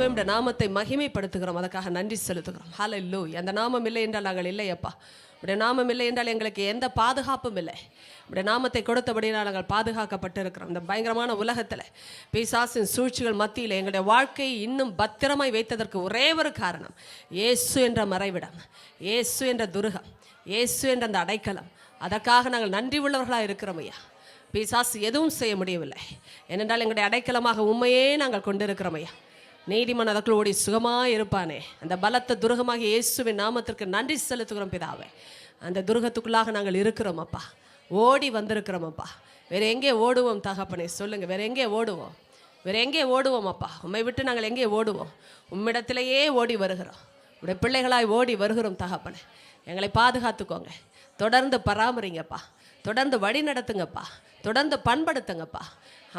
இயேசுவே உம்முடைய நாமத்தை மகிமைப்படுத்துகிறோம். அதற்காக நன்றி செலுத்துகிறோம். ஹல்லேலூயா. அந்த நாமம் இல்லை என்றால் நாங்கள் இல்லையப்பா. உடைய நாமம் இல்லை என்றால் எங்களுக்கு எந்த பாதுகாப்பும் இல்லை. உடைய நாமத்தை கொடுத்தபடினால் நாங்கள் பாதுகாக்கப்பட்டிருக்கிறோம். இந்த பயங்கரமான உலகத்தில் பிசாசின் சூழ்ச்சிகள் மத்தியில் எங்களுடைய வாழ்க்கையை இன்னும் பத்திரமாய் வைத்ததற்கு ஒரே ஒரு காரணம் இயேசு என்ற மறைவிடம், இயேசு என்ற துருகம், இயேசு என்ற அந்த அடைக்கலம். அதற்காக நாங்கள் நன்றி உள்ளவர்களாக இருக்கிறோம் ஐயா. பிசாசு எதுவும் செய்ய முடியவில்லை. ஏனென்றால் எங்களுடைய அடைக்கலமாக உண்மையே நாங்கள் கொண்டிருக்கிறோம் ஐயா. நீதிமன் அதற்குள் ஓடி சுகமாக இருப்பானே. அந்த பலத்த துருகமாக இயேசுவின் நாமத்திற்கு நன்றி செலுத்துகிறோம் பிதாவே. அந்த துருகத்துக்குள்ளாக நாங்கள் இருக்கிறோம் அப்பா. ஓடி வந்திருக்கிறோம் அப்பா. வேறு எங்கே ஓடுவோம் தகப்பனே சொல்லுங்கள். வேறு எங்கே ஓடுவோம்? வேறு எங்கே ஓடுவோம் அப்பா? உம்மை விட்டு நாங்கள் எங்கே ஓடுவோம்? உம்மிடத்திலேயே ஓடி வருகிறோம். உடைய பிள்ளைகளாய் ஓடி வருகிறோம் தகப்பனே. எங்களை பாதுகாத்துக்கோங்க. தொடர்ந்து பராமரிங்கப்பா. தொடர்ந்து வழி நடத்துங்கப்பா. தொடர்ந்து பண்படுத்துங்கப்பா.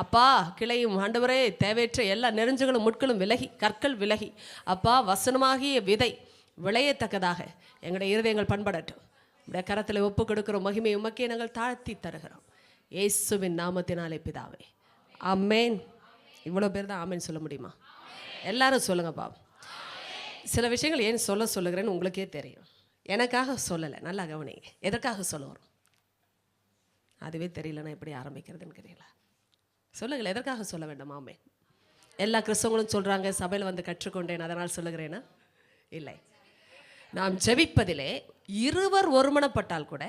அப்பா கிளையும் ஆண்டவரே தேவையற்ற எல்லா நெருஞ்சுகளும் முட்களும் விலகி, கற்கள் விலகி அப்பா வசனமாகிய விதை விளையத்தக்கதாக எங்களுடைய இருதயங்கள் பண்படட்டும். உடைய கரத்தில் ஒப்பு கொடுக்கிற மகிமை உமக்கே நாங்கள் தாழ்த்தி தருகிறோம். இயேசுவின் நாமத்தினாலே பிதாவே, ஆமென். இவ்வளோ பேர் தான் ஆமென் சொல்ல முடியுமா? எல்லாரும் சொல்லுங்கப்பா. சில விஷயங்கள் ஏன் சொல்லுகிறேன்னு உங்களுக்கே தெரியும். எனக்காக சொல்லலை. நல்லா கவனிங்க. எதற்காக சொல்ல வரும் அதுவே தெரியலன்னா எப்படி ஆரம்பிக்கிறதுன்னு தெரியல. சொல்லுங்கள், எதற்காக சொல்ல வேண்டாம்? ஆமென். எல்லா கிறிஸ்தவங்களும் சொல்கிறாங்க சபையில் வந்து கற்றுக்கொண்டேன் அதனால் சொல்லுகிறேன்னா இல்லை. நாம் ஜெபிப்பதிலே இருவர் ஒருமனப்பட்டால் கூட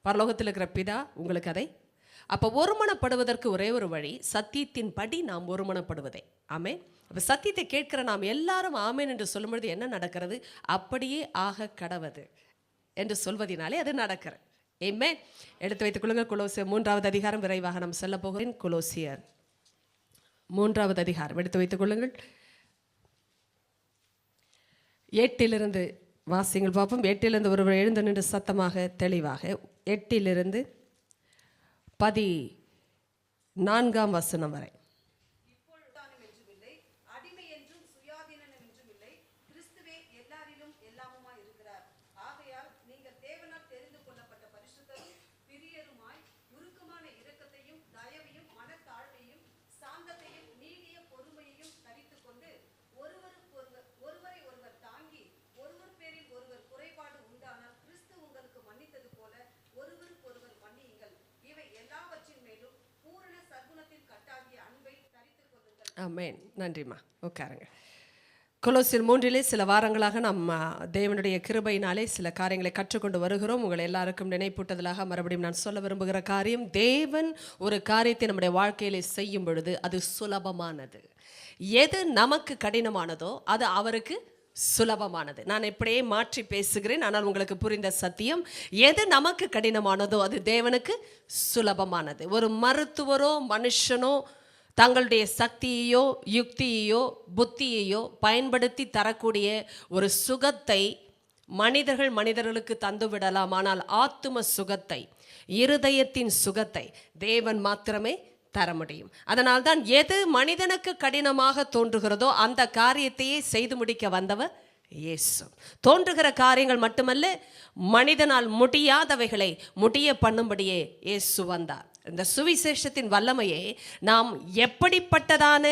பரலோகத்தில் இருக்கிற பிதா உங்களுக்கு அதை அப்போ ஒருமனப்படுவதற்கு ஒரே ஒரு வழி சத்தியத்தின் படி நாம் ஒருமனப்படுவதே. ஆமென். அப்போ சத்தியத்தை கேட்கிற நாம் எல்லாரும் ஆமென் என்று சொல்லும்பொழுது என்ன நடக்கிறது? அப்படியே ஆக கடவது என்று சொல்வதினாலே அது நடக்கிறது. ஆமென். எடுத்து வைத்துக் கொள்ளுங்கள். கொலோசியர் 3வது அதிகாரம் விரைவாக நாம் செல்ல போகிறேன். கொலோசியர் 3வது அதிகாரம் எடுத்து வைத்துக் கொள்ளுங்கள். 8 வாசிங்கள் பார்ப்போம். 8 ஒருவர் எழுந்து நின்று சத்தமாக தெளிவாக 8 14 வசனம் வரை. ஆமென். நன்றிம்மா. உட்காருங்க. கொலோசியர் 3 சில வாரங்களாக நம்ம தேவனுடைய கிருபையினாலே சில காரியங்களை கற்றுக்கொண்டு வருகிறோம். உங்களை எல்லாருக்கும் நினைப்பூட்டுதலாக மறுபடியும் நான் சொல்ல விரும்புகிற காரியம், தேவன் ஒரு காரியத்தை நம்முடைய வாழ்க்கையிலே செய்யும் பொழுது அது சுலபமானது. எது நமக்கு கடினமானதோ அது அவருக்கு சுலபமானது. நான் எப்படியே மாற்றி பேசுகிறேன், ஆனால் உங்களுக்கு புரிந்த சத்தியம். எது நமக்கு கடினமானதோ அது தேவனுக்கு சுலபமானது. ஒரு மருத்துவரோ மனுஷனோ தங்களுடைய சக்தியையோ யுக்தியையோ புத்தியையோ பயன்படுத்தி தரக்கூடிய ஒரு சுகத்தை மனிதர்களுக்கு தந்து விடலாம். ஆனால் ஆத்தும சுகத்தை, இருதயத்தின் சுகத்தை தேவன் மாத்திரமே தர முடியும். அதனால்தான் எது மனிதனுக்கு கடினமாக தோன்றுகிறதோ அந்த காரியத்தையே செய்து முடிக்க வந்தவர் இயேசு. தோன்றுகிற காரியங்கள் மட்டுமல்ல, மனிதனால் முடியாதவைகளை முடிய பண்ணும்படியே இயேசு வந்தார். இந்த சுவிசேஷத்தின் வல்லமையை நாம் எப்படிப்பட்டதான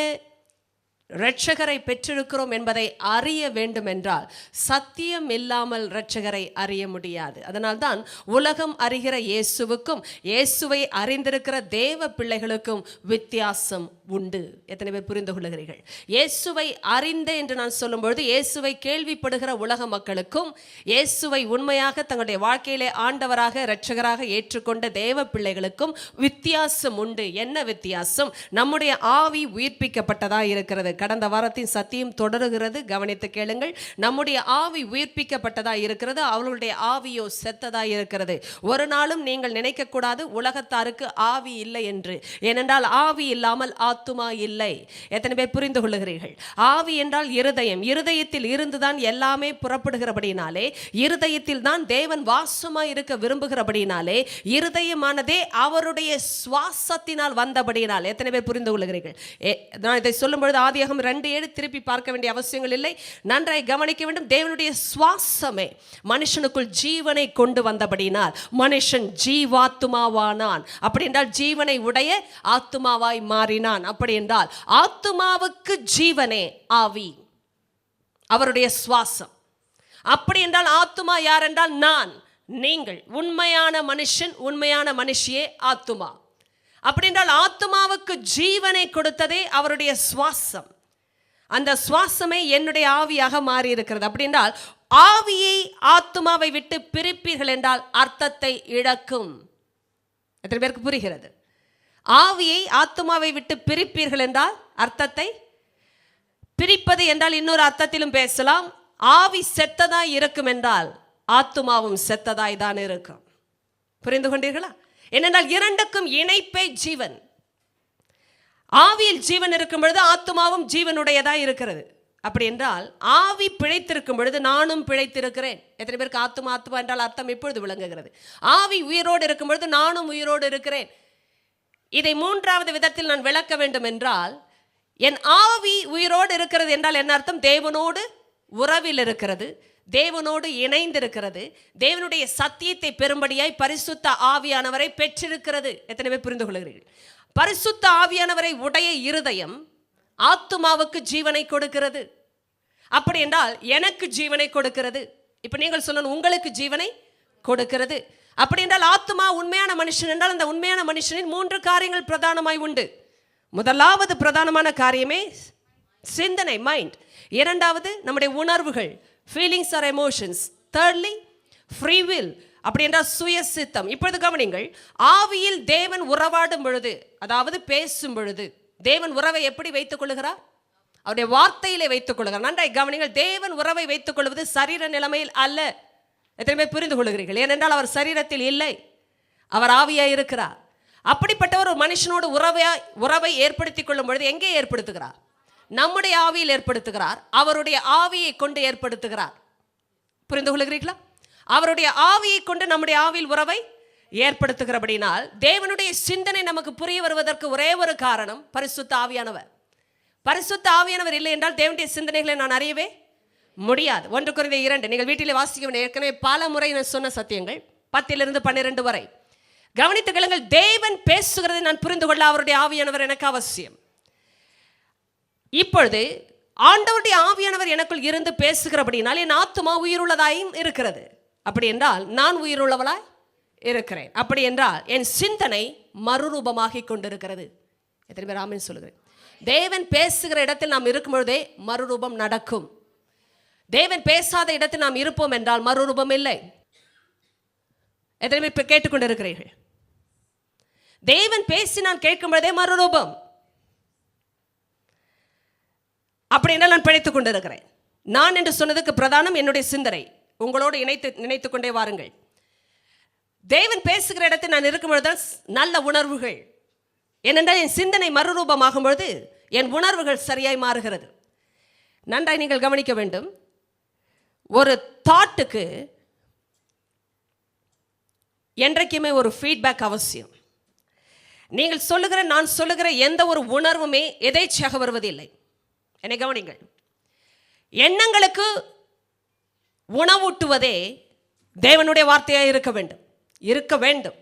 இரட்சகரை பெற்றிருக்கிறோம் என்பதை அறிய வேண்டும் என்றால் சத்தியம் இல்லாமல் இரட்சகரை அறிய முடியாது. அதனால்தான் உலகம் அறிகிற இயேசுவுக்கும் இயேசுவை அறிந்திருக்கிற தேவ பிள்ளைகளுக்கும் வித்தியாசம் உண்டு. எத்தனை பேர் புரிந்து கொள்ளுகிறீர்கள்? இயேசுவை அறிந்த என்று நான் சொல்லும்பொழுது இயேசுவை கேள்விப்படுகிற உலக மக்களுக்கும் இயேசுவை உண்மையாக தங்களுடைய வாழ்க்கையிலே ஆண்டவராக இரட்சகராக ஏற்றுக்கொண்ட தேவ பிள்ளைகளுக்கும் வித்தியாசம் உண்டு. என்ன வித்தியாசம்? நம்முடைய ஆவி உயிர்ப்பிக்கப்பட்டதா இருக்கிறது. கடந்த வாரத்தின் சத்தியம் தொடருகிறது, கவனித்து கேளுங்கள். நம்முடைய ஆவி உயிர்ப்பிக்கப்பட்டதா இருக்கிறது, அவர்களுடைய ஆவியோ செத்ததா இருக்கிறது. ஒரு நாளும் நீங்கள் நினைக்கக்கூடாது உலகத்தாருக்கு ஆவி இல்லை என்று. ஏனென்றால் ஆவி இல்லாமல் ஆத்துமா இல்லை. எத்தனை பேர் புரிந்து கொள்ளுகிறீர்கள்? ஆவி என்றால் இருதயம். இருதயத்தில் இருந்துதான் எல்லாமே புறப்படுகிறபடினாலே, இருதயத்தில் தான் தேவன் வாசமாய் இருக்க விரும்புகிறபடினாலே, இருதயமானதே அவருடைய சுவாசத்தினால் வந்தபடியினால். எத்தனை பேர் புரிந்து கொள்ளுகிறீர்கள்? நான் இதை சொல்லும் பொழுது ஆதியாகமம் 2:7 திருப்பி பார்க்க வேண்டிய அவசியங்கள் இல்லை. நன்றாய் கவனிக்க வேண்டும். தேவனுடைய சுவாசமே மனுஷனுக்குள் ஜீவனை கொண்டு வந்தபடினால் மனுஷன் ஜீவாத்துமாவானான். அப்படி என்றால் ஜீவனை உடைய ஆத்துமாவாய் மாறினான். நான். அப்படி என்றால் ஆத்துமாவுக்கு ஜீவனே ஆவி, அவருடைய சுவாசம். அப்படி என்றால் ஆத்துமா யார் என்றால் நான், நீங்கள். உண்மையான மனுஷன், உண்மையான மனுஷியே ஆத்துமா. அப்படி என்றால் ஆத்துமாவுக்கு ஜீவனை கொடுத்ததே அவருடைய சுவாசம். அந்த சுவாசமே என்னுடைய ஆவியாக மாறி இருக்கிறது. அப்படி என்றால் ஆவியை ஆத்துமாவை விட்டு பிரிப்பீர்கள் என்றால் அர்த்தத்தை இழக்கும். எத்தனை பேருக்கு புரிகிறது? ஆவியை ஆத்துமாவை விட்டு பிரிப்பீர்கள் என்றால் அர்த்தத்தை, பிரிப்பது என்றால் இன்னொரு அர்த்தத்திலும் பேசலாம். ஆவி செத்ததாய் இருக்கும் என்றால் ஆத்துமாவும் செத்ததாய் தான் இருக்கும். புரிந்து கொண்டீர்களா? ஏனென்றால் இரண்டுக்கும் இணைப்பே ஜீவன். ஆவியில் ஜீவன் இருக்கும் பொழுது ஆத்துமாவும் ஜீவனுடையதாய் இருக்கிறது. அப்படி என்றால் ஆவி பிழைத்திருக்கும் பொழுது நானும் பிழைத்திருக்கிறேன். எத்தனை பேருக்கு ஆத்துமா என்றால் அர்த்தம் இப்பொழுது விளங்குகிறது? ஆவி உயிரோடு இருக்கும் பொழுது நானும் உயிரோடு இருக்கிறேன். இதை மூன்றாவது விதத்தில் நான் விளக்க வேண்டும் என்றால், என் ஆவி உயிரோடு இருக்கிறது என்றால் என்ன அர்த்தம்? தேவனோடு உறவில் இருக்கிறது, தேவனோடு இணைந்திருக்கிறது, தேவனுடைய சத்தியத்தை பெறும்படியாய் பரிசுத்த ஆவியானவரை பெற்றிருக்கிறது. எத்தனை பேர் புரிந்து கொள்கிறீர்கள்? பரிசுத்த ஆவியானவரை உடைய இருதயம் ஆத்துமாவுக்கு ஜீவனை கொடுக்கிறது. அப்படி என்றால் எனக்கு ஜீவனை கொடுக்கிறது. இப்ப நீங்கள் சொல்லணும், உங்களுக்கு ஜீவனை கொடுக்கிறது. அப்படி என்றால் ஆத்துமா உண்மையான மனுஷன் என்றால் அந்த உண்மையான மனுஷனின் 3 காரியங்கள் பிரதானமாய் உண்டு. முதலாவது பிரதானமான காரியமே சிந்தனை, மைண்ட். இரண்டாவது நம்முடைய உணர்வுகள், feelings or emotions. thirdly free will, அப்படி என்றால் சுய சித்தம். இப்பொழுது கவனிங்கள், ஆவியில் தேவன் உறவாடும் பொழுது, அதாவது பேசும் பொழுது, தேவன் உறவை எப்படி வைத்துக் கொள்ளுகிறார்? அவருடைய வார்த்தையிலே வைத்துக் கொள்ளுகிறார். நன்றாய் கவனிங்கள், தேவன் உறவை வைத்துக் கொள்வது சரீர நிலைமையில் அல்ல. எத்தனை பேர் புரிந்து கொள்கிறீர்கள்? ஏனென்றால் அவர் சரீரத்தில் இல்லை, அவர் ஆவியாய் இருக்கிறார். அப்படிப்பட்ட ஒரு மனுஷனோடு உறவை ஏற்படுத்திக் கொள்ளும் பொழுது எங்கே ஏற்படுத்துகிறார்? நம்முடைய ஆவியில் ஏற்படுத்துகிறார். அவருடைய ஆவியை கொண்டு ஏற்படுத்துகிறார். புரிந்து கொள்கிறீர்களா? அவருடைய ஆவியை கொண்டு நம்முடைய ஆவியில் உறவை ஏற்படுத்துகிறபடினால் தேவனுடைய சிந்தனை நமக்கு புரிய வருவதற்கு ஒரே ஒரு காரணம் பரிசுத்த ஆவியானவர். பரிசுத்த ஆவியானவர் இல்லை என்றால் தேவனுடைய சிந்தனைகளை நான் அறியவே முடியாது. 1 கொரிந்தியர் 2 நீங்கள் வீட்டிலே வாசிக்க, ஏற்கனவே பல முறை நான் சொன்ன சத்தியங்கள் 10 - 12 வரை கவனித்து கேளுங்கள். தேவன் பேசுகிறதை நான் புரிந்து கொள்ள அவருடைய ஆவியானவர் எனக்கு அவசியம். இப்பொழுது ஆண்டவருடைய ஆவியானவர் எனக்குள் இருந்து பேசுகிறபடினால் என் ஆத்துமா உயிருள்ளதாயும் இருக்கிறது. அப்படி என்றால் நான் உயிருள்ளவளாய் இருக்கிறேன். அப்படி என்றால் என் சிந்தனை மறுரூபமாகிக் கொண்டிருக்கிறது. எத்தனை பேர் ஆமென் சொல்லுகிறேன்? தேவன் பேசுகிற இடத்தில் நாம் இருக்கும் பொழுதே மறுரூபம் நடக்கும். தேவன் பேசாத இடத்தில் நாம் இருப்போம் என்றால் மறுரூபம் இல்லை. எத்தனை பேர் கேட்டுக்கொண்டிருக்கிறீர்கள்? தேவன் பேசி நான் கேட்கும் பொழுதே மறுரூபம். அப்படி என்றால் நான் பிழைத்துக் கொண்டிருக்கிறேன். நான் என்று சொன்னதுக்கு பிரதானம் என்னுடைய சிந்தனை. உங்களோடு நினைத்துக் கொண்டே வாருங்கள். தேவன் பேசுகிற இடத்தில் நான் இருக்கும் பொழுது நல்ல உணர்வுகள், ஏனென்றால் என் சிந்தனை மறுரூபமாகும் பொழுது என் உணர்வுகள் சரியாய் மாறுகிறது. நன்றாய் நீங்கள் கவனிக்க வேண்டும். ஒரு தாட்டுக்கு என்றைக்குமே ஒரு ஃபீட்பேக் அவசியம். நீங்கள் சொல்லுகிற, நான் சொல்லுகிற எந்த ஒரு உணர்வுமே எதேச்சையாக வருவதில்லை. என்னை கவனிங்கள். எண்ணங்களுக்கு உணவூட்டுவதே தேவனுடைய வார்த்தையாக இருக்க வேண்டும்.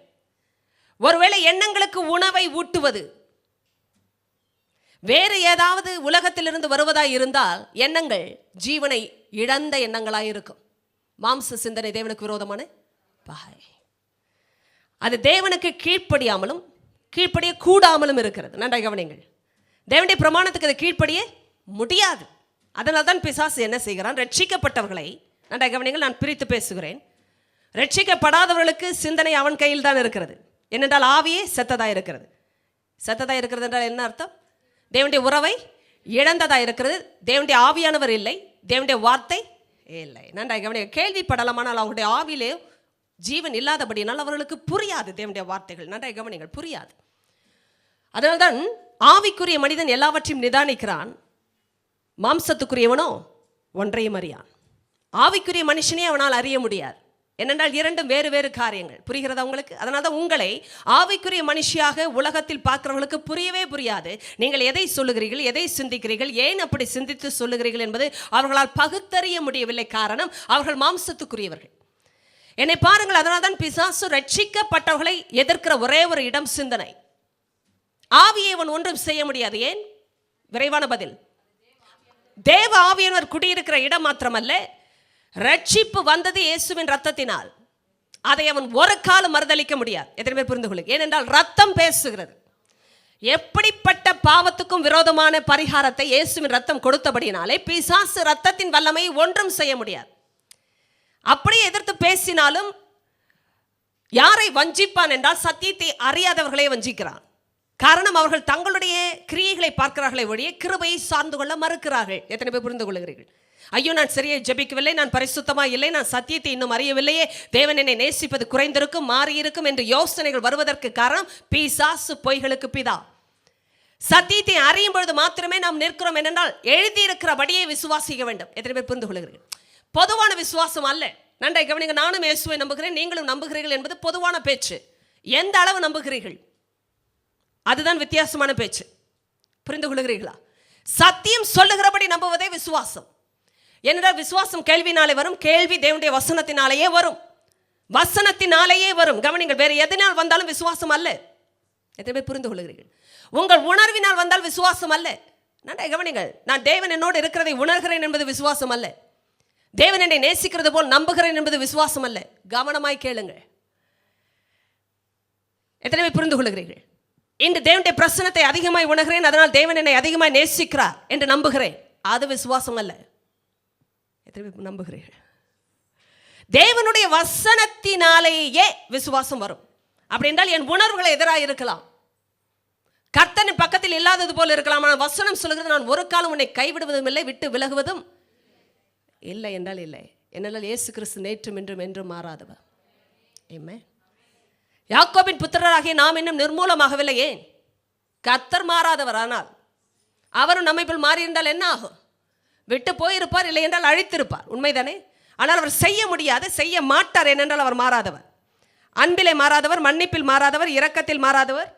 ஒருவேளை எண்ணங்களுக்கு உணவை ஊட்டுவது வேறு ஏதாவது உலகத்திலிருந்து வருவதாய் இருந்தால் எண்ணங்கள் ஜீவனை இழந்த எண்ணங்களாய் இருக்கும். மாம்ச சிந்தனை தேவனுக்கு விரோதமான பாய். அது தேவனுக்கு கீழ்ப்படியாமலும் கீழ்ப்படிய கூடாமலும் இருக்கிறது. நன்றாய் கவனிங்கள். தேவனுடைய பிரமாணத்துக்கு அது கீழ்ப்படிய முடியாது. அதனால் தான் பிசாசு என்ன செய்கிறான்? ரட்சிக்கப்பட்டவர்களை, நன்றாய் கவனிங்கள், நான் பிரித்து பேசுகிறேன். ரட்சிக்கப்படாதவர்களுக்கு சிந்தனை அவன் கையில் தான் இருக்கிறது. என்னென்றால் ஆவியே செத்ததாக இருக்கிறது. செத்ததாக இருக்கிறது என்றால் என்ன அர்த்தம்? தேவனுடைய உறவை இழந்ததாக இருக்கிறது. தேவனுடைய ஆவியானவர் இல்லை, தேவனுடைய வார்த்தை இல்லை. நன்றாய் கவனிங்கள். கேள்விப்படலாமானால் அவங்களுடைய ஆவியிலே ஜீவன் இல்லாதபடினால் அவர்களுக்கு புரியாது தேவனுடைய வார்த்தைகள். நன்றாய் கவனிங்கள், புரியாது. அதனால்தான் ஆவிக்குரிய மனிதன் எல்லாவற்றையும் நிதானிக்கிறான், மாம்சத்துக்குரியவனோ ஒன்றையும் அறியான். ஆவிக்குரிய மனுஷனே அவனால் அறிய முடியாது. என்னென்றால் இரண்டும் வேறு வேறு காரியங்கள். புரிகிறதா உங்களுக்கு? அதனால தான் உங்களை ஆவிக்குரிய மனுஷியாக உலகத்தில் பார்க்கிறவர்களுக்கு புரியவே புரியாது. நீங்கள் எதை சொல்லுகிறீர்கள், எதை சிந்திக்கிறீர்கள், ஏன் அப்படி சிந்தித்து சொல்லுகிறீர்கள் என்பது அவர்களால் பகுத்தறிய முடியவில்லை. காரணம், அவர்கள் மாம்சத்துக்குரியவர்கள். என்னை பாருங்கள். அதனால தான் பிசாசு ரட்சிக்கப்பட்டவர்களை எதிர்க்கிற ஒரே ஒரு இடம் சிந்தனை. ஆவியை அவன் ஒன்றும் செய்ய முடியாது. ஏன்? விரைவான பதில், தேவ ஆவியானவர் குடியிருக்கிற இடம் மாத்திரமல்ல, ரட்சிப்பு வந்தது இயேசுவின் ரத்தத்தினால். அதை அவன் ஒரு காலம் மறுதலிக்க முடியாது. எத்தனை பேர் புரிந்து கொள்ளுங்க? ஏனென்றால் ரத்தம் பேசுகிறது. எப்படிப்பட்ட பாவத்துக்கும் விரோதமான பரிகாரத்தை இயேசுவின் ரத்தம் கொடுத்தபடினாலே பிசாசு ரத்தத்தின் வல்லமையை ஒன்றும் செய்ய முடியாது. அப்படியே எதிர்த்து பேசினாலும் யாரை வஞ்சிப்பான் என்றால் சத்தியத்தை அறியாதவர்களே வஞ்சிக்கிறான். காரணம், அவர்கள் தங்களுடைய கிரியைகளை பார்க்கிறார்களே ஒழிய கிருபையை சார்ந்து கொள்ள மறுக்கிறார்கள். எத்தனை பேர் புரிந்து கொள்கிறீர்கள்? ஐயோ, நான் சரியை ஜெபிக்கவில்லை, நான் பரிசுத்தமா இல்லை, நான் சத்தியத்தை இன்னும் அறியவில்லையே, தேவன் என்னை நேசிப்பது குறைந்திருக்கும், மாறியிருக்கும் என்று யோசனைகள் வருவதற்கு காரணம் பிசாசு பொய்களுக்கு பிதா. சத்தியத்தை அறியும் பொழுது மாத்திரமே நாம் நிற்கிறோம். என்னென்றால் எழுதியிருக்கிறபடியே விசுவாசிக்க வேண்டும். எத்தனை பேர் புரிந்து கொள்கிறீர்கள்? பொதுவான விசுவாசம் அல்ல. நன்றாய் கவனிங்க. நானும் இயேசுவை நம்புகிறேன், நீங்களும் நம்புகிறீர்கள் என்பது பொதுவான பேச்சு. எந்த அளவு நம்புகிறீர்கள் அதுதான் வித்தியாசமான பேச்சு. புரிந்து கொள்கிறீர்களா? சத்தியம் சொல்லுகிறபடி நம்புவதே விசுவாசம். ஏனென்றால் விசுவாசம் கேள்வினாலே வரும், கேள்வி தேவனுடைய வசனத்தினாலேயே வரும், வசனத்தினாலேயே வரும். கவனிங்கள், வேறு எதனால் வந்தாலும் விசுவாசம் அல்ல. எத்தனை பேர் புரிந்து கொள்கிறீர்கள்? உங்கள் உணர்வினால் வந்தால் விசுவாசம் அல்ல. நன்றாய் கவனிங்கள். நான் தேவன் என்னோடு இருக்கிறதை உணர்கிறேன் என்பது விசுவாசம் அல்ல. தேவன் என்னை நேசிக்கிறது போல் நம்புகிறேன் என்பது விசுவாசம் அல்ல. கவனமாய் கேளுங்கள். எத்தனை பேர் புரிந்து கொள்கிறீர்கள்? இன்று தேவனுடைய பிரசனத்தை அதிகமாய் உணர்கிறேன், அதனால் தேவன் என்னை அதிகமாய் நேசிக்கிறார் என்று நம்புகிறேன், அது விசுவாசம் அல்ல. எத்தனை பேர் நம்புகிறீர்கள்? தேவனுடைய வசனத்தினாலேயே விசுவாசம் வரும். அப்படி என்றால் என் உணர்வுகளை எதிராக இருக்கலாம், கர்த்தரின் பக்கத்தில் இல்லாதது போல இருக்கலாம். ஆனால் வசனம் சொல்கிறது, நான் ஒரு காலம் உன்னை கைவிடுவதும் இல்லை, விட்டு விலகுவதும் இல்லை என்றால் இல்லை. என்னால் இயேசு கிறிஸ்து நேற்றும் இன்றும் என்றும் மாறாதவர். ஆமென். யாக்கோபின் புத்திரராகிய நாம் இன்னும் நிர்மூலமாகவில்லை. ஏன்? கர்த்தர் மாறாதவர். ஆனால் அவரும் நம்மை போல் மாறியிருந்தால் என்ன ஆகும்? விட்டு போயிருப்பார், இல்லை என்றால் அழித்திருப்பார். உண்மைதானே? ஆனால் அவர் செய்ய முடியாது, செய்ய மாட்டார். ஏனென்றால் அவர் மாறாதவர். அன்பிலே மாறாதவர், மன்னிப்பில் மாறாதவர், இரக்கத்தில் மாறாதவர்,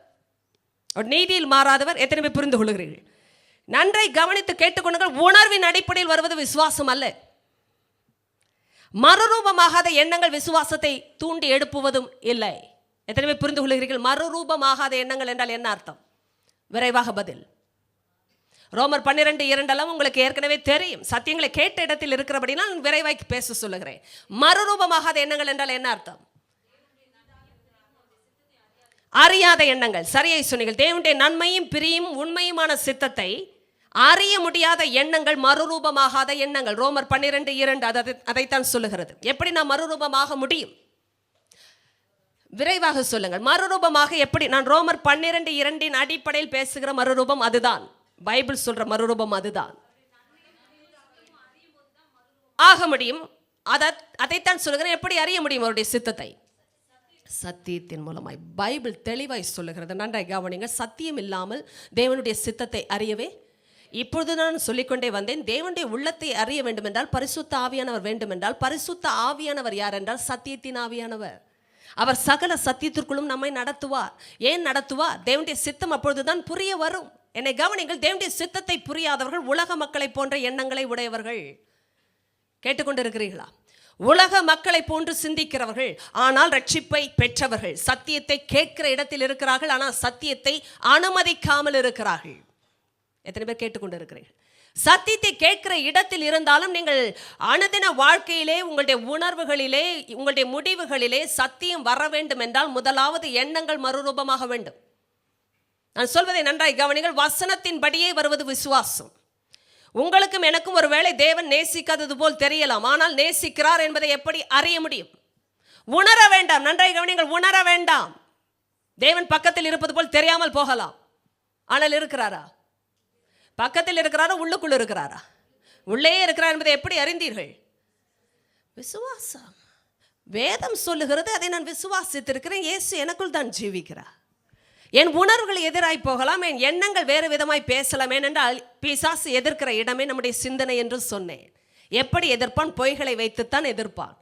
நீதியில் மாறாதவர். எத்தனை பேர் புரிந்து கொள்கிறீர்கள்? நன்றை கவனித்து கேட்டுக்கொள்ளுங்கள். உணர்வின் அடிப்படையில் வருவது விசுவாசம் அல்ல. மறுரூபமாகாத எண்ணங்கள் விசுவாசத்தை தூண்டி எழுப்புவதும் இல்லை. எத்தனை பேர் புரிந்து கொள்கிறீர்கள்? மறுரூபமாகாத எண்ணங்கள் என்றால் என்ன அர்த்தம்? விரைவாக பதில். ரோமர் 12:2 உங்களுக்கு ஏற்கனவே தெரியும். சத்தியங்களை கேட்ட இடத்தில் இருக்கிறபடினால் விரைவாக பேச சொல்லுகிறேன். மறுரூபமாகாத எண்ணங்கள் என்றால் என்ன அர்த்தம்? அறியாத எண்ணங்கள். சரியை சொன்னீர்கள். தேவனுடைய நன்மையும் பிரியும் உண்மையுமான சித்தத்தை அறிய முடியாத எண்ணங்கள் மறுரூபமாகாத எண்ணங்கள். ரோமர் 12:2 அதைத்தான் சொல்லுகிறது. எப்படி நாம் மறுரூபமாக முடியும்? விரைவாக சொல்லுங்கள். மறுரூபமாக எப்படி? நான் ரோமர் 12:2 அடிப்படையில் பேசுகிற மறுரூபம் அதுதான். பைபிள் சொல்ற மறுரூபம் அதுதான் ஆக முடியும். அதைத்தான் சொல்லுகிறேன். எப்படி அறிய முடியும் அவருடைய சித்தத்தை? சத்தியத்தின் மூலமாய். பைபிள் தெளிவாய் சொல்லுகிறது. நன்றாய் கவனிங்க. சத்தியம் இல்லாமல் தேவனுடைய சித்தத்தை அறியவே இப்பொழுது நான் சொல்லிக்கொண்டே வந்தேன். தேவனுடைய உள்ளத்தை அறிய வேண்டும் என்றால் பரிசுத்த ஆவியானவர் வேண்டும் என்றால், பரிசுத்த ஆவியானவர் யார் என்றால் சத்தியத்தின் ஆவியானவர். அவர் சகல சத்தியத்திற்குள்ளும் நம்மை நடத்துவார். ஏன் நடத்துவார்? தேவனுடைய சித்தம் அப்பொழுதுதான் புரிய வரும். என்னை கவனிங்கள். தேவனுடைய சித்தத்தை புரியாதவர்கள் உலக மக்களை போன்ற எண்ணங்களை உடையவர்கள். கேட்டுக்கொண்டிருக்கிறீர்களா? உலக மக்களை போன்று சிந்திக்கிறவர்கள், ஆனால் ரட்சிப்பை பெற்றவர்கள். சத்தியத்தை கேட்கிற இடத்தில் இருக்கிறார்கள், ஆனால் சத்தியத்தை அனுமதிக்காமல் இருக்கிறார்கள். எத்தனை பேர் கேட்டுக்கொண்டு இருக்கிறீர்கள்? சத்தியத்தை கேட்கிற இடத்தில் இருந்தாலும் நீங்கள் அனுதின வாழ்க்கையிலே, உங்களுடைய உணர்வுகளிலே, உங்களுடைய முடிவுகளிலே சத்தியம் வர வேண்டும் என்றால் முதலாவது எண்ணங்கள் மறுரூபமாக வேண்டும். நான் சொல்வதை நன்றாய் கவனிங்கள். வசனத்தின்படியே வருவது விசுவாசம். உங்களுக்கும் எனக்கும் ஒருவேளை தேவன் நேசிக்காதது போல் தெரியலாம், ஆனால் நேசிக்கிறார் என்பதை எப்படி அறிய முடியும்? உணர வேண்டாம். நன்றாய் கவனிங்கள். உணர வேண்டாம். தேவன் பக்கத்தில் இருப்பது போல் தெரியாமல் போகலாம், ஆனால் இருக்கிறாரா? பக்கத்தில் இருக்கிறாரா? உள்ளுக்குள் இருக்கிறாரா? உள்ளே இருக்கிறார் என்பதை எப்படி அறிந்தீர்கள்? விசுவாசம். வேதம் சொல்லுகிறது, அதை நான் விசுவாசித்திருக்கிறேன். இயேசு எனக்குள் தான் ஜீவிக்கிறார். என் உணர்வுகள் எதிராய் போகலாம், என் எண்ணங்கள் வேறு விதமாய் பேசலாம். ஏனென்றால் பிசாசு எதிர்க்கிற இடமே நம்முடைய சிந்தனை என்று சொன்னேன். எப்படி எதிர்ப்பான்? பொய்களை வைத்துத்தான் எதிர்ப்பான்.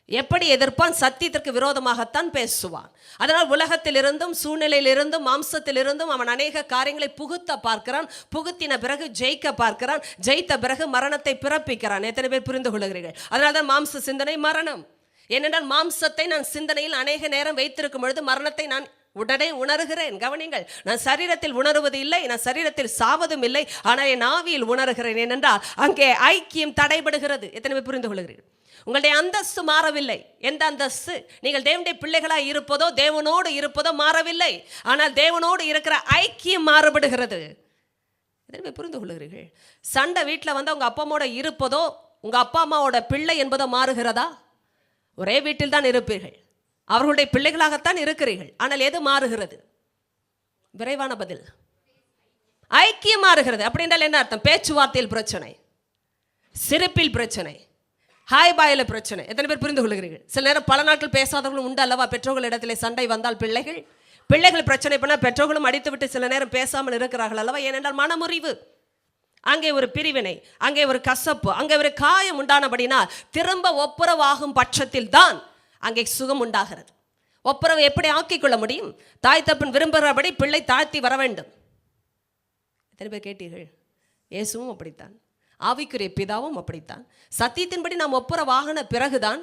எப்படி எதிர்ப்பான்? சத்தியத்திற்கு விரோதமாகத்தான் பேசுவான். அதனால் உலகத்திலிருந்தும் சூழ்நிலையிலிருந்தும் மாம்சத்திலிருந்தும் அவன் அநேக காரியங்களை புகுத்த பார்க்கிறான். புகுத்தின பிறகு ஜெயிக்க பார்க்கிறான். ஜெயித்த பிறகு மரணத்தை பிறப்பிக்கிறான். எத்தனை பேர் புரிந்து கொள்கிறீர்கள்? அதனால தான் மாம்ச சிந்தனை மரணம். ஏனென்றால் மாம்சத்தை நான் சிந்தனையில் அநேக நேரம் வைத்திருக்கும் பொழுது மரணத்தை நான் உடனே உணர்கிறேன். கவனிங்கள், நான் சரீரத்தில் உணர்வது இல்லை, நான் சரீரத்தில் சாவதும் இல்லை, ஆனால் என் ஆவியில் உணர்கிறேன். ஏனென்றால் அங்கே ஐக்கியம் தடைபடுகிறது. எத்தனை பேர் புரிந்து கொள்கிறீர்கள்? உங்களுடைய அந்தஸ்து மாறவில்லை. எந்த அந்தஸ்து? நீங்கள் தேவனுடைய பிள்ளைகளாக இருப்பதோ, தேவனோடு இருப்பதோ மாறவில்லை. ஆனால் தேவனோடு இருக்கிற ஐக்கியம் மாறுபடுகிறது. எத்தனை பேர் புரிந்து கொள்கிறீர்கள்? சண்டை வீட்டில் வந்து உங்கள் அப்பா அம்மாவோட இருப்பதோ, உங்கள் அப்பா அம்மாவோட பிள்ளை என்பதோ மாறுகிறதா? ஒரே வீட்டில் தான் இருப்பீர்கள், அவர்களுடைய பிள்ளைகளாகத்தான் இருக்கிறீர்கள். ஆனால் எது மாறுகிறது? விரைவான பதில், ஐக்கியம் மாறுகிறது. அப்படி என்றால் என்ன அர்த்தம்? பேச்சுவார்த்தையில் பிரச்சனை, சிரிப்பில் பிரச்சனை, ஹாய் பாயில பிரச்சனை. எத்தனை பேர் புரிந்து கொள்கிறீர்கள்? சில நேரம் பல நாட்கள் பேசாதவர்களும் உண்டு அல்லவா? பெற்றோர்கள் இடத்திலே சண்டை வந்தால் பிள்ளைகள் பிரச்சனை பண்ணால் பெற்றோர்களும் அடித்து விட்டு சில நேரம் பேசாமல் இருக்கிறார்கள் அல்லவா? ஏனென்றால் மனமுறிவு, அங்கே ஒரு பிரிவினை, அங்கே ஒரு கசப்பு, அங்கே ஒரு காயம் உண்டானபடினால் திரும்ப ஒப்புரவாகும் பட்சத்தில் தான் அங்கே சுகம் உண்டாகிறது. ஒப்புரவை எப்படி ஆக்கிக் கொள்ள முடியும்? தாய் தப்பன் விரும்புகிறபடி பிள்ளை தாழ்த்தி வர வேண்டும். எத்தனை பேர் கேட்டீர்கள்? இயேசுவும் அப்படித்தான், ஆவிக்குரிய பிதாவும் அப்படித்தான். சத்தியத்தின்படி நாம் ஒப்புரவாகின பிறகுதான்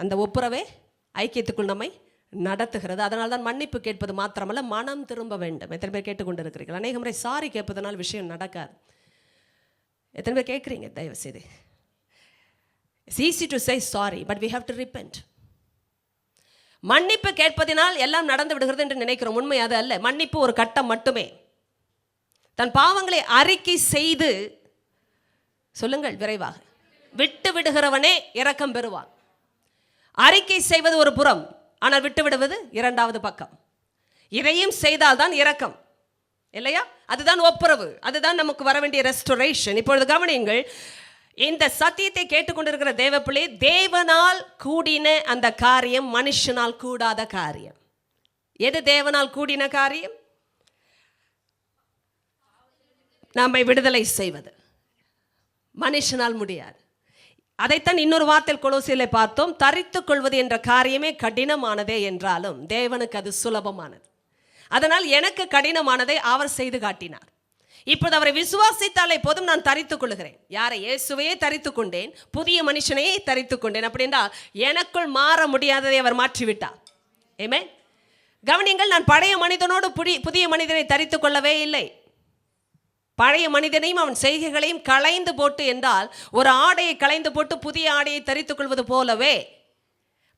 அந்த ஒப்புரவே ஐக்கியத்துக்குள் நம்மை நடத்துகிறது. அதனால் தான் மன்னிப்பு கேட்பது மாத்திரமல்ல, மனம் திரும்ப வேண்டும். எத்தனை பேர் கேட்டுக்கொண்டு இருக்கிறீர்கள்? அநேக முறை சாரி கேட்பதனால் விஷயம் நடக்காது. எத்தனை பேர் கேட்குறீங்க? தயவு செய்து, it's easy to say sorry, but we have to repent. மன்னிப்பு கேட்பதினால் எல்லாம் நடந்து விடுகிறது என்று நினைக்கிறோம். உண்மை அது அல்ல. மன்னிப்பு ஒரு கட்டம் மட்டுமே. தன் பாவங்களை அறிக்கை செய்து, சொல்லுங்கள் விரைவாக, விட்டு விடுகிறவனே இரக்கம் பெறுவான். அறிக்கை செய்வது ஒரு புறம், ஆனால் விட்டு விடுவது இரண்டாவது பக்கம். இதையும் செய்தால்தான் இரக்கம், இல்லையா? அதுதான் ஒப்புரவு, அதுதான் நமக்கு வர வேண்டிய ரெஸ்டோரேஷன். இப்பொழுது கவனியுங்கள், இந்த சத்தியத்தை கேட்டுக்கொண்டிருக்கிற தேவப்பிள்ளை, தேவனால் கூடின அந்த காரியம் மனுஷனால் கூடாத காரியம். எது தேவனால் கூடின காரியம்? நம்மை விடுதலை செய்வது. மனுஷனால் முடியாது. அதைத்தான் இன்னொரு வார்த்தையில் கொலோசியிலே பார்த்தோம். தரித்துக் கொள்வது என்ற காரியமே கடினமானதே என்றாலும் தேவனுக்கு அது சுலபமானது. அதனால் எனக்கு கடினமானதை அவர் செய்து காட்டினார். இப்போது அவரை விசுவாசித்தாலே போதும், நான் தரித்துக் கொள்கிறேன். யாரை? இயேசுவையே தரித்துக் கொண்டேன், புதிய மனுஷனையே தரித்துக் கொண்டேன். அப்படின்னா எனக்குள் மாற முடியாததை அவர் மாற்றிவிட்டார். ஆமென். கவனிங்கள், நான் பழைய மனிதனோடு புதிய மனிதனை தரித்துக் கொள்ளவே இல்லை. பழைய மனிதனையும் அவன் செய்கைகளையும் களைந்து போட்டு, என்றால் ஒரு ஆடையை களைந்து போட்டு புதிய ஆடையை தரித்துக் கொள்வது போலவே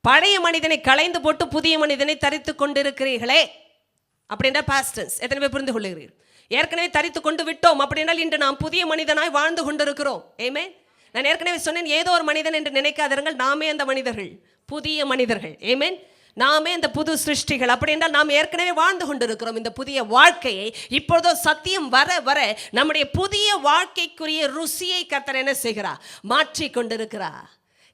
பழைய மனிதனை களைந்து போட்டு புதிய மனிதனை தரித்துக் கொண்டிருக்கிறீர்களே. அப்படின்ற பாஸ்டன்ஸ். எத்தனை பேர் புரிந்து கொள்ளுகிறீர்கள்? ஏற்கனவே தரித்து கொண்டு விட்டோம். அப்படின்னால் இன்று நாம் புதிய மனிதனாய் வாழ்ந்து கொண்டிருக்கிறோம். ஆமென். நான் ஏற்கனவே சொன்னேன், ஏதோ ஒரு மனிதன் என்று நினைக்காதீர்கள், நாமே அந்த மனிதர்கள், புதிய மனிதர்கள். ஆமென். நாமே இந்த புது சிருஷ்டிகள். அப்படி என்றால் நாம் ஏற்கனவே வாழ்ந்து கொண்டிருக்கிறோம் இந்த புதிய வாழ்க்கையை. இப்பொழுதோ சத்தியம் வர வர நம்முடைய புதிய வாழ்க்கைக்குரிய ருசியை கர்த்தர் என்ன செய்கிறார்? மாற்றி கொண்டிருக்கிறார்.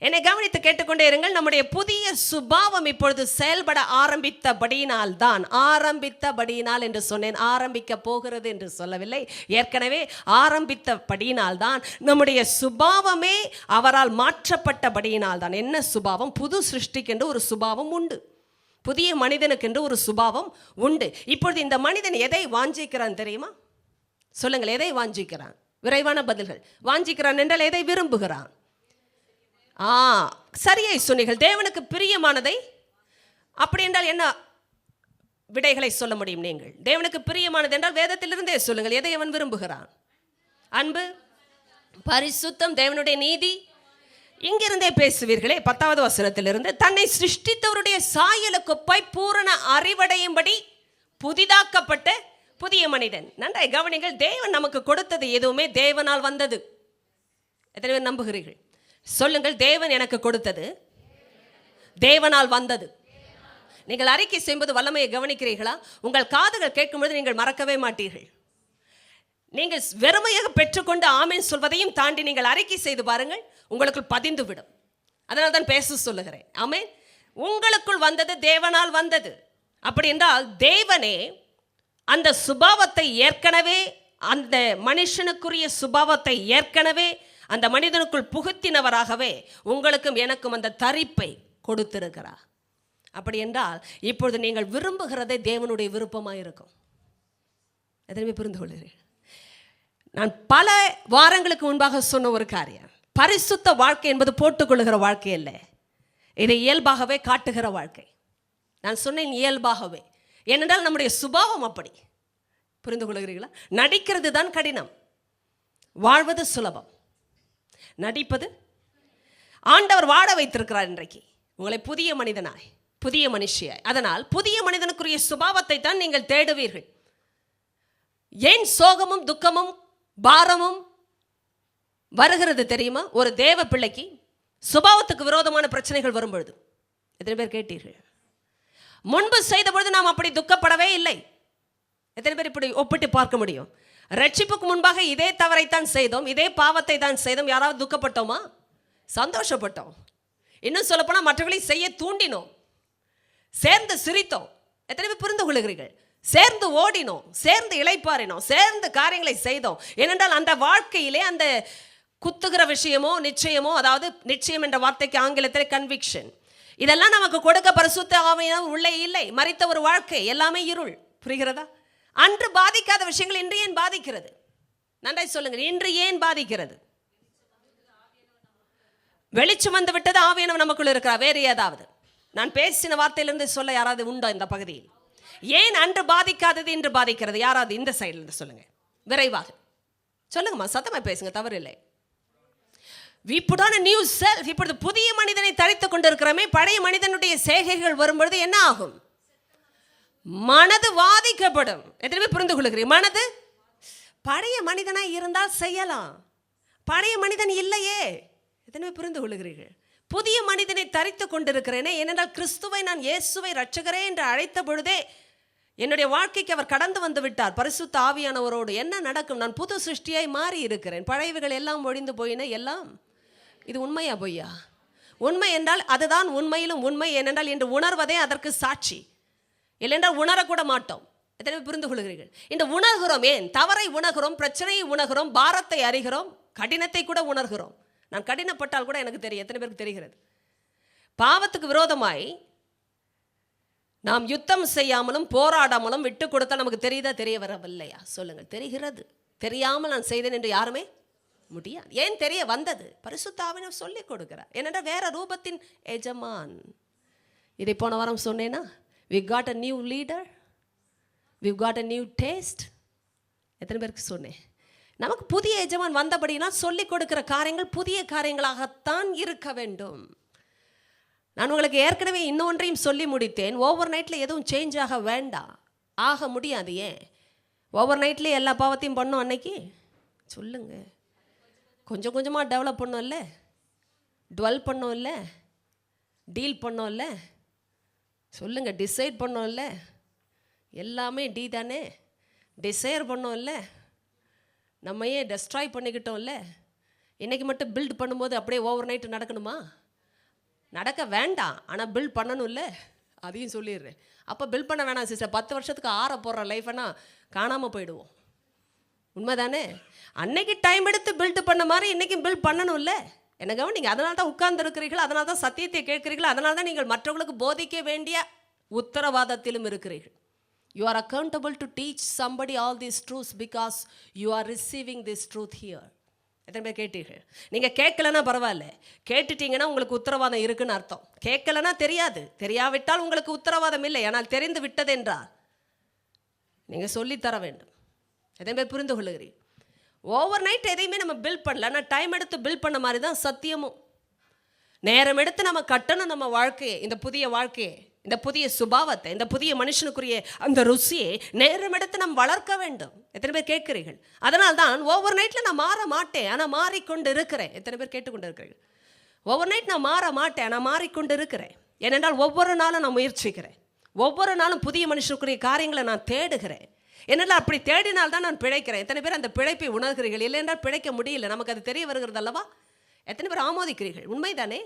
என்னை கவனித்து கேட்டுக்கொண்டே இருங்கள். நம்முடைய புதிய சுபாவம் இப்பொழுது செயல்பட ஆரம்பித்தபடியினால் தான், ஆரம்பித்தபடியினால் என்று சொன்னேன், ஆரம்பிக்க போகிறது என்று சொல்லவில்லை. ஏற்கனவே ஆரம்பித்தபடியினால் தான் நம்முடைய சுபாவமே அவரால் மாற்றப்பட்டபடியினால் தான். என்ன சுபாவம்? புது சிருஷ்டிக்கென்று ஒரு சுபாவம் உண்டு, புதிய மனிதனுக்கென்று ஒரு சுபாவம் உண்டு. இப்பொழுது இந்த மனிதன் எதை வாஞ்சிக்கிறான் தெரியுமா? சொல்லுங்கள், எதை வாஞ்சிக்கிறான்? விரைவான பதில்கள். வாஞ்சிக்கிறான் என்றால் எதை விரும்புகிறான்? சரியை சொன்னீர்கள். தேவனுக்கு பிரியமானதை. அப்படி என்றால் என்ன விடைகளை சொல்ல முடியும் நீங்கள்? தேவனுக்கு பிரியமானது என்றால் வேதத்திலிருந்தே சொல்லுங்கள். எதை அவன் விரும்புகிறான்? அன்பு, பரிசுத்தம், தேவனுடைய நீதி. இங்கிருந்தே பேசுவீர்களே. 10வது வசனத்திலிருந்து, தன்னை சிருஷ்டித்தவருடைய சாயலுக்குப்பாய் பூரண அறிவடையும்படி புதிதாக்கப்பட்ட புதிய மனிதன். நன்றாய் கவனிங்கள். தேவன் நமக்கு கொடுத்தது எதுவுமே தேவனால் வந்தது. எத்தனை பேர் நம்புகிறீர்கள்? சொல்லுங்கள், தேவன் எனக்கு கொடுத்தது தேவனால் வந்தது. நீங்கள் அறிக்கை செய்யும்போது வல்லமையை கவனிக்கிறீர்களா? உங்கள் காதுகள் கேட்கும்போது நீங்கள் மறக்கவே மாட்டீர்கள். நீங்கள் வெறுமையாக பெற்றுக்கொண்டு ஆமென் சொல்வதையும் தாண்டி நீங்கள் அறிக்கை செய்து பாருங்கள், உங்களுக்குள் பதிந்து விடும். அதனால் தான் பேச சொல்லுகிறேன். ஆமென். உங்களுக்குள் வந்தது தேவனால் வந்தது. அப்படி என்றால் தேவனே அந்த சுபாவத்தை ஏற்கனவே, அந்த மனுஷனுக்குரிய சுபாவத்தை ஏற்கனவே அந்த மனிதனுக்குள் புகுத்தினவராகவே உங்களுக்கும் எனக்கும் அந்த தரிப்பை கொடுத்திருக்கிறார். அப்படி என்றால் இப்பொழுது நீங்கள் விரும்புகிறதே தேவனுடைய விருப்பமாக இருக்கும். எதனை புரிந்து கொள்கிறீர்கள்? நான் பல வாரங்களுக்கு முன்பாக சொன்ன ஒரு காரியம், பரிசுத்த வாழ்க்கை என்பது போட்டுக்கொள்ளுகிற வாழ்க்கை அல்ல, இதை இயல்பாகவே காட்டுகிற வாழ்க்கை. நான் சொன்னேன் இயல்பாகவே. ஏனென்றால் நம்முடைய சுபாவம் அப்படி. புரிந்து கொள்கிறீர்களா? நடிக்கிறது தான் கடினம், வாழ்வது சுலபம். நடிப்பது ஆண்டவர் வாழ வைத்திருக்கிறார் இன்றைக்கு உங்களை புதிய மனிதனாய், புதிய மனுஷியாய். அதனால் புதிய மனிதனுக்குரிய சுபாவத்தை தான் நீங்கள் தேடுவீர்கள். ஏன் சோகமும் துக்கமும் பாரமும் வருகிறது தெரியுமா? ஒரு தேவ பிள்ளைக்கு சுபாவத்துக்கு விரோதமான பிரச்சனைகள் வரும்பொழுது. எத்தனை பேர் கேட்டீர்கள்? முன்பு செய்த பொழுது நாம் அப்படி துக்கப்படவே இல்லை. எத்தனை பேர் இப்படி ஒப்பிட்டு பார்க்க முடியும்? ரட்சிப்புக்கு முன்பாக இதே தவறைத்தான் செய்தோம், இதே பாவத்தை தான் செய்தோம். யாராவது துக்கப்பட்டோமா? சந்தோஷப்பட்டோம். இன்னும் சொல்லப்போனால் மற்றவர்களை செய்ய தூண்டினோம், சேர்ந்து சிரித்தோம். எத்தனை பேர் புரிந்து கொள்கிறீர்கள்? சேர்ந்து ஓடினோம், சேர்ந்து இளைப்பாறினோம், சேர்ந்து காரியங்களை செய்தோம். ஏனென்றால் அந்த வாழ்க்கையிலே அந்த குத்துகிற விஷயமோ நிச்சயமோ, அதாவது நிச்சயம் என்ற வார்த்தைக்கு ஆங்கிலத்தில் கன்விக்ஷன், இதெல்லாம் நமக்கு கொடுக்க பரிசுத்த ஆவியானவர் உள்ளே இல்லை. மரித்த ஒரு வாழ்க்கை, எல்லாமே இருள். புரிகிறதா? அன்று பாதிக்காத விஷயங்கள் இன்று ஏன் பாதிக்கிறது? நன்றாய் சொல்லுங்கள், இன்று ஏன் பாதிக்கிறது? வெளிச்சம் வந்து விட்டது, ஆவியானவர் நமக்குள்ள இருக்கிறார். வேறு ஏதாவது நான் பேசின வார்த்தையிலிருந்து சொல்ல யாராவது உண்டோ இந்த பகுதியில்? ஏன் அன்று பாதிக்காதது இன்று பாதிக்கிறது? யாராவது இந்த சைடிலிருந்து சொல்லுங்க, விரைவாக சொல்லுங்கம்மா, சத்தமாக பேசுங்க, தவறு இல்லை. We put on a new self. இப்பொழுது புதிய மனிதனை தரித்துக் கொண்டிருக்கிறோமே. பழைய மனிதனுடைய செய்கைகள் வரும்பொழுது என்ன ஆகும்? மனது வாதிக்கப்படும். எத்தனை பேர் புரிந்து கொள்கிறீர்கள்? மனது பழைய மனிதனாய் இருந்தால் செய்யலாம், பழைய மனிதன் இல்லையே. எத்தனை பேர் புரிந்து கொள்கிறீர்கள்? புதிய மனிதனை தரித்துக் கொண்டிருக்கிறேனே. ஏனென்றால் கிறிஸ்துவை நான் இயேசுவை ரட்சகரே என்று அழைத்த பொழுதே என்னுடைய வாழ்க்கைக்கு அவர் கடந்து வந்து விட்டார் பரிசுத்த ஆவியானவரோடு. என்ன நடக்கும்? நான் புது சிருஷ்டியாய் மாறி இருக்கிறேன். பழையவைகள் எல்லாம் ஒழிந்து போயின. எல்லாம் இது உண்மையா பொய்யா? உண்மை என்றால் அதுதான் உண்மையிலும் உண்மை. ஏனென்றால் என்று உணர்வதே அதற்கு சாட்சி. இல்லைன்றால் உணரக்கூட மாட்டோம். எத்தனை புரிந்து கொள்கிறீர்கள்? இந்த உணர்கிறோம். ஏன் தவறை உணர்கிறோம், பிரச்சனையை உணர்கிறோம், பாரத்தை அறிகிறோம், கடினத்தை கூட உணர்கிறோம். நான் கடினப்பட்டால் கூட எனக்கு தெரியும். எத்தனை பேருக்கு தெரிகிறது? பாவத்துக்கு விரோதமாய் நாம் யுத்தம் செய்யாமலும் போராடாமலும் விட்டு கொடுத்தால் நமக்கு தெரியுதா? தெரிய வரவில்லையா? சொல்லுங்கள். தெரிகிறது. தெரியாமல் நான் செய்தேன் என்று யாருமே முடியாது. ஏன் தெரிய வந்தது? பரிசுத்த ஆவியானவர் சொல்லிக் கொடுக்கிறார். ஏனென்றால் வேற ரூபத்தின் எஜமான். இதை போன வாரம் சொன்னேன்னா, we got a new leader, we got a new taste. எத்தனை பேருக்கு சொன்னேன்? நமக்கு புதிய எஜமான் வந்தபடினா சொல்லிக் கொடுக்கிற காரியங்கள் புதிய காரியங்களாகத்தான் இருக்க வேண்டும். நான் உங்களுக்கு ஏற்கனவே இன்னொன்றையும் சொல்லி முடித்தேன். ஓவர் நைட்டில் எதுவும் சேஞ்ச் ஆக வேண்டாம், ஆக முடியாது. ஏன் ஓவர் நைட்லேயே எல்லா பாவத்தையும் பண்ணோம்? அன்னைக்கு சொல்லுங்க, கொஞ்சம் கொஞ்சமாக டெவலப் பண்ணோம்ல, டுவெல் பண்ணோம்ல, டீல் பண்ணோம்ல, சொல்லுங்க, டிசைட் பண்ணோம்ல, எல்லாமே டி தானே. டிசைர் பண்ணோம்ல, நம்மையே டெஸ்ட்ராய் பண்ணிக்கிட்டோம்ல. இன்றைக்கி மட்டும் பில்ட் பண்ணும்போது அப்படியே ஓவர் நைட்டு நடக்கணுமா? நடக்க வேண்டாம், ஆனால் பில்ட் பண்ணணும்ல, அதையும் சொல்லிடுறேன். அப்போ பில்ட் பண்ண வேணாம் சிஸ்டர், 10 வருஷத்துக்கு ஆற போடுற லைஃப்னா காணாமல் போயிடுவோம். உண்மை தானே? அன்னைக்கு டைம் எடுத்து பில்ட் பண்ண மாதிரி இன்றைக்கும் பில்ட் பண்ணணும்ல. என்ன கவனிங்க, அதனால தான் உட்கார்ந்துருக்கிறீர்கள், அதனால தான் சத்தியத்தை கேட்கிறீர்கள், அதனால தான் நீங்கள் மற்றவர்களுக்கு போதிக்க வேண்டிய உத்தரவாதத்திலும் இருக்கிறீர்கள். You are accountable to teach somebody all these truths because you are receiving this truth here. எத்தனை பேர் கேட்டீர்கள்? நீங்கள் கேட்கலன்னா பரவாயில்ல, கேட்டுட்டீங்கன்னா உங்களுக்கு உத்தரவாதம் இருக்குன்னு அர்த்தம். கேட்கலன்னா தெரியாது, தெரியாவிட்டால் உங்களுக்கு உத்தரவாதம் இல்லை. ஆனால் தெரிந்து விட்டது என்றால் நீங்கள் சொல்லித்தர வேண்டும். எத்தனை பேர் புரிந்து கொள்ளுகிறீர்கள்? ஓவர் நைட் எதையுமே நம்ம பில்ட் பண்ணல, ஆனால் டைம் எடுத்து பில்ட் பண்ண மாதிரி தான் சத்தியமும். நேரம் எடுத்து நம்ம கட்டணும் நம்ம வாழ்க்கையை, இந்த புதிய வாழ்க்கையை, இந்த புதிய சுபாவத்தை, இந்த புதிய மனுஷனுக்குரிய அந்த ருசியை நேரம் எடுத்து நாம் வளர்க்க வேண்டும். எத்தனை பேர் கேட்கிறீர்கள்? அதனால் தான் ஓவர் நைட்டில் நான் மாற மாட்டேன், ஆனால் மாறிக்கொண்டு இருக்கிறேன். எத்தனை பேர் கேட்டுக்கொண்டு இருக்கிறீர்கள்? ஓவர் நைட் நான் மாற மாட்டேன், ஆனால் மாறிக்கொண்டு இருக்கிறேன். ஏனென்றால் ஒவ்வொரு நாளும் நான் முயற்சிக்கிறேன், ஒவ்வொரு நாளும் புதிய மனுஷனுக்குரிய காரியங்களை நான் தேடுகிறேன். ஏனென்றால் அப்படி தேடினால்தான் நான் பிழைக்கிறேன். எத்தனை பேர் அந்த பிழைப்பை உணர்கிறீர்கள்? இல்லை என்றால் பிழைக்க முடியல, நமக்கு அது தெரிய வருகிறது அல்லவா? எத்தனை பேர் ஆமோதிக்கிறீர்கள்? உண்மைதானே?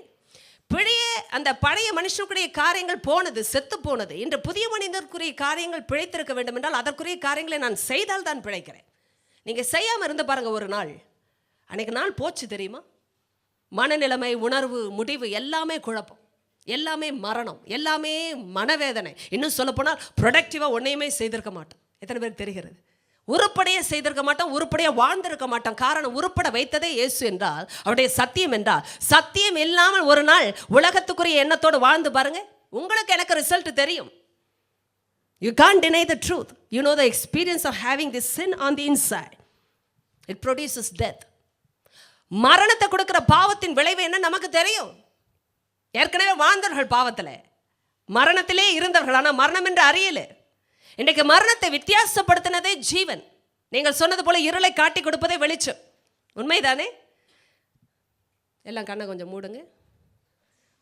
பிழையே அந்த பழைய மனுஷனுக்குரிய காரியங்கள் போனது, செத்து போனது. இன்று புதிய மனிதனுக்குரிய காரியங்கள் பிழைத்திருக்க வேண்டும் என்றால் அதற்குரிய காரியங்களை நான் செய்தால் தான் பிழைக்கிறேன். நீங்கள் செய்யாமல் இருந்து பாருங்கள், ஒரு நாள் அன்றைக்கு நாள் போச்சு தெரியுமா? மனநிலைமை, உணர்வு, முடிவு எல்லாமே குழப்பம், எல்லாமே மரணம், எல்லாமே மனவேதனை. இன்னும் சொல்லப்போனால் ப்ரொடக்டிவாக ஒன்றையுமே செய்திருக்க மாட்டோம். எத்தனை பேருக்கு தெரிகிறது? உருப்படைய செய்திருக்க மாட்டோம், உருப்படைய வாழ்ந்திருக்க மாட்டோம். காரணம், உருப்பட வைத்ததே இயேசு என்றால், அவருடைய சத்தியம் என்றால், சத்தியம் இல்லாமல் ஒரு நாள் உலகத்துக்குரிய எண்ணத்தோடு வாழ்ந்து பாருங்க, உங்களுக்கு எனக்கு ரிசல்ட் தெரியும். You can't deny the truth. You know the experience of having this sin on the inside. It produces death. மரணத்தை கொடுக்கிற பாவத்தின் விளைவு என்ன நமக்கு தெரியும். ஏற்கனவே வாழ்ந்தவர்கள் பாவத்தில், மரணத்திலே இருந்தவர்கள், ஆனால் மரணம் என்று அறியல. இன்றைக்கு மரணத்தை வித்தியாசப்படுத்தினதே ஜீவன். நீங்கள் சொன்னது போல இருளை காட்டி கொடுப்பதே வெளிச்சம். உண்மைதானே? எல்லாம் கண்ணை கொஞ்சம்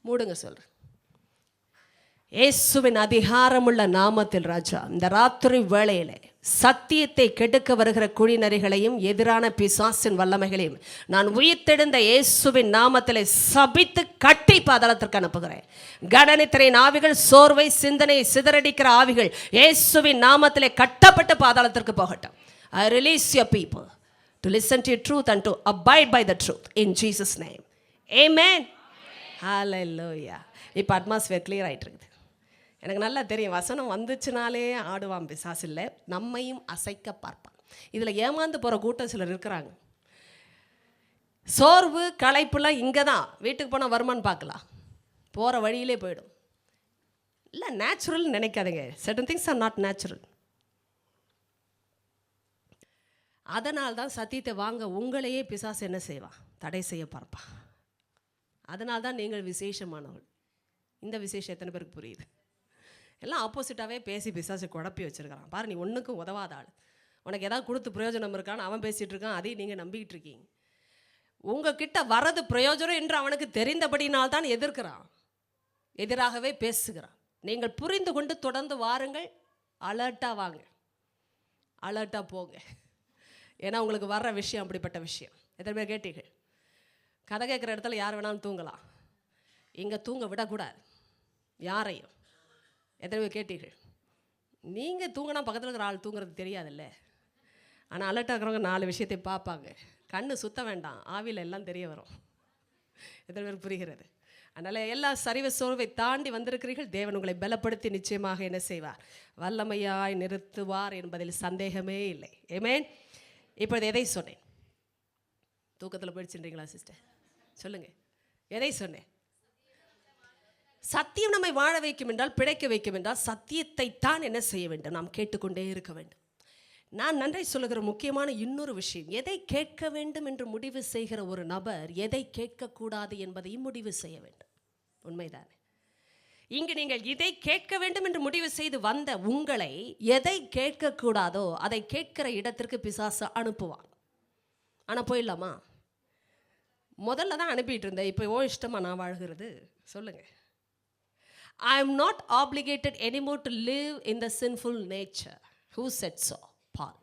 மூடுங்க சொல்கிறேன். இயேசுவின் அதிகாரமுள்ள நாமத்தில் ராஜா, இந்த ராத்திரி வேளையிலே சத்தியத்தை கெடுக்க வருகிற குழிநரிகளையும் எதிரான பிசாசின் வல்லமைகளையும் நான் உயிர்த்தெழுந்த இயேசுவின் நாமத்திலே சபித்து கட்டி பாதாளத்திற்கு அனுப்புகிறேன். கடனித்திரையின் ஆவிகள், சோர்வை சிந்தனையை சிதறடிக்கிற ஆவிகள் இயேசுவின் நாமத்திலே கட்டப்பட்டு பாதாளத்திற்கு போகட்டும். I release your people to listen to your truth and to abide by the truth in Jesus name. Amen. Hallelujah. இப்போ அட்மாஸ்பியர் கிளியர் ஆகிட்டு இருக்குது. எனக்கு நல்லா தெரியும், வசனம் வந்துச்சுனாலே ஆடுவான் பிசாசு, இல்லை நம்மையும் அசைக்க பார்ப்பான். இதில் ஏமாந்து போகிற கூட்டம் சிலர் இருக்கிறாங்க. சோர்வு களைப்புலாம் இங்கே தான், வீட்டுக்கு போனால் வருமானு பார்க்கலாம், போகிற வழியிலே போயிடும். இல்லை நேச்சுரல்னு நினைக்காதீங்க. certain things are not natural. அதனால் தான் சத்தியத்தை வாங்க உங்களையே பிசாசு என்ன செய்வான்? தடை செய்ய பார்ப்பான். அதனால் தான் நீங்கள் விசேஷமானவள். இந்த விசேஷம் எத்தனை பேருக்கு புரியுது? எல்லாம் ஆப்போசிட்டாகவே பேசி பிசாசை குழப்பி வச்சுருக்கிறான். பாரு, நீ ஒன்றுக்கும் உதவாத ஆள், உனக்கு எதாவது கொடுத்து பிரயோஜனம் இருக்கான்னு அவன் பேசிகிட்டு இருக்கான், அதையும் நீங்கள் நம்பிக்கிட்டு இருக்கீங்க. உங்ககிட்ட வரது பிரயோஜனம் என்று அவனுக்கு தெரிந்தபடினால்தான் எதிர்க்கிறான், எதிராகவே பேசுகிறான். நீங்கள் புரிந்து கொண்டு தொடர்ந்து வாருங்கள், அலர்ட்டாக வாங்க, அலர்ட்டாக போங்க. ஏன்னா உங்களுக்கு வர்ற விஷயம் அப்படிப்பட்ட விஷயம். எத்தனை பேர் கேட்டீர்கள்? கதை கேட்குற இடத்துல யார் வேணாலும் தூங்கலாம், இங்கே தூங்க விடக்கூடாது யாரையும். எத்தனை பேர் கேட்டீர்கள்? நீங்கள் தூங்கினா பக்கத்தில் இருக்கிற ஆள் தூங்குறது தெரியாதுல்ல. ஆனால் அலர்ட்டாக இருக்கிறவங்க 4 விஷயத்தை பார்ப்பாங்க. கண்ணு சுத்த வேண்டாம், ஆவியில் எல்லாம் தெரிய வரும். எத்தனை பேர் புரிகிறது? அதனால் எல்லா சரிவு சோர்வை தாண்டி வந்திருக்கிறீர்கள். தேவன் உங்களை பலப்படுத்தி நிச்சயமாக என்ன செய்வார்? வல்லமையாய் நிறுத்துவார் என்பதில் சந்தேகமே இல்லை. ஆமென். இப்பொழுது எதை சொன்னேன்? தூக்கத்தில் போயிடுச்சுன்றீங்களா சிஸ்டர்? சொல்லுங்கள், எதை சொன்னேன்? சத்தியம் நம்மை வாழ வைக்கும் என்றால், பிழைக்க வைக்கும் என்றால் சத்தியத்தை தான் என்ன செய்ய வேண்டும்? நாம் கேட்டுக்கொண்டே இருக்க வேண்டும். நான் நன்றை சொல்லுகிற முக்கியமான இன்னொரு விஷயம், எதை கேட்க வேண்டும் என்று முடிவு செய்கிற ஒரு நபர் எதை கேட்கக்கூடாது என்பதையும் முடிவு செய்ய வேண்டும். உண்மைதானே? இங்கு நீங்கள் இதை கேட்க வேண்டும் என்று முடிவு செய்து வந்த உங்களை எதை கேட்கக்கூடாதோ அதை கேட்கிற இடத்திற்கு பிசாசு அனுப்புவான். ஆனால் போயிடலாமா? முதல்ல தான் அனுப்பிட்டு இருந்தேன், இப்போ இஷ்டமாக நான் வாழ்கிறது. சொல்லுங்கள். I am not obligated anymore to live in the sinful nature. Who said so? Paul.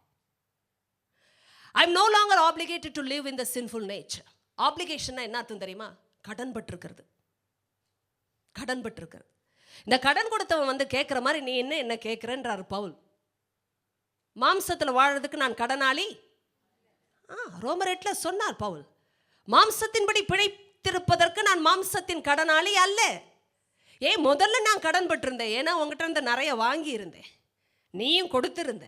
I am no longer obligated to live in the sinful nature. Obligation என்ன அர்த்தம் தெரியுமா? கடன் பட்டிருக்கிறது. கடன் பட்டிருக்கிறது. இந்த கடன் கொடுத்தவன் வந்து கேட்குற மாதிரி நீ என்ன கேட்குறன்றார் பவுல். மாம்சத்தில் வாழறதுக்கு நான் கடனாளி. ரோமர் 8 சொன்னார் பவுல், மாம்சத்தின்படி பிழைத்திருப்பதற்கு நான் மாம்சத்தின் கடனாளி அல்ல. முதல்ல நான் கடன் பட்டிருந்தேன், ஏன்னா உங்ககிட்ட இருந்து நிறைய வாங்கி இருந்தேன், நீயும் கொடுத்திருந்த,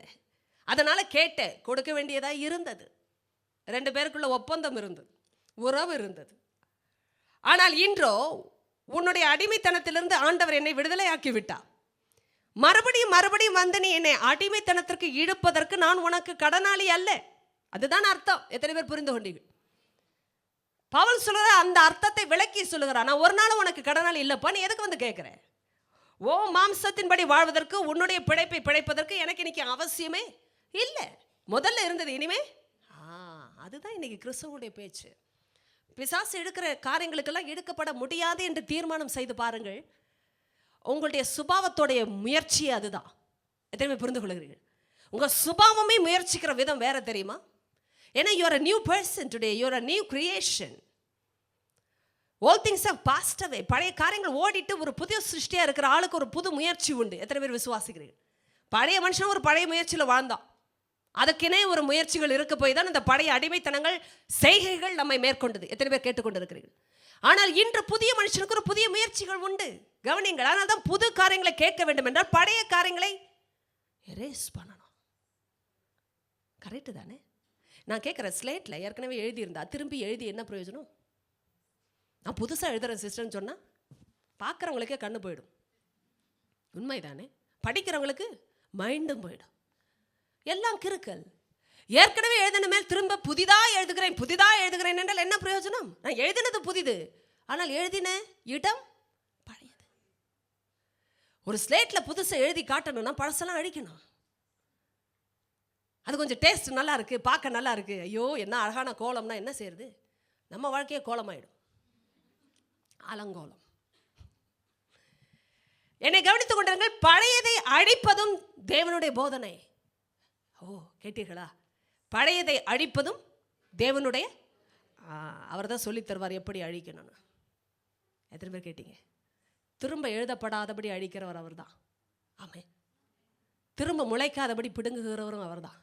அதனால் கேட்டேன், கொடுக்க வேண்டியதாக இருந்தது. 2 பேருக்குள்ள ஒப்பந்தம் இருந்தது, உறவு இருந்தது. ஆனால் இன்றோ உன்னுடைய அடிமைத்தனத்திலிருந்து ஆண்டவர் என்னை விடுதலையாக்கி விட்டார். மறுபடியும் வந்து நீ என்னை அடிமைத்தனத்திற்கு இழுப்பதற்கு நான் உனக்கு கடனாளி அல்ல. அதுதான் அர்த்தம். எத்தனை பேர் புரிந்து கொண்டீர்கள்? பவுல் சொல்கிற அந்த அர்த்தத்தை விளக்கி சொல்லுகிறான். நான் ஒரு நாளும் உனக்கு கடனாளி இல்லைப்பா, நீ எதுக்கு வந்து கேட்குற? மாம்சத்தின்படி வாழ்வதற்கு, உன்னுடைய பிழைப்பை பிழைப்பதற்கு எனக்கு இன்னைக்கு அவசியமே இல்லை. முதல்ல இருந்தது, இனிமே அதுதான் இன்னைக்கு கிறிஸ்தவனுடைய பேச்சு. பிசாசு எடுக்கிற காரியங்களுக்கெல்லாம் எடுக்கப்பட முடியாது என்று தீர்மானம் செய்து பாருங்கள். உங்களுடைய சுபாவத்தோடைய முயற்சி அதுதான். எத்தனை புரிந்து கொள்கிறீர்கள்? உங்கள் சுபாவமே முயற்சிக்கிற விதம் வேற தெரியுமா? ஏன்னா you are a new person today, you are a new creation. All things have passed away. பழைய காரியங்கள் ஓடிட்டு ஒரு புதிய சிருஷ்டியாக இருக்கிற ஆளுக்கு ஒரு புது முயற்சி உண்டு. எத்தனை பேர் விசுவாசிக்கிறீர்கள்? பழைய மனுஷன் ஒரு பழைய முயற்சியில் வாழ்ந்தான், அதுக்கெனே ஒரு முயற்சிகள் இருக்க போய் தான் இந்த பழைய அடிமைத்தனங்கள் செய்கைகள் நம்மை மேற்கொண்டது. எத்தனை பேர் கேட்டுக்கொண்டு இருக்கிறீர்கள்? ஆனால் இன்று புதிய மனுஷனுக்கு ஒரு புதிய முயற்சிகள் உண்டு. கவனிங்கள். ஆனால் தான் புது காரியங்களை கேட்க வேண்டும் என்றால் பழைய காரியங்களை எரேஸ் பண்ணணும். கரெக்டு தானே? நான் கேட்குறேன், ஸ்லேட்டில் ஏற்கனவே எழுதியிருந்தா திரும்பி எழுதி என்ன பிரயோஜனம்? நான் புதுசாக எழுதுகிறேன் சிஸ்டர்னு சொன்னால் பார்க்குறவங்களுக்கே கண்ணு போயிடும். உண்மைதானே? படிக்கிறவங்களுக்கு மைண்டும் போயிடும். எல்லாம் கிறுக்கல். ஏற்கனவே எழுதின மேல் திரும்ப புதிதாக எழுதுகிறேன் என்றால் என்ன பிரயோஜனம்? நான் எழுதினது புதிது, ஆனால் எழுதின இடம் பழையது. ஒரு ஸ்லேட்டில் புதுசாக எழுதி காட்டணும்னா பழசெல்லாம் அழிக்கணும். அது கொஞ்சம் டேஸ்ட் நல்லா இருக்கு, பார்க்க நல்லா இருக்கு, ஐயோ என்ன அழகான கோலம்னா என்ன செய்யறது? நம்ம வாழ்க்கையே கோலமாயிடும், அலங்கோலம். என்னை கவனித்துக் கொண்டிருங்கள். பழையதை அழிப்பதும் தேவனுடைய போதனை. கேட்டீர்களா? பழையதை அழிப்பதும் தேவனுடைய, அவர் தான் சொல்லி தருவார் எப்படி அழிக்கணும்னு. எத்தனை பேர் கேட்டீங்க? திரும்ப எழுதப்படாதபடி அழிக்கிறவர் அவர் தான். ஆமே. திரும்ப முளைக்காதபடி பிடுங்குகிறவரும் அவர் தான்.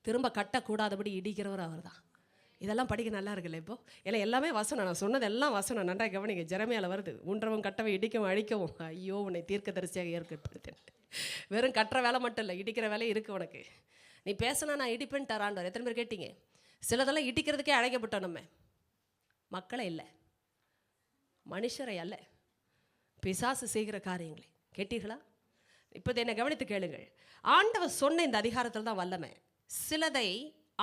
திரும்ப கட்டக்கூடாதபடி இடிக்கிறவரும் அவர் தான். இதெல்லாம் படிக்க நல்லா இருக்குல்ல இப்போ? ஏன்னா எல்லாமே வசனம், நான் சொன்னது எல்லாம் வசனம். நன்றாக கவனிங்க. ஜெரமியாவில் வருது, ஊன்றவும் கட்டவை இடிக்கவும் அழிக்கவும் ஐயோ உன்னை தீர்க்கதரிசியாக ஏற்படுத்தேன். வெறும் கட்டுற வேலை மட்டும் இல்லை, இடிக்கிற வேலை இருக்குது உனக்கு. நீ பேசினா நான் இடிப்பேன் தராண்டவர். எத்தனை பேர் கேட்டீங்க? சிலதெல்லாம் இடிக்கிறதுக்கே அழைக்கப்பட்டோம். நம்ம மக்களை இல்லை, மனுஷரை அல்ல, பிசாசு செய்கிற காரியங்களை. கேட்டீர்களா? இப்போ என்னை கவனித்து கேளுங்கள். ஆண்டவர் சொன்ன இந்த அதிகாரத்தில் தான் வல்லமை. சிலதை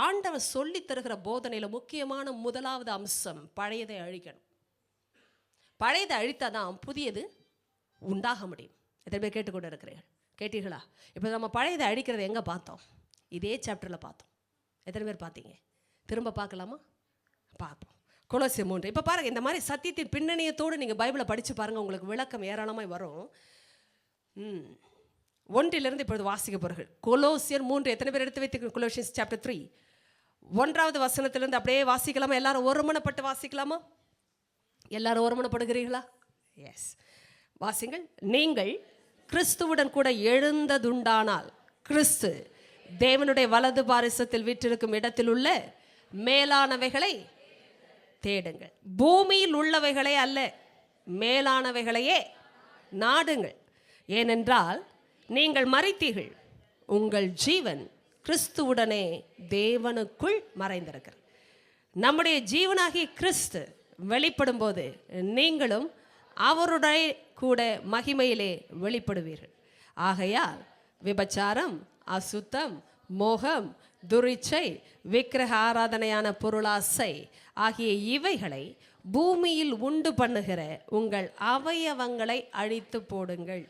ஆண்டவர் சொல்லி தருகிற போதனையில் முக்கியமான முதலாவது அம்சம் பழையதை அழிக்கணும். பழையதை அழித்தாதான் புதியது உண்டாக முடியும். எத்தனை பேர் கேட்டுக்கொண்டு இருக்கிறீர்கள்? கேட்டீர்களா? இப்போ நம்ம பழையதை அழிக்கிறத எங்கே பார்த்தோம்? இதே சாப்டரில் பார்த்தோம். எத்தனை பேர் பார்த்தீங்க? திரும்ப பார்க்கலாமா? பார்ப்போம். கொலோசியர் 3. இப்போ பாருங்கள், இந்த மாதிரி சத்தியத்தின் பின்னணியத்தோடு நீங்கள் பைபிளை படித்து பாருங்கள், உங்களுக்கு விளக்கம் ஏராளமாக வரும். 1 இப்பொழுது வாசிக்க போகிறீர்கள். கொலோசியர் 3. எத்தனை பேர் எடுத்து வைத்து? கொலோசியன்ஸ் சாப்டர் 3 1வது வசனத்திலிருந்து அப்படியே வாசிக்கலாமா? எல்லாரும் ஒருமனப்பட்டு வாசிக்கலாமா? எல்லாரும் ஒருமனப்படுகிறீர்களா? எஸ், வாசிங்கள். நீங்கள் கிறிஸ்துவுடன் கூட எழுந்ததுண்டானால் கிறிஸ்து தேவனுடைய வலது பாரிசத்தில் வீற்றிருக்கும் இடத்தில் உள்ள மேலானவைகளை தேடுங்கள், பூமியில் உள்ளவைகளை அல்ல, மேலானவைகளையே நாடுங்கள். ஏனென்றால் நீங்கள் மரித்தீர்கள், உங்கள் ஜீவன் கிறிஸ்துவுடனே தேவனுக்குள் மறைந்திருக்கிறது. நம்முடைய ஜீவனாகிய கிறிஸ்து வெளிப்படும் போது நீங்களும் அவருடைய கூட மகிமையிலே வெளிப்படுவீர்கள். ஆகையால் விபச்சாரம், அசுத்தம், மோகம், துரிச்சை, விக்கிரக ஆராதனையான பொருளாசை ஆகிய இவைகளை பூமியில் உண்டு பண்ணுகிற உங்கள் அவயவங்களை அழித்து போடுங்கள்.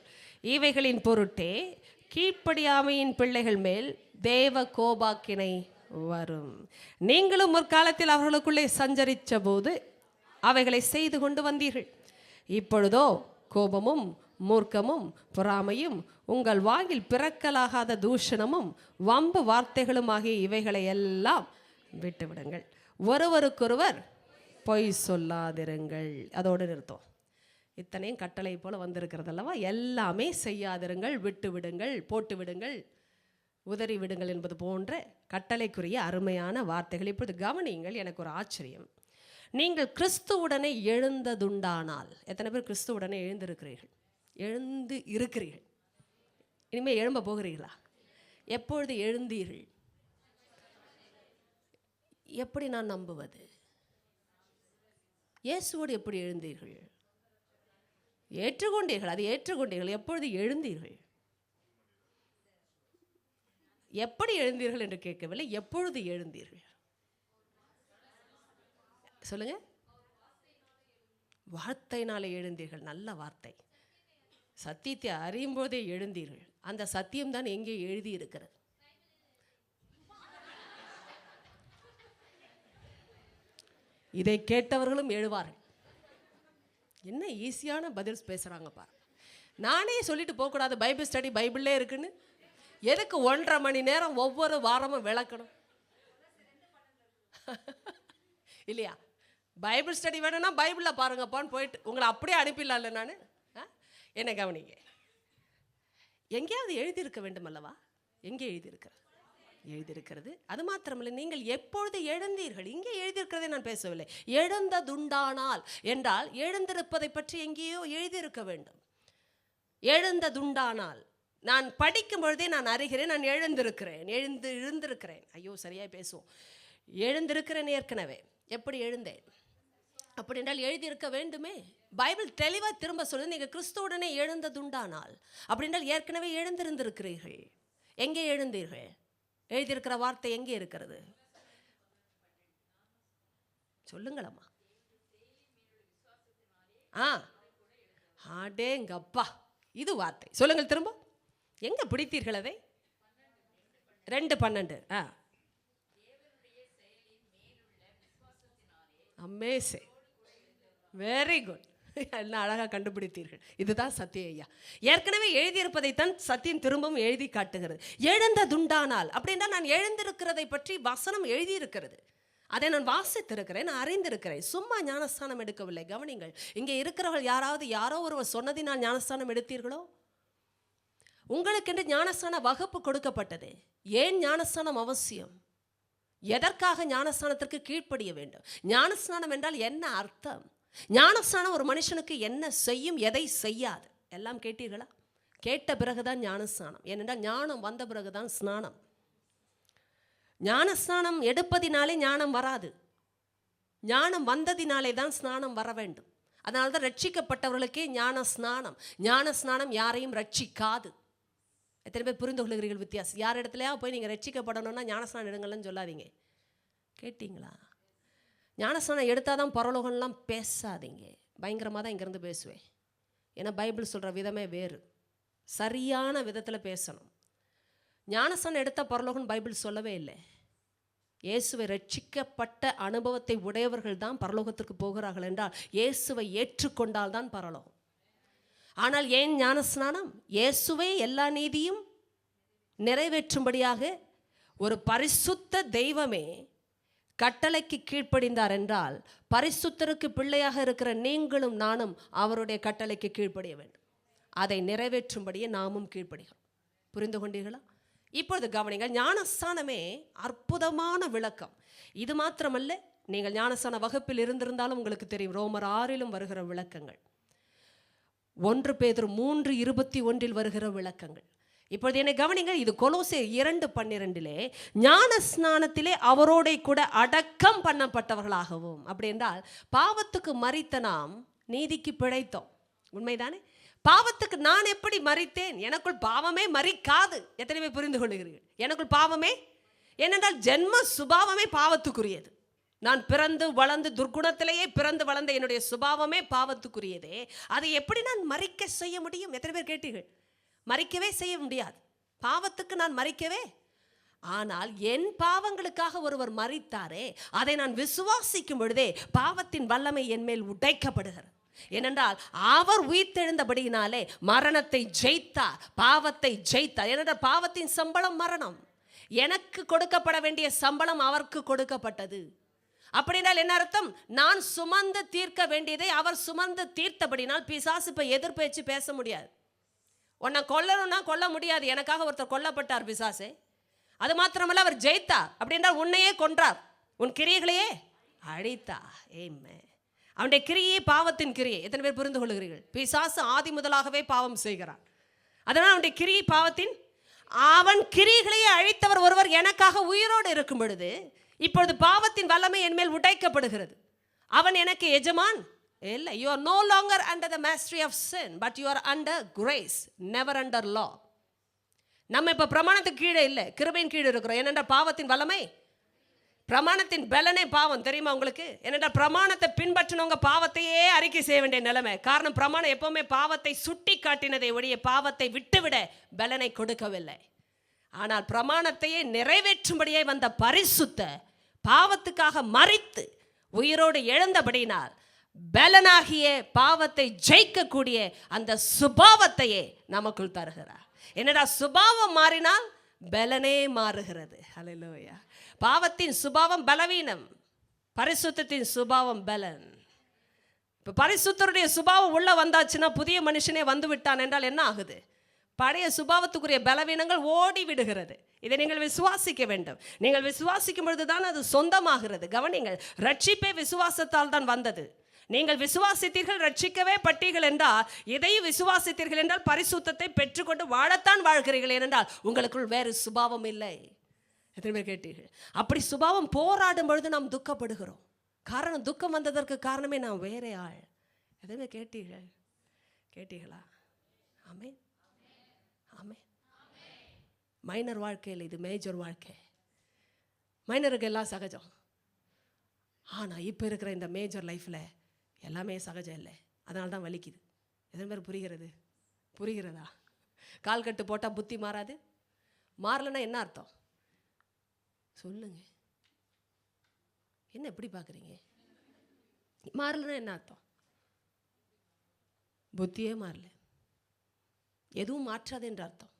இவைகளின் பொருட்டே கீழ்ப்படியாமையின் பிள்ளைகள் மேல் தேவ கோபாக்கினை வரும். நீங்களும் முற்காலத்தில் அவர்களுக்குள்ளே சஞ்சரித்த போது அவைகளை செய்து கொண்டு வந்தீர்கள். இப்பொழுதோ கோபமும் மூர்க்கமும் பொறாமையும் உங்கள் வாயில் பிறக்கலாகாத தூஷணமும் வம்பு வார்த்தைகளும் ஆகிய இவைகளை எல்லாம் விட்டுவிடுங்கள். ஒருவருக்கொருவர் பொய் சொல்லாதிருங்கள். அதோடு நிறுத்தம். இத்தனையும் கட்டளை போல வந்திருக்கிறது அல்லவா? எல்லாமே செய்யாதிருங்கள், விட்டு விடுங்கள், போட்டு விடுங்கள், உதறி விடுங்கள் என்பது போன்ற கட்டளைக்குரிய அருமையான வார்த்தைகள். இப்பொழுது கவனியுங்கள். எனக்கு ஒரு ஆச்சரியம். நீங்கள் கிறிஸ்துவுடனே எழுந்ததுண்டானால், எத்தனை பேர் கிறிஸ்துவுடனே எழுந்திருக்கிறீர்கள்? எழுந்து இருக்கிறீர்கள். இனிமேல் எழும்ப போகிறீர்களா? எப்பொழுது எழுந்தீர்கள்? எப்படி நான் நம்புவது? இயேசுவோடு எப்படி எழுந்தீர்கள்? ஏற்றுக்கொண்டீர்கள், அது ஏற்றுக்கொண்டீர்கள். எப்பொழுது எழுந்தீர்கள்? எப்படி எழுந்தீர்கள் என்று கேட்கவில்லை, எப்பொழுது எழுந்தீர்கள் சொல்லுங்க. வார்த்தையினாலே எழுந்தீர்கள். நல்ல வார்த்தை. சத்தியத்தை அறியும் போதே எழுந்தீர்கள். அந்த சத்தியம் தான் எங்கே எழுதி இருக்கிறது? இதை கேட்டவர்களும் எழுவார்கள். என்ன ஈஸியான பதில் பேசுகிறாங்க பாரு. நானே சொல்லிட்டு போகக்கூடாது, பைபிள் ஸ்டடி பைபிள்லே இருக்குன்னு. எதுக்கு 1.5 மணி நேரம் ஒவ்வொரு வாரமும் விளக்கணும்? இல்லையா? பைபிள் ஸ்டடி வேணும்னா பைபிளில் பாருங்கப்பான்னு போயிட்டு உங்களை அப்படியே அனுப்பிடலாம்ல. நான் என்ன கவனிங்க. எங்கேயாவது எழுதியிருக்க வேண்டும் அல்லவா? எங்கே எழுதியிருக்கிறது? எழுதியிருக்கிறது. அது மாத்திரமல்ல, நீங்கள் எப்பொழுது எழுந்தீர்கள்? இங்கே எழுதியிருக்கிறதை நான் பேசவில்லை. எழுந்ததுண்டானால் என்றால் எழுந்திருப்பதை பற்றி எங்கேயோ எழுதியிருக்க வேண்டும். எழுந்ததுண்டானால், நான் படிக்கும் பொழுதே நான் அறிகிறேன், நான் எழுந்திருக்கிறேன். ஐயோ சரியாக பேசுவோம். எழுந்திருக்கிறேன். ஏற்கனவே எப்படி எழுந்தேன்? அப்படி என்றால் எழுதியிருக்க வேண்டுமே. பைபிள் தெளிவாக திரும்ப சொல்லுது, நீங்கள் கிறிஸ்துவுடனே எழுந்ததுண்டானால். அப்படி என்றால் ஏற்கனவே எழுந்திருந்திருக்கிறீர்கள். எங்கே எழுந்தீர்கள்? எழுதியிருக்கிற வார்த்தை எங்கே இருக்கிறது? சொல்லுங்களம்மா. அடேங்கப்பா, இது வார்த்தை. சொல்லுங்கள் திரும்ப. எங்க பிடித்தீர்கள் அதை? 2:12. Amazing, very good. எல்லாம் அழகாக கண்டுபிடித்தீர்கள். இதுதான் சத்தியம் ஐயா. ஏற்கனவே எழுதியிருப்பதைத்தான் சத்தியம் திரும்பவும் எழுதி காட்டுகிறது. எழுந்ததுண்டானால் அப்படின்னா நான் எழுந்திருக்கிறதை பற்றி வசனம் எழுதியிருக்கிறது. அதை நான் வாசித்திருக்கிறேன், நான் அறிந்திருக்கிறேன். சும்மா ஞானஸ்தானம் எடுக்கவில்லை. கவனிங்கள், இங்கே இருக்கிறவர்கள் யாரோ ஒருவர் சொன்னதினால் ஞானஸ்தானம் எடுத்தீர்களோ? உங்களுக்கென்று ஞானஸ்தான வகுப்பு கொடுக்கப்பட்டது. ஏன் ஞானஸ்தானம் அவசியம்? எதற்காக ஞானஸ்தானத்திற்கு கீழ்ப்படிய வேண்டும்? ஞானஸ்நானம் என்றால் என்ன அர்த்தம்? ஞானஸ்நானம் ஒரு மனுஷனுக்கு என்ன செய்யும், எதை செய்யாது? எல்லாம் கேட்டீர்களா? கேட்ட பிறகுதான் ஞானஸ்நானம். ஏனென்றால் ஞானம் வந்த பிறகுதான் ஸ்நானம். ஞானஸ்நானம் எடுப்பதினாலே ஞானம் வராது. ஞானம் வந்ததினாலே தான் ஸ்நானம் வர வேண்டும். அதனால தான் ரட்சிக்கப்பட்டவர்களுக்கே ஞான ஸ்நானம். ஞான ஸ்நானம் யாரையும் ரட்சிக்காது. எத்தனை பேர் புரிந்து கொள்கிறீர்கள் வித்தியாசம்? யார் இடத்துலையா போய் நீங்கள் ரட்சிக்கப்படணும்னா ஞானஸ்நானம் எடுங்கள்னு சொல்லாதீங்க. கேட்டிங்களா? ஞானஸ்நானம் எடுத்தால் தான் பரலோகம்லாம் பேசாதீங்க. பயங்கரமாக தான் இங்கேருந்து பேசுவேன். ஏன்னா பைபிள் சொல்கிற விதமே வேறு. சரியான விதத்தில் பேசணும். ஞானஸ்நானம் எடுத்தால் பரலோகம் பைபிள் சொல்லவே இல்லை. இயேசுவை ரட்சிக்கப்பட்ட அனுபவத்தை உடையவர்கள் தான் பரலோகத்திற்கு போகிறார்கள் என்றால் இயேசுவை ஏற்றுக்கொண்டால் தான் பரலோகம். ஆனால் ஏன் ஞானஸ்நானம்? இயேசுவே எல்லா நீதியும் நிறைவேற்றும்படியாக ஒரு பரிசுத்த தெய்வமே கட்டளைக்கு கீழ்ப்படிந்தார் என்றால் பரிசுத்தருக்கு பிள்ளையாக இருக்கிற நீங்களும் நானும் அவருடைய கட்டளைக்கு கீழ்ப்படிய வேண்டும். அதை நிறைவேற்றும்படியே நாமும் கீழ்ப்படுகிறோம். புரிந்து கொண்டீர்களா? இப்பொழுது கவனிங்கள், ஞானஸ்தானமே அற்புதமான விளக்கம். இது மாத்திரமல்ல, நீங்கள் ஞானஸ்தான வகுப்பில் இருந்திருந்தாலும் உங்களுக்கு தெரியும், ரோமர் 6 வருகிற விளக்கங்கள், 1 பேதுரு 3:21 வருகிற விளக்கங்கள். இப்பொழுது என்னை கவனிங்கள், இது கொலோசியர் 2:12 ஞான ஸ்நானத்திலே அவரோட கூட அடக்கம் பண்ணப்பட்டவர்களாகவும். அப்படி என்றால் பாவத்துக்கு மரித்த நாம் நீதிக்கு பிழைத்தோம். உண்மைதானே? பாவத்துக்கு நான் எப்படி மரித்தேன்? எனக்குள் பாவமே மரிக்காது. எத்தனை பேர் புரிந்து கொள்கிறீர்கள்? எனக்குள் பாவமே, ஏனென்றால் ஜென்ம சுபாவமே பாவத்துக்குரியது. நான் பிறந்து வளர்ந்து துர்குணத்திலேயே பிறந்து வளர்ந்த என்னுடைய சுபாவமே பாவத்துக்குரியதே. அதை எப்படி நான் மரிக்க செய்ய முடியும்? எத்தனை பேர் கேட்டீர்கள்? மரிக்கவே செய்ய முடியாது. பாவத்துக்கு நான் மரிக்கவே. ஆனால் என் பாவங்களுக்காக ஒருவர் மரித்தாரே, அதை நான் விசுவாசிக்கும் பொழுதே பாவத்தின் வல்லமை என் மேல் உடைக்கப்படுகிறது. ஏனென்றால் அவர் உயிர்த்தெழுந்தபடியினாலே மரணத்தை ஜெயித்தார், பாவத்தை ஜெயித்தார். ஏனென்றால் பாவத்தின் சம்பளம் மரணம். எனக்கு கொடுக்கப்பட வேண்டிய சம்பளம் அவருக்கு கொடுக்கப்பட்டது. அப்படினால் என்ன அர்த்தம்? நான் சுமந்து தீர்க்க வேண்டியதை அவர் சுமந்து தீர்த்தபடினால் பிசாசு இப்ப எதிர்பேச்சு பேச முடியாது. உன்னை கொல்லணும்னா கொல்ல முடியாது. எனக்காக ஒருத்தர் கொல்லப்பட்டார் பிசாசே. அது மாத்திரமல்ல, அவர் ஜெயித்தார். அப்படின்றால் உன்னையே கொன்றார், உன் கிரியைகளையே அழித்தார். ஏமே, அவனுடைய கிரியை பாவத்தின் கிரியை. எத்தனை பேர் புரிந்து கொள்கிறீர்கள்? பிசாசு ஆதி முதலாகவே பாவம் செய்கிறான். அதனால் அவனுடைய கிரியை பாவத்தின், அவன் கிரியைகளையே அழித்தவர் ஒருவர் எனக்காக உயிரோடு இருக்கும் பொழுது இப்பொழுது பாவத்தின் வல்லமை என் மேல் உடைக்கப்படுகிறது. அவன் எனக்கு எஜமான் இல்லை. You are no longer under the mastery of sin, but you are under grace, never under law. நம்ம இப்போ பிரமாணத்துக்கு கீழே இல்லை, கிருபையின் கீழே இருக்கிறோம். ஏனென்றால் பாவத்தின் வல்லமை, பிரமாணத்தின் பலனே பாவம். தெரியுமா உங்களுக்கு? ஏனென்றால் பிரமாணத்தை பின்பற்றினவங்க பாவத்தையே அறிக்கை செய்ய வேண்டிய நிலைமை. காரணம், பிரமாணம் எப்பவுமே பாவத்தை சுட்டி காட்டினதை ஒழிய பாவத்தை விட்டுவிட பலனை கொடுக்கவில்லை. ஆனால் பிரமாணத்தையே நிறைவேற்றும்படியே வந்த பரிசுத்த பாவத்துக்காக மரித்து உயிரோடு எழுந்தபடினால் பலனாகிய பாவத்தை ஜெயிக்கக்கூடிய அந்த சுபாவத்தையே நமக்குள் தருகிறார். என்னடா, சுபாவம் மாறினால் பலனே மாறுகிறது. ஹல்லேலூயா. பாவத்தின் சுபாவம் பலவீனம், பரிசுத்தத்தின் சுபாவம் பலன். இப்போ பரிசுத்தருடைய சுபாவம் உள்ள வந்தாச்சுன்னா புதிய மனுஷனே வந்து விட்டான் என்றால் என்ன ஆகுது? பழைய சுபாவத்துக்குரிய பலவீனங்கள் ஓடி விடுகிறது. இதை நீங்கள் விசுவாசிக்க வேண்டும். நீங்கள் விசுவாசிக்கும் பொழுது தான் அது சொந்தமாகிறது. கவனிங்கள், ரட்சிப்பே விசுவாசத்தால் தான் வந்தது. நீங்கள் விசுவாசித்தீர்கள், ரட்சிக்கவே பட்டீர்கள் என்றால், இதையும் விசுவாசித்தீர்கள் என்றால் பரிசுத்தத்தை பெற்றுக்கொண்டு வாழத்தான் வாழ்கிறீர்கள். ஏனென்றால் உங்களுக்குள் வேறு சுபாவம் இல்லை. எத்தனை பேர் கேட்டீர்கள்? அப்படி சுபாவம் போராடும் பொழுது நாம் துக்கப்படுகிறோம். காரணம் துக்கம் வந்ததற்கு காரணமே நான் வேற ஆள். எதுவுமே கேட்டீங்களா? ஆமென், ஆமென். மைனர் வாழ்க்கையில் இது மேஜர் வாழ்க்கை. மைனருக்கு எல்லாம் சகஜம். ஆனால் இப்போ இருக்கிற இந்த மேஜர் லைஃப்பில் எல்லாமே சகஜம் இல்லை. அதனால தான் வலிக்குது. எத்தனை பேர் புரிகிறதா? கால் கட்டு போட்டால் புத்தி மாறாது. மாறலைன்னா என்ன அர்த்தம் சொல்லுங்க? என்ன எப்படி பார்க்குறீங்க? மாறலைன்னா என்ன அர்த்தம்? புத்தியே மாறல, எதுவும் மாற்றாது என்ற அர்த்தம்.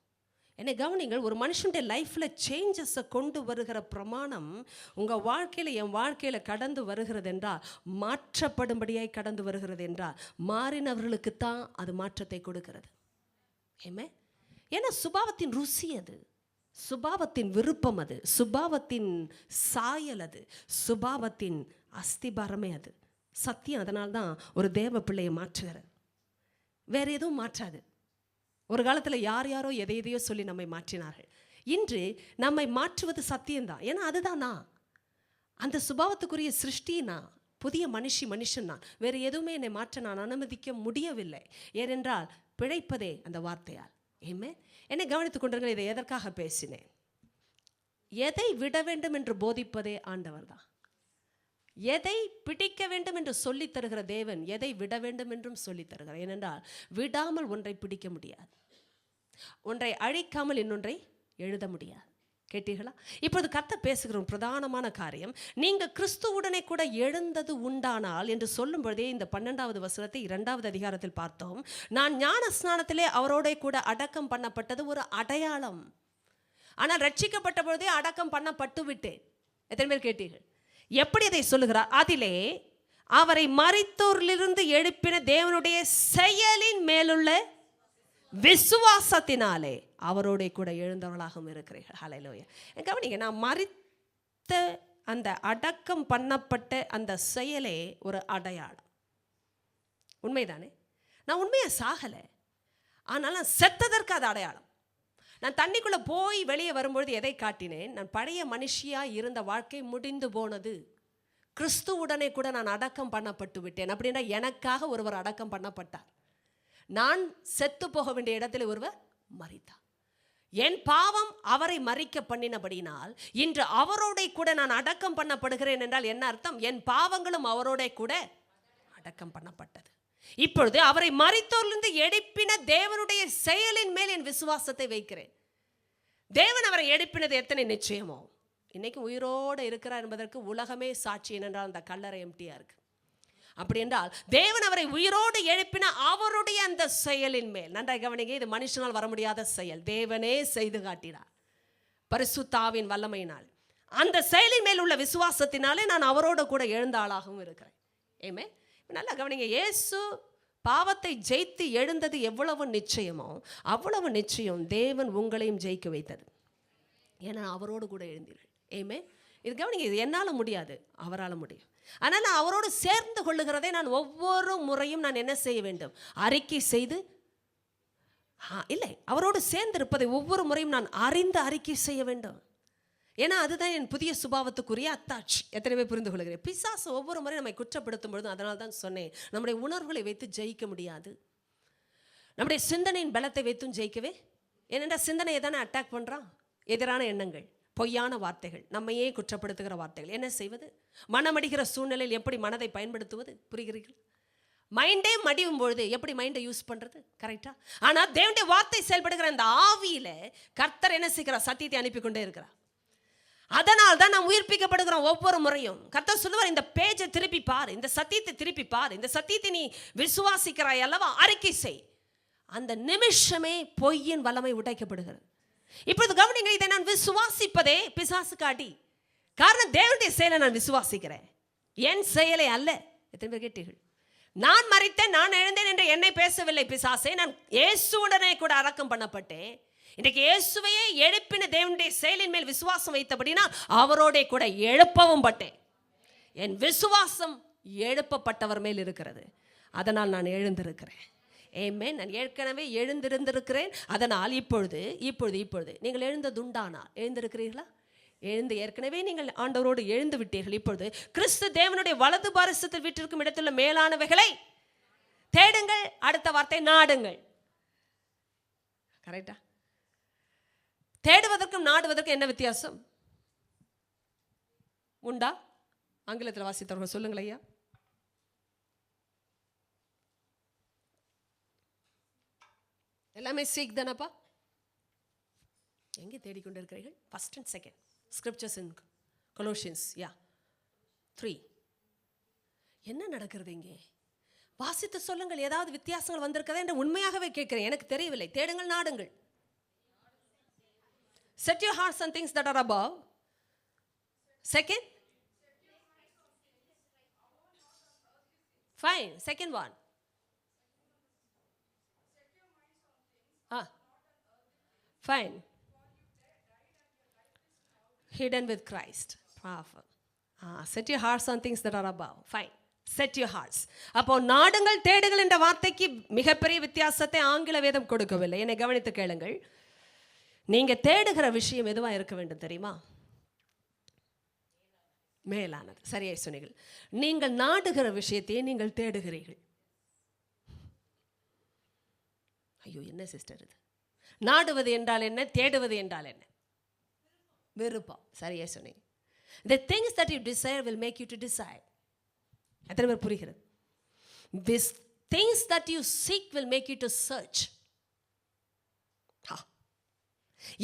என்னை கவனிங்கள், ஒரு மனுஷனுடைய லைஃப்பில் சேஞ்சஸை கொண்டு வருகிற பிரமாணம் உங்கள் வாழ்க்கையில் என் வாழ்க்கையில் கடந்து வருகிறது என்றால், மாற்றப்படும்படியாய் கடந்து வருகிறது என்றால், மாறினவர்களுக்கு தான் அது மாற்றத்தை கொடுக்கிறது. ஏமே, ஏன்னா சுபாவத்தின் ருசி அது, சுபாவத்தின் விருப்பம் அது, சுபாவத்தின் சாயல் அது, சுபாவத்தின் அஸ்திபாரமே அது. சத்தியம் அதனால்தான் ஒரு தேவ பிள்ளையை மாற்றுகிறது, வேற எதுவும் மாற்றாது. ஒரு காலத்தில் யாரோ எதையோ சொல்லி நம்மை மாற்றினார்கள். இன்று நம்மை மாற்றுவது சத்தியம்தான். ஏன்னா அதுதான் நான், அந்த சுபாவத்துக்குரிய சிருஷ்டி நான், புதிய மனுஷன் நான். வேறு எதுவுமே என்னை மாற்ற நான் அனுமதிக்க முடியவில்லை. ஏனென்றால் பிழைப்பதே அந்த வார்த்தையால். ஏமே, என்னை கவனித்துக் கொண்டிருங்கள். இதை எதற்காக பேசினேன்? எதை விட வேண்டும் என்று போதிப்பதே ஆண்டவர் தான். எதை பிடிக்க வேண்டும் என்று சொல்லித் தருகிற தேவன் எதை விட வேண்டும் என்றும் சொல்லித் தருகிறார். ஏனென்றால் விடாமல் ஒன்றை பிடிக்க முடியாது, ஒன்றை அழிக்காமல் இன்னொன்றை எழுத முடியாது. கேட்டீர்களா? இப்போது கர்த்தர் பேசுகிற பிரதானமான காரியம், நீங்கள் கிறிஸ்துவுடனே கூட எழுந்தது உண்டானால் என்று சொல்லும் பொழுதே இந்த 12வது வசனத்தை 2வது அதிகாரத்தில் பார்த்தோம். நான் ஞான ஸ்நானத்திலே அவரோட கூட அடக்கம் பண்ணப்பட்டது ஒரு அடையாளம். ஆனால் ரட்சிக்கப்பட்ட பொழுதே அடக்கம் பண்ணப்பட்டு விட்டேன். எத்தனை பேர் கேட்டீர்கள்? எப்படி அதை சொல்லுகிறார்? அதிலே அவரை மரித்தோரிலிருந்து எழுப்பின தேவனுடைய செயலின் மேலுள்ள விசுவாசத்தினாலே அவரோட கூட எழுந்தவர்களாகவும் இருக்கிறீர்கள். ஹல்லேலூயா. கவனிங்க, நான் மரித்த அந்த அடக்கம் பண்ணப்பட்ட அந்த செயலே ஒரு அடையாளம். உண்மைதானே? நான் உண்மையாக சாகலை, ஆனால் நான் செத்ததற்கு அது அடையாளம். நான் தண்ணிக்குள்ளே போய் வெளியே வரும்பொழுது எதை காட்டினேன்? நான் பழைய மனுஷியாக இருந்த வாழ்க்கை முடிந்து போனது, கிறிஸ்துவுடனே கூட நான் அடக்கம் பண்ணப்பட்டு விட்டேன். அப்படின்னா எனக்காக ஒருவர் அடக்கம் பண்ணப்பட்டார். நான் செத்து போக வேண்டிய இடத்துல ஒருவர் மரித்தார். என் பாவம் அவரை மரிக்க பண்ணினபடினால் இன்று அவரோட கூட நான் அடக்கம் பண்ணப்படுகிறேன் என்றால் என்ன அர்த்தம்? என் பாவங்களும் அவரோட கூட அடக்கம் பண்ணப்பட்டது. இப்பொழுது அவரை மரித்தோரிலிருந்து எழுப்பின தேவனுடைய செயலின் மேல் என் விசுவாசத்தை வைக்கிறேன். தேவன் அவரை எழுப்பினது எத்தனை நிச்சயமோ, இன்னைக்கு உயிரோடு இருக்கிறார் என்பதற்கு உலகமே சாட்சி. ஏனென்றால் அந்த கல்லறை எம்டியா இருக்கு. அப்படி என்றால் தேவன் அவரை உயிரோடு எழுப்பின அவருடைய அந்த செயலின் மேல், நன்றாக கவனிங்க, இது மனுஷனால் வர முடியாத செயல், தேவனே செய்து காட்டினார் பரிசுத்தாவின் வல்லமையினால். அந்த செயலின் மேல் உள்ள விசுவாசத்தினாலே நான் அவரோட கூட எழுந்த ஆளாகவும் இருக்கிறேன். ஏமே, நல்லா கவனிங்க, இயேசு பாவத்தை ஜெயித்து எழுந்தது எவ்வளவு நிச்சயமோ அவ்வளவு நிச்சயம் தேவன் உங்களையும் ஜெயிக்க வைத்தது. ஏன்னா அவரோடு கூட எழுந்தீர்கள். ஏமே, இது கவனிங்க, இது என்னால் முடியாது, அவரால் முடியும். ஆனால் நான் அவரோடு சேர்ந்து கொள்ளுகிறதை நான் ஒவ்வொரு முறையும் நான் என்ன செய்ய வேண்டும்? அறிக்கை செய்து, இல்லை, அவரோடு சேர்ந்து இருப்பதை ஒவ்வொரு முறையும் நான் அறிந்து அறிக்கை செய்ய வேண்டும். ஏன்னா அதுதான் என் புதிய சுபாவத்துக்குரிய அத்தாட்சி. எத்தனை பேர் புரிந்து கொள்கிறேன்? பிசாசு ஒவ்வொரு முறையும் நம்மை குற்றப்படுத்தும் பொழுதும், அதனால தான் சொன்னேன், நம்முடைய உணர்வுகளை வைத்து ஜெயிக்க முடியாது, நம்முடைய சிந்தனையின் பலத்தை வைத்தும் ஜெயிக்கவே. ஏனென்றால் சிந்தனையை தானே அட்டாக் பண்ணுறான். எதிரான எண்ணங்கள், பொய்யான வார்த்தைகள், நம்மையே குற்றப்படுத்துகிற வார்த்தைகள். என்ன செய்வது? மனமடிகிற சூழ்நிலையில் எப்படி மனதை பயன்படுத்துவது? புரிகிறீர்கள்? மைண்டே மடியும் பொழுது எப்படி மைண்டை யூஸ் பண்ணுறது? கரெக்டா? ஆனால் தேவனுடைய வார்த்தை செயல்படுகிற அந்த ஆவியில கர்த்தர் என்ன செய்கிறார்? சத்தியத்தை அனுப்பி கொண்டே இருக்கிறார். அதனால் தான் நாம் உயிர்ப்பிக்கப்படுகிறோம் ஒவ்வொரு முறையும். கர்த்தர் சொல்லுவார், இந்த பேஜை திருப்பி பார், இந்த சத்தியத்தை திருப்பி பார், இந்த சத்தியத்தை நீ விசுவாசிக்கிறாய் அல்லவா, அறிக்கை செய். அந்த நிமிஷமே பொய்யின் வல்லமை உடைக்கப்படுகிறது. இப்பொழுது கவனிங்க, இதை நான் விசுவாசிப்பதே பிசாசுக்கு அடி. காரணம், தேவனுடைய செயலை நான் விசுவாசிக்கிறேன், என் செயலை அல்ல. எத்தனை பேர் கேட்டீர்கள்? நான் மரித்தேன், நான் எழுந்தேன் என்று என்னை பேசவில்லை பிசாசே. நான் இயேசுவுடனே கூட அடக்கம் பண்ணப்பட்டேன். இன்றைக்கு இயேசுவையே எழுப்பின தேவனுடைய செயலின் மேல் விசுவாசம் வைத்தபடினா அவரோட கூட எழுப்பவும் பட்டேன். என் விசுவாசம் எழுப்பப்பட்டவர் மேல் இருக்கிறது, அதனால் நான் எழுந்திருக்கிறேன். ஆமென். நான் ஏற்கனவே எழுந்திருந்திருக்கிறேன். அதனால் இப்பொழுது நீங்கள் எழுந்ததுண்டானால், எழுந்திருக்கிறீர்களா? எழுந்து, ஏற்கனவே நீங்கள் ஆண்டவரோடு எழுந்து விட்டீர்கள். இப்பொழுது கிறிஸ்து தேவனுடைய வலது பாரிசத்தில் வீற்றிருக்கும் இடத்துல மேலானவைகளை தேடுங்கள். அடுத்த வார்த்தை நாடுங்கள். கரெக்டா? தேடுவதற்கும் நாடுவதற்கும் என்ன வித்தியாசம் உண்டா? ஆங்கிலத்தில் வாசித்தவர்கள் சொல்லுங்கள் ஐயா. எல்லாமே சீக் தானப்பா. எங்கே தேடிக்கொண்டிருக்கிறீர்கள்? First and second scriptures in Colossians 3. என்ன நடக்கிறது இங்கே? வாசித்து சொல்லுங்கள். ஏதாவது வித்தியாசங்கள் வந்திருக்கதா என்று உண்மையாகவே கேட்கிறேன். எனக்கு தெரியவில்லை. தேடுங்கள், நாடுங்கள். Set your hearts on things that are above. Second, fine. Second one, fine. Hidden with Christ. Powerful. Set your hearts on things that are above. Fine. Set your hearts. அப்போ நாடுங்கள், தேடுங்கள் என்ற வார்த்தைக்கு மிகப்பெரிய வித்தியாசத்தை ஆங்கில வேதம் கொடுக்கவில்லை. என்னை கவனித்து கேளுங்கள். நீங்க தேடுகிற விஷயம் எதுவா இருக்க வேண்டும் தெரியுமா? மேலானது. சரியாய் சொன்னீர்கள். நீங்கள் நாடுகிற விஷயத்தையே நீங்கள் தேடுகிறீர்கள். ஐயோ, என்ன சிஸ்டர் இது? நாடுவது என்றால் என்ன? தேடுவது என்றால் என்ன? விருப்பம். சரியா சொன்னீங்க. The things that you desire will make you to decide. எத்தனை பேர் புரிகிறது? These things that you seek will make you to search.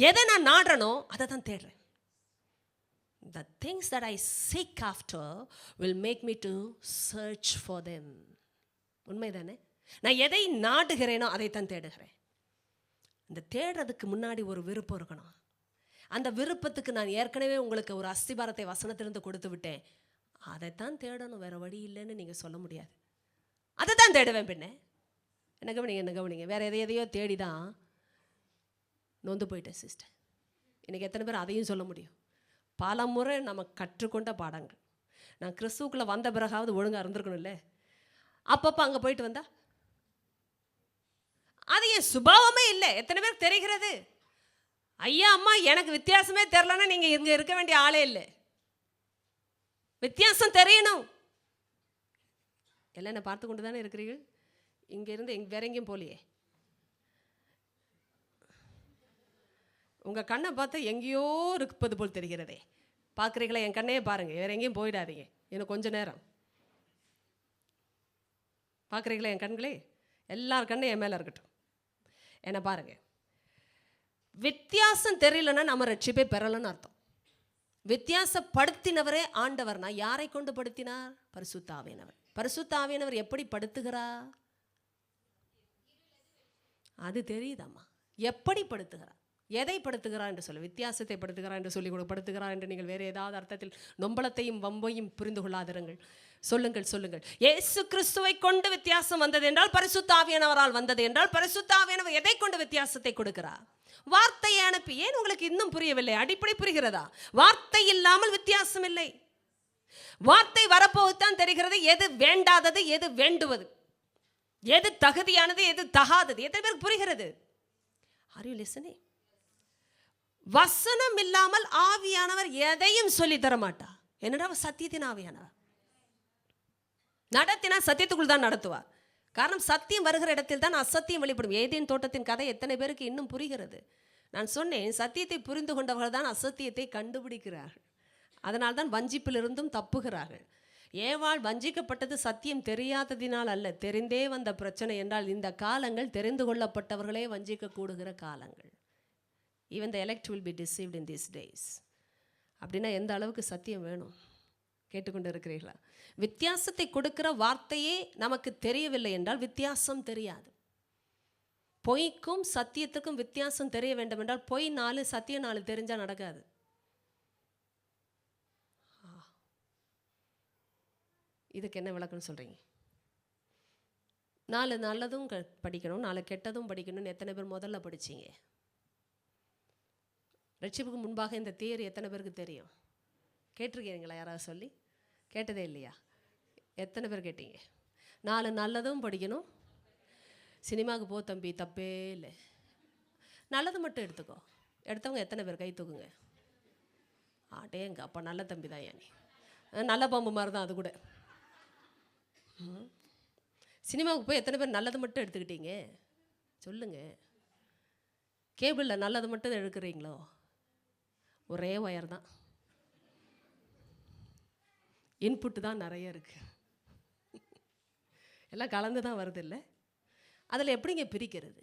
எதை நான் நாடுறனோ அதை தான் தேடுறேன். The things that I seek after will make me to search for them. உண்மைதானே? நான் எதை நாடுகிறேனோ அதை தான் தேடுகிறேன். இந்த தேடுறதுக்கு முன்னாடி ஒரு விருப்பம் இருக்கணும். அந்த விருப்பத்துக்கு நான் ஏற்கனவே உங்களுக்கு ஒரு அஸ்திபாரத்தை வசனத்திலிருந்து கொடுத்து விட்டேன். அதைத்தான் தேடணும், வேற வழி இல்லைன்னு நீங்கள் சொல்ல முடியாது. அதை தான் தேடுவேன். பின்ன என்ன கவனிங்க, வேற எதையோ தேடி தான் நொந்து போயிட்டேன் சிஸ்டர். இன்றைக்கி எத்தனை பேர் அதையும் சொல்ல முடியும்? பல முறை நம்ம கற்றுக்கொண்ட பாடங்கள். நான் கிறிஸ்துவுக்குள்ளே வந்த பிறகாவது ஒழுங்காக இருந்திருக்கணும் இல்லை? அப்பப்போ அங்கே போயிட்டு வந்தா அது என் சுபாவமே இல்லை. எத்தனை பேர் தெரிகிறது? ஐயா அம்மா, எனக்கு வித்தியாசமே தெரிலன்னா நீங்கள் இங்கே இருக்க வேண்டிய ஆளே இல்லை. வித்தியாசம் தெரியணும். எல்லாம் என்ன பார்த்து கொண்டு தானே இருக்கிறீர்கள். இங்கேருந்து வேற எங்கேயும் போலியே. உங்கள் கண்ணை பார்த்தா எங்கேயோ இருப்பது போல் தெரிகிறதே. பார்க்குறீங்களா? என் கண்ணையே பாருங்கள், வேறு எங்கேயும் போயிடாதீங்க. இன்னும் கொஞ்சம் நேரம் பார்க்குறீங்களா? என் கண்களே, எல்லார் கண்ணும் என் மேலே இருக்கட்டும். என்ன பாருங்கள், வித்தியாசம் தெரியலன்னா நம்ம ரட்சிப்பை பெறலன்னு அர்த்தம். வித்தியாசப்படுத்தினவரே ஆண்டவர்னா யாரை கொண்டு படுத்தினார்? பரிசுத்த ஆவியானவர். பரிசுத்த ஆவியானவர் எப்படி படுத்துகிறார்? அது தெரியுதாம்மா? எப்படி படுத்துகிறார், எதை படுத்துகிறார் என்று சொல்லி, வித்தியாசத்தை படுத்துகிறார் என்று சொல்லி படுத்துகிறார் என்று நீங்கள் வேறு ஏதாவது அர்த்தத்தில் நொம்பலத்தையும் வம்பையும் புரிந்து கொள்ளாதிருங்கள். சொல்லுங்கள். இயேசு கிறிஸ்துவை கொண்டு வித்தியாசம் வந்தது என்றால், பரிசுத்த ஆவியானவரால் வந்தது என்றால், பரிசுத்த ஆவியானவர் எதை கொண்டு வித்தியாசத்தை கொடுக்கிறார்? வார்த்தையை அனுப்பி. ஏன் உங்களுக்கு இன்னும் புரியவில்லை? அடிப்படை புரிகிறதா? வார்த்தை இல்லாமல் வித்தியாசம் இல்லை. வார்த்தை வரப்போகுத்தான் தெரிகிறது எது வேண்டாதது, எது வேண்டுவது, எது தகுதியானது, எது தகாதது. எத்தனை பேருக்கு புரிகிறது? Are you listening? வசனம் இல்லாமல் ஆவியானவர் எதையும் சொல்லி தர மாட்டா. என்னடா சத்தியத்தின் ஆவியானவர் நடத்தினா சத்தியத்துக்குள் தான் நடத்துவார். காரணம், சத்தியம் வருகிற இடத்தில் தான் அசத்தியம் வெளிப்படும். ஏதேன் தோட்டத்தின் கதை எத்தனை பேருக்கு இன்னும் புரிகிறது? நான் சொன்னேன், சத்தியத்தை புரிந்து கொண்டவர்கள் தான் அசத்தியத்தை கண்டுபிடிக்கிறார்கள். அதனால் தான் வஞ்சிப்பிலிருந்தும் தப்புகிறார்கள். ஏவாள் வஞ்சிக்கப்பட்டது சத்தியம் தெரியாததினால் அல்ல, தெரிந்தே வந்த பிரச்சனை. என்றால் இந்த காலங்கள் தெரிந்து கொள்ளப்பட்டவர்களே வஞ்சிக்க கூடுகிற காலங்கள். Even the elect will be deceived in these days. அப்படின்னா எந்த அளவுக்கு சத்தியம் வேணும்? கேட்டுக்கொண்டு இருக்கிறீர்களா? வித்தியாசத்தை கொடுக்கிற வார்த்தையே நமக்கு தெரியவில்லை என்றால் வித்தியாசம் தெரியாது. பொய்க்கும் சத்தியத்துக்கும் வித்தியாசம் தெரிய வேண்டும் என்றால், பொய் 4 சத்தியம் 4 தெரிஞ்சா நடக்காது. இதுக்கு என்ன விளக்கம்னு சொல்றீங்க? 4 நல்லதும் படிக்கணும், 4 கெட்டதும் படிக்கணும்னு எத்தனை பேர் முதல்ல படிச்சீங்க? ரட்சிப்புக்கு முன்பாக இந்த தியரி எத்தனை பேருக்கு தெரியும்? கேட்டிருக்கீங்களா? யாராவது சொல்லி கேட்டதே இல்லையா? எத்தனை பேர் கேட்டீங்க? 4 நல்லதும் படிக்கணும். சினிமாவுக்கு போ தம்பி, தப்பே இல்லை. நல்லது மட்டும் எடுத்துக்கோ. எடுத்தவங்க எத்தனை பேர் கை தூக்குங்க? ஆட்டேங்க அப்போ நல்ல தம்பி தான் நீ, நல்ல பாம்பு மாதிரி தான் அது கூட. சினிமாவுக்கு போய் எத்தனை பேர் நல்லது மட்டும் எடுத்துக்கிட்டீங்க சொல்லுங்க? கேபிளில் நல்லது மட்டும் எடுக்கிறீங்களோ? ஒரே ஒயர் தான், இன்புட்டு தான் நிறைய இருக்குது, எல்லாம் கலந்து தான் வருது இல்லை? அதில் எப்படிங்க பிரிக்கிறது?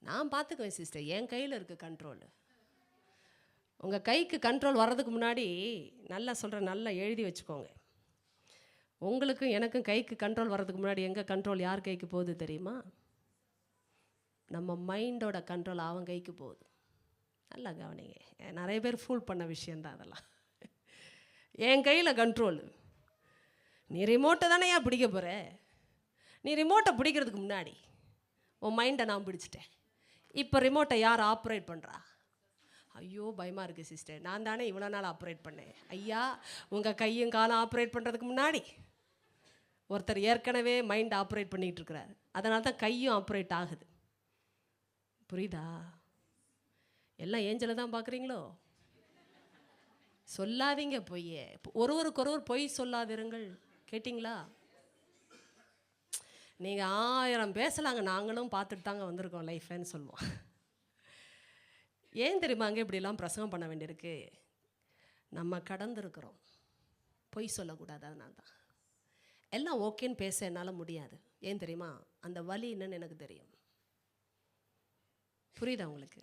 நான் பார்த்துக்குவேன் சிஸ்டர், என் கையில் இருக்குது கண்ட்ரோலு. உங்கள் கைக்கு கண்ட்ரோல் வர்றதுக்கு முன்னாடி நல்லா சொல்கிறேன், நல்லா எழுதி வச்சுக்கோங்க. உங்களுக்கும் எனக்கும் கைக்கு கண்ட்ரோல் வர்றதுக்கு முன்னாடி எங்கள் கண்ட்ரோல் யார் கைக்கு போகுது தெரியுமா? நம்ம மைண்டோட கண்ட்ரோல் அவன் கைக்கு போகுது. நல்லா கவனிங்க, நிறைய பேர் ஃபூல் பண்ண விஷயந்தான் அதெல்லாம். என் கையில் கண்ட்ரோலு. நீ ரிமோட்டை தானே ஏன் பிடிக்க போகிற? நீ ரிமோட்டை பிடிக்கிறதுக்கு முன்னாடி உன் மைண்டை நான் பிடிச்சிட்டேன். இப்போ ரிமோட்டை யார் ஆப்ரேட் பண்ணுறா? ஐயோ பயமாக இருக்குது சிஸ்டர், நான் தானே இவ்வளோ நாள் ஆப்ரேட் பண்ணேன். ஐயா, உங்கள் கையும் காலம் ஆப்ரேட் பண்ணுறதுக்கு முன்னாடி ஒருத்தர் ஏற்கனவே மைண்ட் ஆப்ரேட் பண்ணிகிட்டு இருக்கிறார். அதனால தான் கையும் ஆப்ரேட் ஆகுது. புரியுதா? எல்லாம் ஏஞ்சலை தான் பார்க்குறீங்களோ? சொல்லாதீங்க பொய்யே, ஒருவருக்கொருவர் பொய் சொல்லாதிருங்கள். கேட்டிங்களா? நீங்கள் 1000 பேசலாங்க, நாங்களும் பார்த்துட்டு தாங்க வந்திருக்கோம் லைஃப்னு சொல்லுவோம். ஏன் தெரியுமா அங்கே இப்படிலாம் பிரசங்கம் பண்ண வேண்டியிருக்கு? நம்ம கடந்துருக்குறோம், பொய் சொல்லக்கூடாது. அதனால தான் எல்லாம் ஓகேன்னு பேச என்னால் முடியாது. ஏன் தெரியுமா? அந்த வலி என்னன்னு எனக்கு தெரியும். புரியுதா உங்களுக்கு?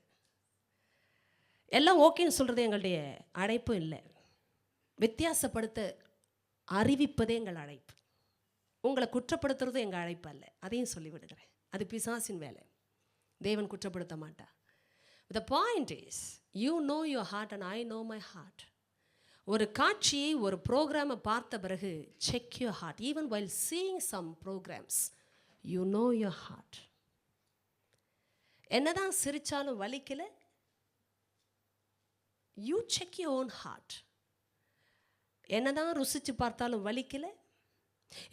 எல்லாம் ஓகேன்னு சொல்கிறது எங்களுடைய அழைப்பு இல்லை. வித்தியாசப்படுத்த அறிவிப்பதே எங்கள் அழைப்பு. உங்களை குற்றப்படுத்துறது எங்கள் அழைப்பு அல்ல. அதையும் சொல்லிவிடுகிறேன், அது பிசாசின் வேலை. தேவன் குற்றப்படுத்த மாட்டார். The point is, you know your heart and I know my heart. ஒரு காட்சியை, ஒரு ப்ரோக்ராமை பார்த்த பிறகு check your heart. Even while seeing some programs, you know your heart. என்னதான் சிரிச்சாலும் வலிக்கல, you check your own heart. என்னதான் ருசிச்சு பார்த்தாலும் வலிக்கல,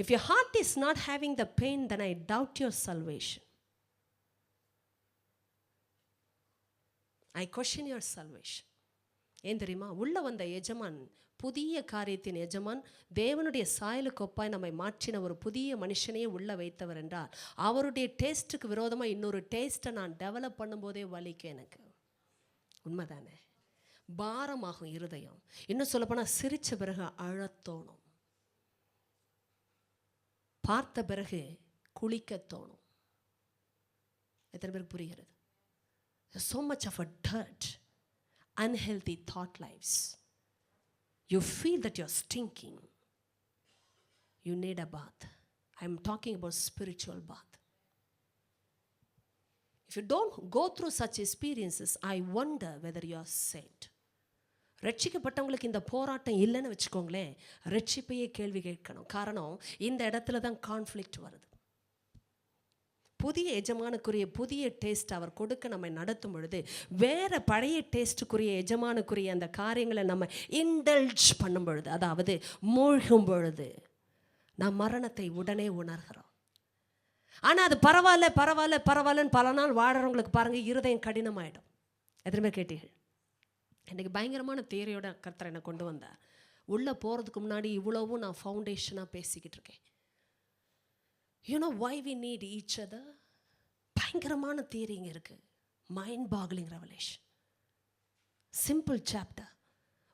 if your heart is not having the pain, then I doubt your salvation. I question your salvation. ஏன் தெரியுமா? உள்ள வந்த எஜமான், புதிய காரியத்தின் எஜமான், தேவனுடைய சாயலுக்கு ஒப்பாய் நம்மை மாற்றின ஒரு புதிய மனுஷனையே உள்ள வைத்தவர் என்றால், அவருடைய டேஸ்ட்டுக்கு விரோதமாக இன்னொரு டேஸ்ட்டை நான் டெவலப் பண்ணும்போதே வலிக்கும் எனக்கு. உண்மைதானே? பாரமாகும் இருதயம். இன்னும் சொல்லப்போனால் சிரித்த பிறகு அழத்தோணும், பார்த்த பிறகு குளிக்க தோணும். எத்தனை பேருக்கு புரிகிறது? So much of a dirt, unhealthy thought lives. You feel that you're stinking. You need a bath. I'm talking about spiritual bath. If you don't go through such experiences, I wonder whether you are saved. ரட்சிக்கப்பட்டவங்களுக்கு இந்த போராட்டம் இல்லைன்னு வச்சுக்கோங்களேன், ரட்சிப்பையே கேள்வி கேட்கணும். காரணம், இந்த இடத்துல தான் கான்ஃப்ளிக்ட் வருது. புதிய எஜமானுக்குரிய புதிய டேஸ்ட் அவர் கொடுக்க நம்மை நடத்தும் பொழுது, வேறு பழைய டேஸ்ட்டுக்குரிய எஜமானுக்குரிய அந்த காரியங்களை நம்ம இன்டல்ஜ் பண்ணும் பொழுது, அதாவது மூழ்கும் பொழுது, நாம் மரணத்தை உடனே உணர்கிறோம். ஆனால் அது பரவாயில்ல பரவாயில்ல பரவாயில்லன்னு பல நாள் வாழறவங்களுக்கு பாருங்கள், இருதயம் கடினமாயிடும். எத்தனை கேட்டீர்கள்? இன்றைக்கி பயங்கரமான தேரையோட கர்த்தர் என்னை கொண்டு வந்தார். உள்ளே போகிறதுக்கு முன்னாடி இவ்வளவும் நான் ஃபவுண்டேஷனாக பேசிக்கிட்டு இருக்கேன். You know why we need each other? பயங்கரமான தியரிங்க இருக்குது. Mind boggling revelation, simple chapter.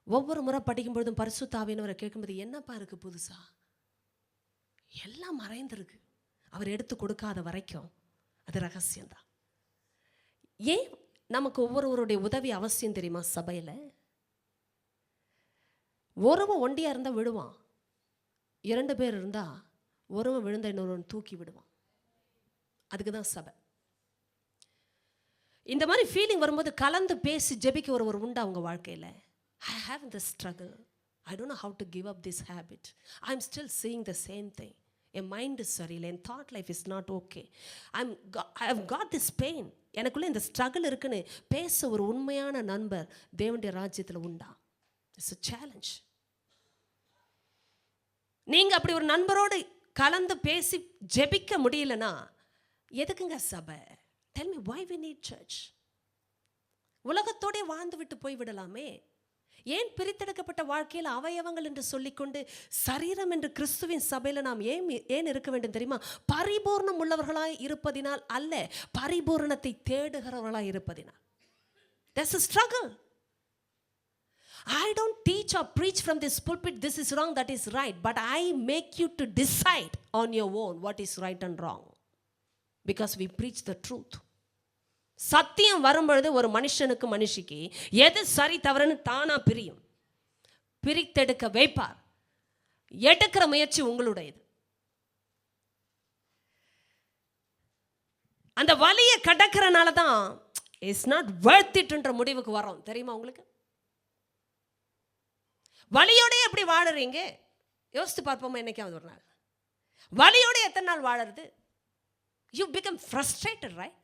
ஒவ்வொரு முறை படிக்கும்பொழுதும் பரிசுத்த ஆவியானவரை கேட்கும்போது, என்னப்பா இருக்குது புதுசா? எல்லாம் மறைந்திருக்கு. அவர் எடுத்து கொடுக்காத வரைக்கும் அது ரகசியம்தான். ஏன் நமக்கு ஒவ்வொருவருடைய உதவி அவசியம் தெரியுமா? சபையில் ஒருவன் ஒண்டியாக இருந்தால் விடுவான், 2 பேர் இருந்தால் ஒருவன் விழுந்த இன்னொருவன் தூக்கி விடுவான். அதுக்கு தான் சபை. இந்த மாதிரி ஃபீலிங் வரும்போது கலந்து பேசி ஜெபிக்க ஒருவர் உண்டா அவங்க வாழ்க்கையில்? I have the struggle, I don't know how to give up this habit, I am still seeing the same thing, என் மைண்ட் இஸ் சரியில்லை, என் thought life is not okay, I have got this pain, எனக்குள்ளே இந்த struggle இருக்குன்னு பேச ஒரு உண்மையான நண்பர் தேவனுடைய ராஜ்யத்தில் உண்டா? It's a challenge. நீங்கள் அப்படி ஒரு நண்பரோடு கலந்து பேசி ஜெபிக்க முடியலன்னா எதுக்குங்க சபை? Tell me why we need church. உலகத்தோடே வாழ்ந்து விட்டு போய் விடலாமே. ஏன் பிரித்தெடுக்கப்பட்ட வாழ்க்கையில் அவயவங்கள் என்று சொல்லிக்கொண்டு சரீரம் என்று கிறிஸ்துவின் சபையில் நாம் ஏன் இருக்க வேண்டும் தெரியுமா? பரிபூர்ணம் உள்ளவர்களாய் இருப்பதினால் அல்ல, பரிபூர்ணத்தை தேடுகிறவர்களாய் இருப்பதினால். That's a struggle. I don't teach or preach from this pulpit this is wrong, that is right, but I make you to decide on your own what is right and wrong, because we preach the truth. சத்தியம் வரும்பொழுது ஒரு மனுஷனுக்கு மனுஷிக்கு எது சரி தவறுன்னு தானா பிரித்தெடுக்க வைப்பார். எடுக்கிற முயற்சி உங்களுடையது. அந்த வலியை கடக்கிறனால தான் இட்ஸ் நாட் வர்த் இட்ன்ற முடிவுக்கு வரோம். தெரியுமா உங்களுக்கு? வலியோட எப்படி வாழறீங்க யோசித்து பார்ப்போமா? என்னைக்காவது ஒரு நாள் வலியோட எத்தனை நாள் வாழறது? You become frustrated, right?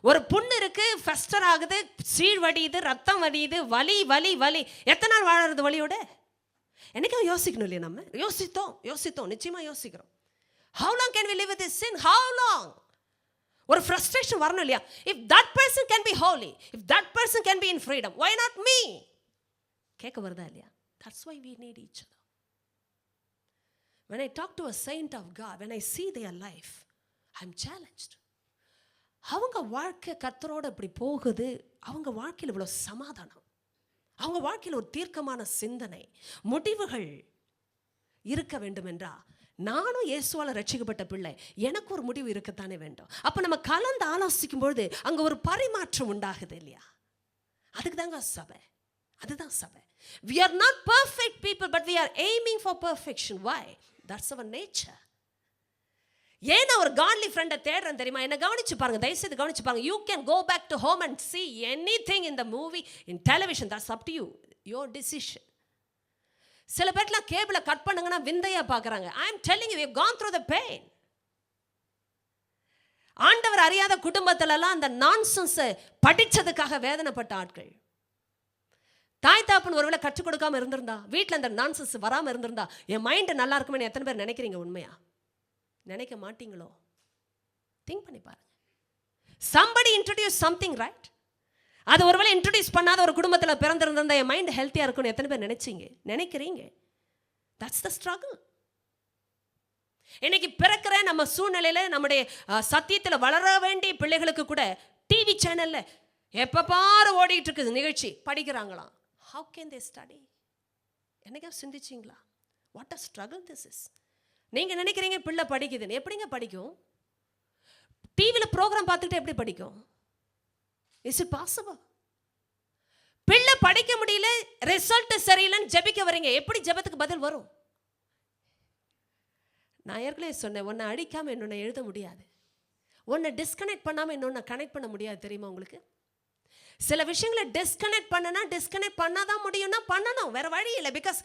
ஒரு புண்ணு இருக்கு, ஃபெஸ்டர் ஆகுது, சீழ் வடியுது, ரத்தம் வடியுது, வலி வலி வலி. எத்தனை நாள் வாழறது வலியோட? என்னைக்காவது யோசிக்கணும் இல்லையா? நம்ம யோசித்தோம் நிச்சயமா யோசிக்கிறோம். How long can we live with this sin? How long? ஒரு frustration வரணும் இல்லையா? If that person can be holy, if that person can be in freedom, why not me? கேட்க வருதா இல்லையா? That's why we need each other. When I talk to a saint of God, when I see their life, I'm challenged. அவங்க வாழ்க்கை கர்த்தரோட இப்படி போகுது, அவங்க வாழ்க்கையில் இவ்வளோ சமாதானம், அவங்க வாழ்க்கையில் ஒரு தீர்க்கமான சிந்தனை, முடிவுகள் இருக்க வேண்டும் என்றா, நானும் இயேசுவால் ரட்சிக்கப்பட்ட பிள்ளை, எனக்கு ஒரு முடிவு இருக்கத்தானே வேண்டும். அப்போ நம்ம கலந்து ஆலோசிக்கும் பொழுது அங்கே ஒரு பரிமாற்றம் உண்டாகுது இல்லையா? அதுக்கு தாங்க சபை, அதுதான் சபை. We are not perfect people, but we are aiming for perfection. Why? That's our nature. ஏன் ஒரு godly friend தேடுறேன் தெரியுமா? என்ன கவனிச்சு பாருங்க, தயவுசெய்து கவனிச்சு பாருங்க. You can go back to home and see anything in the movie, in television. That's up to you, your decision. சில பேர்லாம் கேபிளை கட் பண்ணுங்கன்னா விந்தையா பார்க்குறாங்க. I am telling you, we have gone through the pain. ஆண்டவர் அறியாத குடும்பத்திலலாம் அந்த நான்சென்ஸை படித்ததுக்காக வேதனைப்பட்ட ஆட்கள். தாய் தாப்பன் ஒருவேளை கற்றுக் கொடுக்காம இருந்திருந்தா, வீட்டில் அந்த நான்சென்ஸ் வராமல் இருந்திருந்தா, என் மைண்டு நல்லா இருக்குமே எத்தனை பேர் நினைக்கிறீங்க? உண்மையா நினைக்க மாட்டீங்களோ? திங்க் பண்ணி பாருங்க. somebody introduce something, right? அது ஒருவேளை இன்ட்ரோடியூஸ் பண்ணாத ஒரு குடும்பத்தில் பிறந்திருந்தா என் மைண்ட் ஹெல்த்தியாக இருக்கும்னு எத்தனை பேர் நினைக்கிறீங்க? That's the struggle. இன்னைக்கு பிறக்கிற நம்ம சூழ்நிலையில் நம்முடைய சத்தியத்தில் வளர வேண்டிய பிள்ளைகளுக்கு கூட டிவி சேனல்ல எப்போ பாரு ஓடிட்டு இருக்குது நிகழ்ச்சி, படிக்கிறாங்களாம். How can they study? என்னைக்கா சிந்திச்சிங்களா? What a struggle this is. நீங்கள் நினைக்கிறீங்க பிள்ளை படிக்குதுன்னு, எப்படிங்க படிக்கும்? டிவியில் ப்ரோக்ராம் பார்த்துக்கிட்டு எப்படி படிக்கும்? Is it possible? பிள்ளை படிக்க முடியல, ரிசல்ட் சரியில்லைன்னு ஜெபிக்க வரீங்க, எப்படி ஜெபத்துக்கு பதில் வரும்? நான் ஏற்கனவே சொன்னேன், ஒன்றை அடிக்காமல் இன்னொன்று எழுத முடியாது, ஒன்றை டிஸ்கனெக்ட் பண்ணாமல் இன்னொன்று கனெக்ட் பண்ண முடியாது. தெரியுமா உங்களுக்கு? சில விஷயங்களை டிஸ்கனெக்ட் பண்ணாதான் முடியும்னா பண்ணணும், வேற வழி இல்லை. பிகாஸ்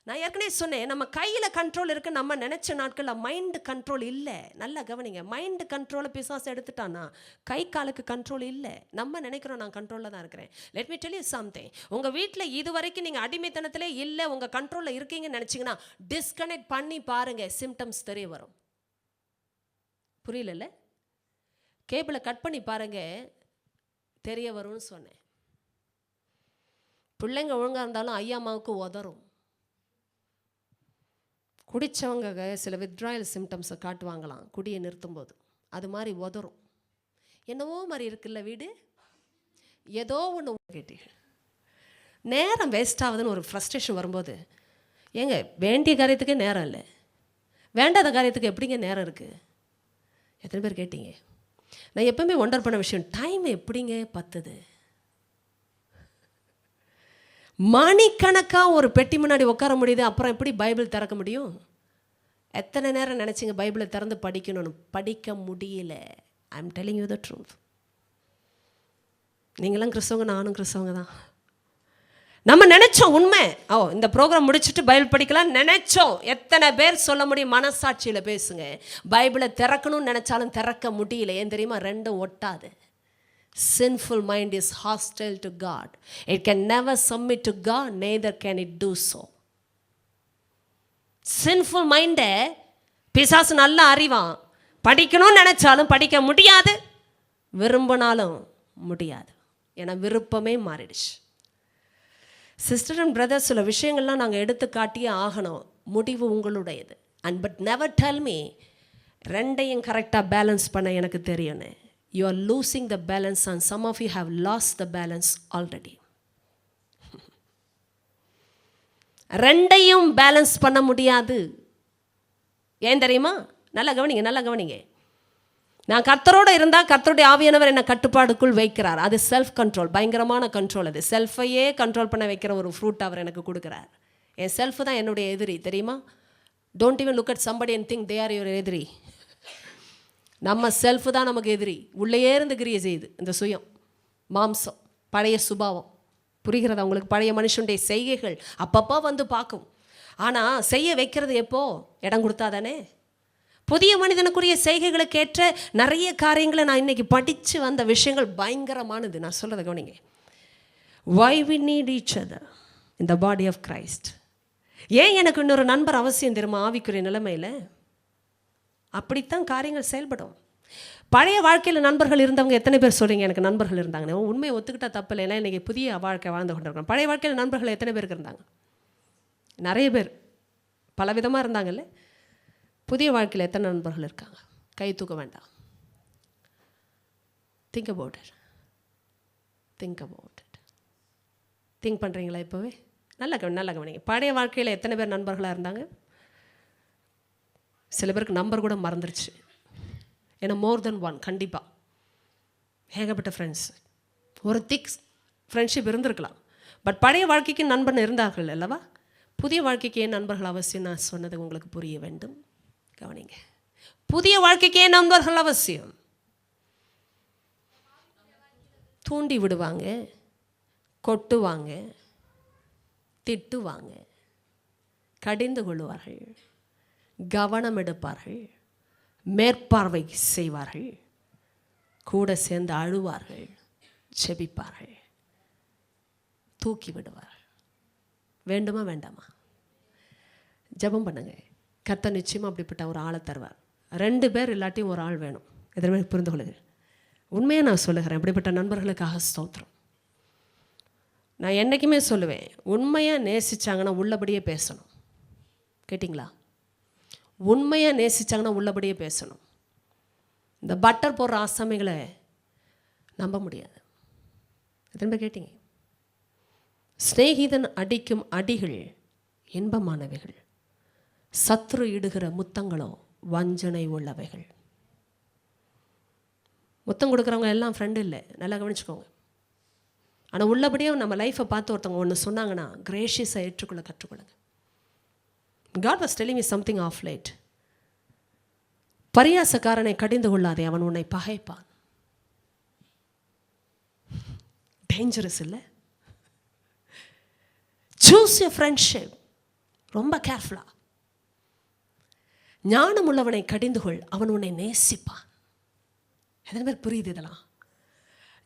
நான் ஏற்கனவே சொன்னேன், நம்ம கையில் கண்ட்ரோல் இருக்கு. நம்ம நினைச்ச நாட்களில் மைண்டு கண்ட்ரோல் இல்லை. நல்லா கவனிங்க, மைண்டு கண்ட்ரோலை பிசாசு எடுத்துட்டான்னா கை காலுக்கு கண்ட்ரோல் இல்லை. நம்ம நினைக்கிறோம் நான் கண்ட்ரோலில் தான் இருக்கிறேன். Let me tell you something. உங்கள் வீட்டில் இது வரைக்கும் நீங்கள் அடிமைத்தனத்திலே இல்லை, உங்கள் கண்ட்ரோலில் இருக்கீங்கன்னு நினச்சிங்கன்னா டிஸ்கனெக்ட் பண்ணி பாருங்க, சிம்டம்ஸ் தெரிய வரும். புரியல? கேபிளை கட் பண்ணி பாருங்க, தெரிய வரும்னு சொன்னேன். பிள்ளைங்க ஒழுங்காக இருந்தாலும் ஐயா அம்மாவுக்கு உதறும். குடித்தவங்க சில வித்ட்ராயல் சிம்டம்ஸை காட்டுவாங்களாம் குடியை நிறுத்தும் போது, அது மாதிரி உதறும். என்னவோ மாதிரி இருக்குல்ல வீடு, ஏதோ ஒன்று கேட்டீங்க. நேரம் வேஸ்ட் ஆகுதுன்னு ஒரு ஃப்ரஸ்ட்ரேஷன் வரும்போது, ஏங்க வேண்டிய காரியத்துக்கே நேரம் இல்லை, வேண்டாத காரியத்துக்கு எப்படிங்க நேரம் இருக்குது? எத்தனை பேர் கேட்டீங்க? நான் எப்பவுமே ஒண்டர் பண்ண விஷயம், டைம் எப்படிங்க பத்துது? மணிக்கணக்காக ஒரு பெட்டி முன்னாடி உட்கார முடியுது, அப்புறம் எப்படி பைபிள் திறக்க முடியும்? எத்தனை நேரம் நினச்சிங்க பைபிளை திறந்து படிக்கணும்னு? படிக்க முடியல. I am telling you the truth. நீங்களாம் கிறிஸ்தவங்க, நானும் கிறிஸ்தவங்க தான். நம்ம நினச்சோம் உண்மை, இந்த ப்ரோக்ராம் முடிச்சுட்டு பைபிள் படிக்கலாம் நினச்சோம். எத்தனை பேர் சொல்ல முடியும்? மனசாட்சியில் பேசுங்க. பைபிளை திறக்கணும்னு நினச்சாலும் திறக்க முடியல. ஏன் தெரியுமா? ரெண்டும் ஒட்டாது. Sinful mind is hostile to God. It can never submit to God, neither can it do so. Sinful mind பிசாசு நல்லா அறிவான். படிக்கணும்னு நினைச்சாலும் படிக்க முடியாது, விரும்பினாலும் முடியாது. ஏன்னா விருப்பமே மாறிடுச்சு. சிஸ்டர் அண்ட் பிரதர்ஸ், சில விஷயங்கள்லாம் நாங்கள் எடுத்து காட்டியே ஆகணும். முடிவு உங்களுடையது. And but never tell me ரெண்டையும் கரெக்டாக பேலன்ஸ் பண்ண எனக்கு தெரியும்னு. You are losing the balance and some of you have lost the balance already. ரெண்டையும் பேலன்ஸ் பண்ண முடியாது. ஏன் தெரியுமா? நல்லா கவனிங்க, நல்லா கவனிங்க. நான் கர்த்தரோடு இருந்தால் கர்த்தருடைய ஆவியானவர் என்னை கட்டுப்பாடுக்குள் வைக்கிறார். அது செல்ஃப் கண்ட்ரோல், பயங்கரமான கண்ட்ரோல். அது செல்ஃபையே கண்ட்ரோல் பண்ண வைக்கிற ஒரு ஃப்ரூட் அவர் எனக்கு கொடுக்குறார். என் செல்ஃப் தான் என்னுடைய எதிரி, தெரியுமா? Don't even look at somebody and think they are your எதிரி. நம்ம செல்ஃப் தான் நமக்கு எதிரி. உள்ளேயே இருந்து கிரியை செய்யுது இந்த சுயம், மாம்சம், பழைய சுபாவம். புரிகிறதா உங்களுக்கு? பழைய மனுஷனுடைய செய்கைகள் அப்பப்போ வந்து பார்க்கும். ஆனால் செய்ய வைக்கிறது எப்போ? இடம் கொடுத்தா தானே. புதிய மனிதனுக்குரிய செய்கைகளுக்கு ஏற்ற நிறைய காரியங்களை நான் இன்றைக்கி படித்து வந்த விஷயங்கள் பயங்கரமானது. நான் சொல்கிறத கவனிங்க. why we need each other in the body of Christ. ஏன் எனக்கு இன்னொரு நண்பர் அவசியம் தெரியுமா? ஆவிக்குரிய நிலைமையில் அப்படித்தான் காரியங்கள் செயல்படும். பழைய வாழ்க்கையில் நண்பர்கள் இருந்தவங்க எத்தனை பேர் சொல்கிறீங்க எனக்கு நண்பர்கள் இருந்தாங்க? உண்மையை ஒத்துக்கிட்டால் தப்பு இல்லை. ஏன்னா இன்றைக்கி புதிய வாழ்க்கை வாழ்ந்து கொண்டிருக்கோம். பழைய வாழ்க்கையில் நண்பர்கள் எத்தனை பேருக்கு இருந்தாங்க? நிறைய பேர் பலவிதமாக இருந்தாங்கல்ல. புதிய வாழ்க்கையில் எத்தனை நண்பர்கள் இருக்காங்க? கை தூக்க வேண்டாம். Think about it. Think about it. Think பண்ணுறீங்களா இப்போவே? நல்லா கவனிங்க. பழைய வாழ்க்கையில் எத்தனை பேர் நண்பர்களாக இருந்தாங்க? சில பேருக்கு நம்பர் கூட மறந்துருச்சு. ஏன்னா மோர் தென் ஒன் கண்டிப்பாக ஏகப்பட்ட ஃப்ரெண்ட்ஸ். ஒரு திக் ஃப்ரெண்ட்ஷிப் இருந்திருக்கலாம். பட் பழைய வாழ்க்கைக்கு நண்பன் இருந்தார்கள் அல்லவா? புதிய வாழ்க்கைக்கு ஏன் நண்பர்கள் அவசியம்? நான் சொன்னது உங்களுக்கு புரிய வேண்டும். கவனிங்க. புதிய வாழ்க்கைக்கு ஏன் நண்பர்கள் அவசியம்? தூண்டி விடுவாங்க, கொட்டுவாங்க, திட்டுவாங்க, கடிந்து கொள்வார்கள், கவனம் எடுப்பார்கள், மேற்பார்வை செய்வார்கள், கூட சேர்ந்து அழுவார்கள், செபிப்பார்கள், தூக்கி விடுவார்கள். வேண்டுமா வேண்டாமா? ஜெபம் பண்ணுங்க. கர்த்தர் நிச்சயமாக அப்படிப்பட்ட ஒரு ஆளை தருவார். 2 பேர் இல்லாட்டியும் ஒரு ஆள் வேணும். எதுவுமே புரிந்து கொள்ளுங்க. உண்மையாக நான் சொல்லுகிறேன். அப்படிப்பட்ட நண்பர்களுக்காக ஸ்தோத்திரம். நான் என்றைக்குமே சொல்லுவேன், உண்மையாக நேசித்தாங்கன்னா உள்ளபடியே பேசணும். கேட்டிங்களா? உண்மையாக நேசித்தாங்கன்னா உள்ளபடியே பேசணும். இந்த பட்டர் போடுற ஆசாமிகளை நம்ப முடியாது. எத்தனை பேர் கேட்டீங்க? சிநேகிதன் அடிக்கும் அடிகள் இன்பமானவைகள், சத்ரு இடுகிற முத்தங்களோ வஞ்சனை உள்ளவைகள். முத்தம் கொடுக்குறவங்க எல்லாம் ஃப்ரெண்டு இல்லை, நல்லா கவனிச்சுக்கோங்க. ஆனால் உள்ளபடியே நம்ம லைஃப்பை பார்த்து ஒருத்தவங்க ஒன்று சொன்னாங்கன்னா கிரேஷியஸை ஏற்றுக்கொள்ள கற்றுக்கொள்ளுங்க. God was telling me something of late. பரியாசக்காரனை கடிந்து கொள்ளாதே, அவன் உன்னை பகைப்பான். டேஞ்சரஸ் இல்லை? சூஸ் யுவர் ஃப்ரெண்ட்ஷிப் ரொம்ப கேர்ஃபுல்லாக. ஞானம் உள்ளவனை கடிந்து கொள், அவன் உன்னை நேசிப்பான். எத்தனை பேர் புரியுது இதெல்லாம்?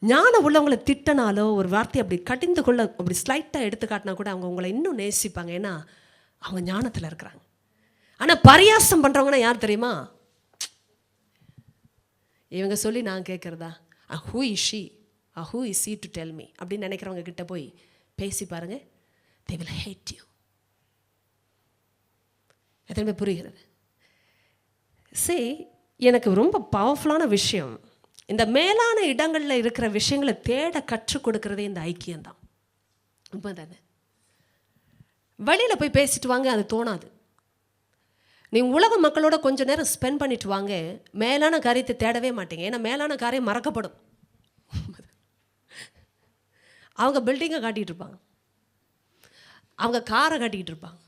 ஞானம் உள்ளவங்களை திட்டனாலோ ஒரு வார்த்தை அப்படி கடிந்து கொள்ள அப்படி ஸ்லைட்டாக எடுத்து காட்டினா கூட அவங்க உங்களை இன்னும் நேசிப்பாங்க. ஏன்னா அவங்க ஞானத்தில் இருக்கிறாங்க. ஆனால் பரியாசம் பண்ணுறவங்கன்னா யார் தெரியுமா? இவங்க சொல்லி நான் கேட்குறதா? Who is she, who is she to tell me அப்படின்னு நினைக்கிறவங்க கிட்ட போய் பேசி பாருங்க. they will hate you. எத்தனை பேர் புரிகிறது? எனக்கு ரொம்ப பவர்ஃபுல்லான விஷயம், இந்த மேலான இடங்களில் இருக்கிற விஷயங்களை தேட கற்றுக் கொடுக்கறதே இந்த ஐக்கியம்தான். உண்மை தானே? வெளியில் போய் பேசிட்டு வாங்க, அது தோணாது. நீங்கள் உலக மக்களோட கொஞ்சம் நேரம் ஸ்பெண்ட் பண்ணிட்டு வாங்க, மேலான காரியத்தை தேடவே மாட்டீங்க. ஏன்னா மேலான காரியம் மறக்கப்படும். அவங்க பில்டிங்கை காட்டிகிட்டு இருப்பாங்க, அவங்க காரை காட்டிக்கிட்டு இருப்பாங்க,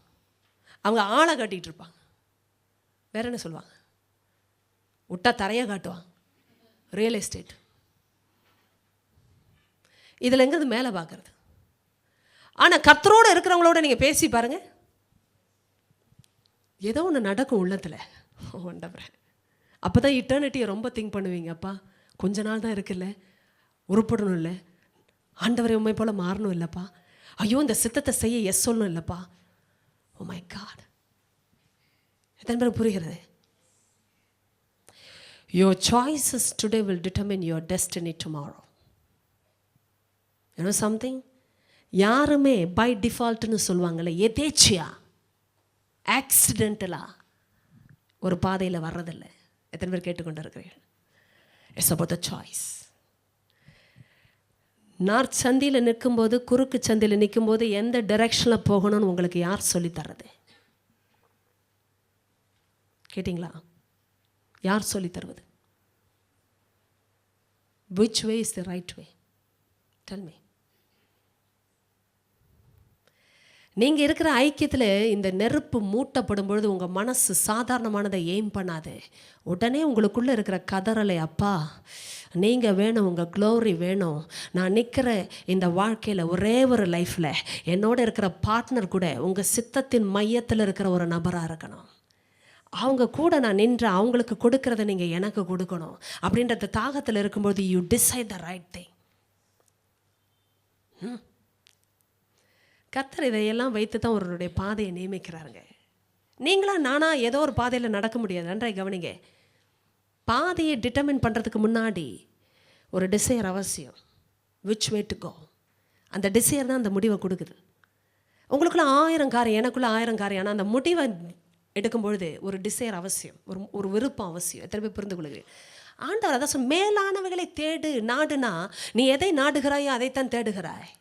அவங்க ஆளை காட்டிகிட்டு இருப்பாங்க. வேற என்ன சொல்லுவாங்க? விட்டா தரையை காட்டுவாங்க, ரியல் எஸ்டேட். இதில் எங்கிறது மேலே பார்க்குறது? ஆனால் கர்த்தரோடு இருக்கிறவங்களோட நீங்கள் பேசி பாருங்கள், ஏதோ ஒன்று நடக்கும் உள்ளத்தில். ஒண்டவரே, அப்போ தான் இட்டர்னிட்டியை ரொம்ப திங்க் பண்ணுவீங்க. அப்பா கொஞ்ச நாள் தான் இருக்குல்ல, உருப்படணும் இல்லை, ஆண்டவரை உண்மை போல் மாறணும் இல்லைப்பா, ஐயோ இந்த சித்தத்தை செய்ய எஸ் சொல்லணும் இல்லைப்பா. ஓ மை காட், எத்தனை பேர் புரிகிறது? Your choices today will determine your destiny tomorrow. You know something? யாருமே பை டிஃபால்ட்னு சொல்லுவாங்கள்ல, எதேச்சியா ஆக்சிடென்டலாக ஒரு பாதையில் வர்றதில்லை. எத்தனை பேர் கேட்டுக்கொண்டு இருக்கிறீர்கள்? It's about the choice. North சந்தியில் நிற்கும்போது, குறுக்கு சந்தியில் நிற்கும்போது எந்த டைரெக்ஷனில் போகணும்னு உங்களுக்கு யார் சொல்லித்தர்றது? கேட்டிங்களா? யார் சொல்லி தருவது? Which way is the right way? Tell me. நீங்கள் இருக்கிற ஐக்கியத்தில் இந்த நெருப்பு மூட்டப்படும் பொழுது உங்கள் மனசு சாதாரணமானதை எய்ம் பண்ணாது. உடனே உங்களுக்குள்ளே இருக்கிற கதறலை, அப்பா நீங்கள் வேணும், உங்கள் க்ளோரி வேணும், நான் நிற்கிற இந்த வாழ்க்கையில் ஒரே ஒரு லைஃப்பில் என்னோட இருக்கிற பார்ட்னர் கூட உங்கள் சித்தத்தின் மையத்தில் இருக்கிற ஒரு நபராக இருக்கணும். அவங்க கூட நான் நின்று அவங்களுக்கு கொடுக்கறத நீங்கள் எனக்கு கொடுக்கணும் அப்படின்றத தாகத்தில் இருக்கும்போது you decide the right thing. கர்த்தர் இதையெல்லாம் வைத்து தான் ஒருவருடைய பாதையை நியமிக்கிறாருங்க. நீங்களா நானா ஏதோ ஒரு பாதையில் நடக்க முடியாது. நன்றாய் கவனிங்க. பாதையை டிட்டர்மின் பண்ணுறதுக்கு முன்னாடி ஒரு டிசைர் அவசியம். Which way to go. அந்த டிசைர் தான் அந்த முடிவை கொடுக்குது. உங்களுக்குள்ள 1000 காரியம், எனக்குள்ள 1000 காரியம். ஆனால் அந்த முடிவை எடுக்கும்பொழுது ஒரு டிசைர் அவசியம், ஒரு விருப்பம் அவசியம். எத்தனை பேர் புரிந்து கொள்கிறேன்? ஆண்டவர் அதான் மேலானவைகளை தேடு. நாடுனா நீ எதை நாடுகிறாயோ அதைத்தான் தேடுகிறாய்.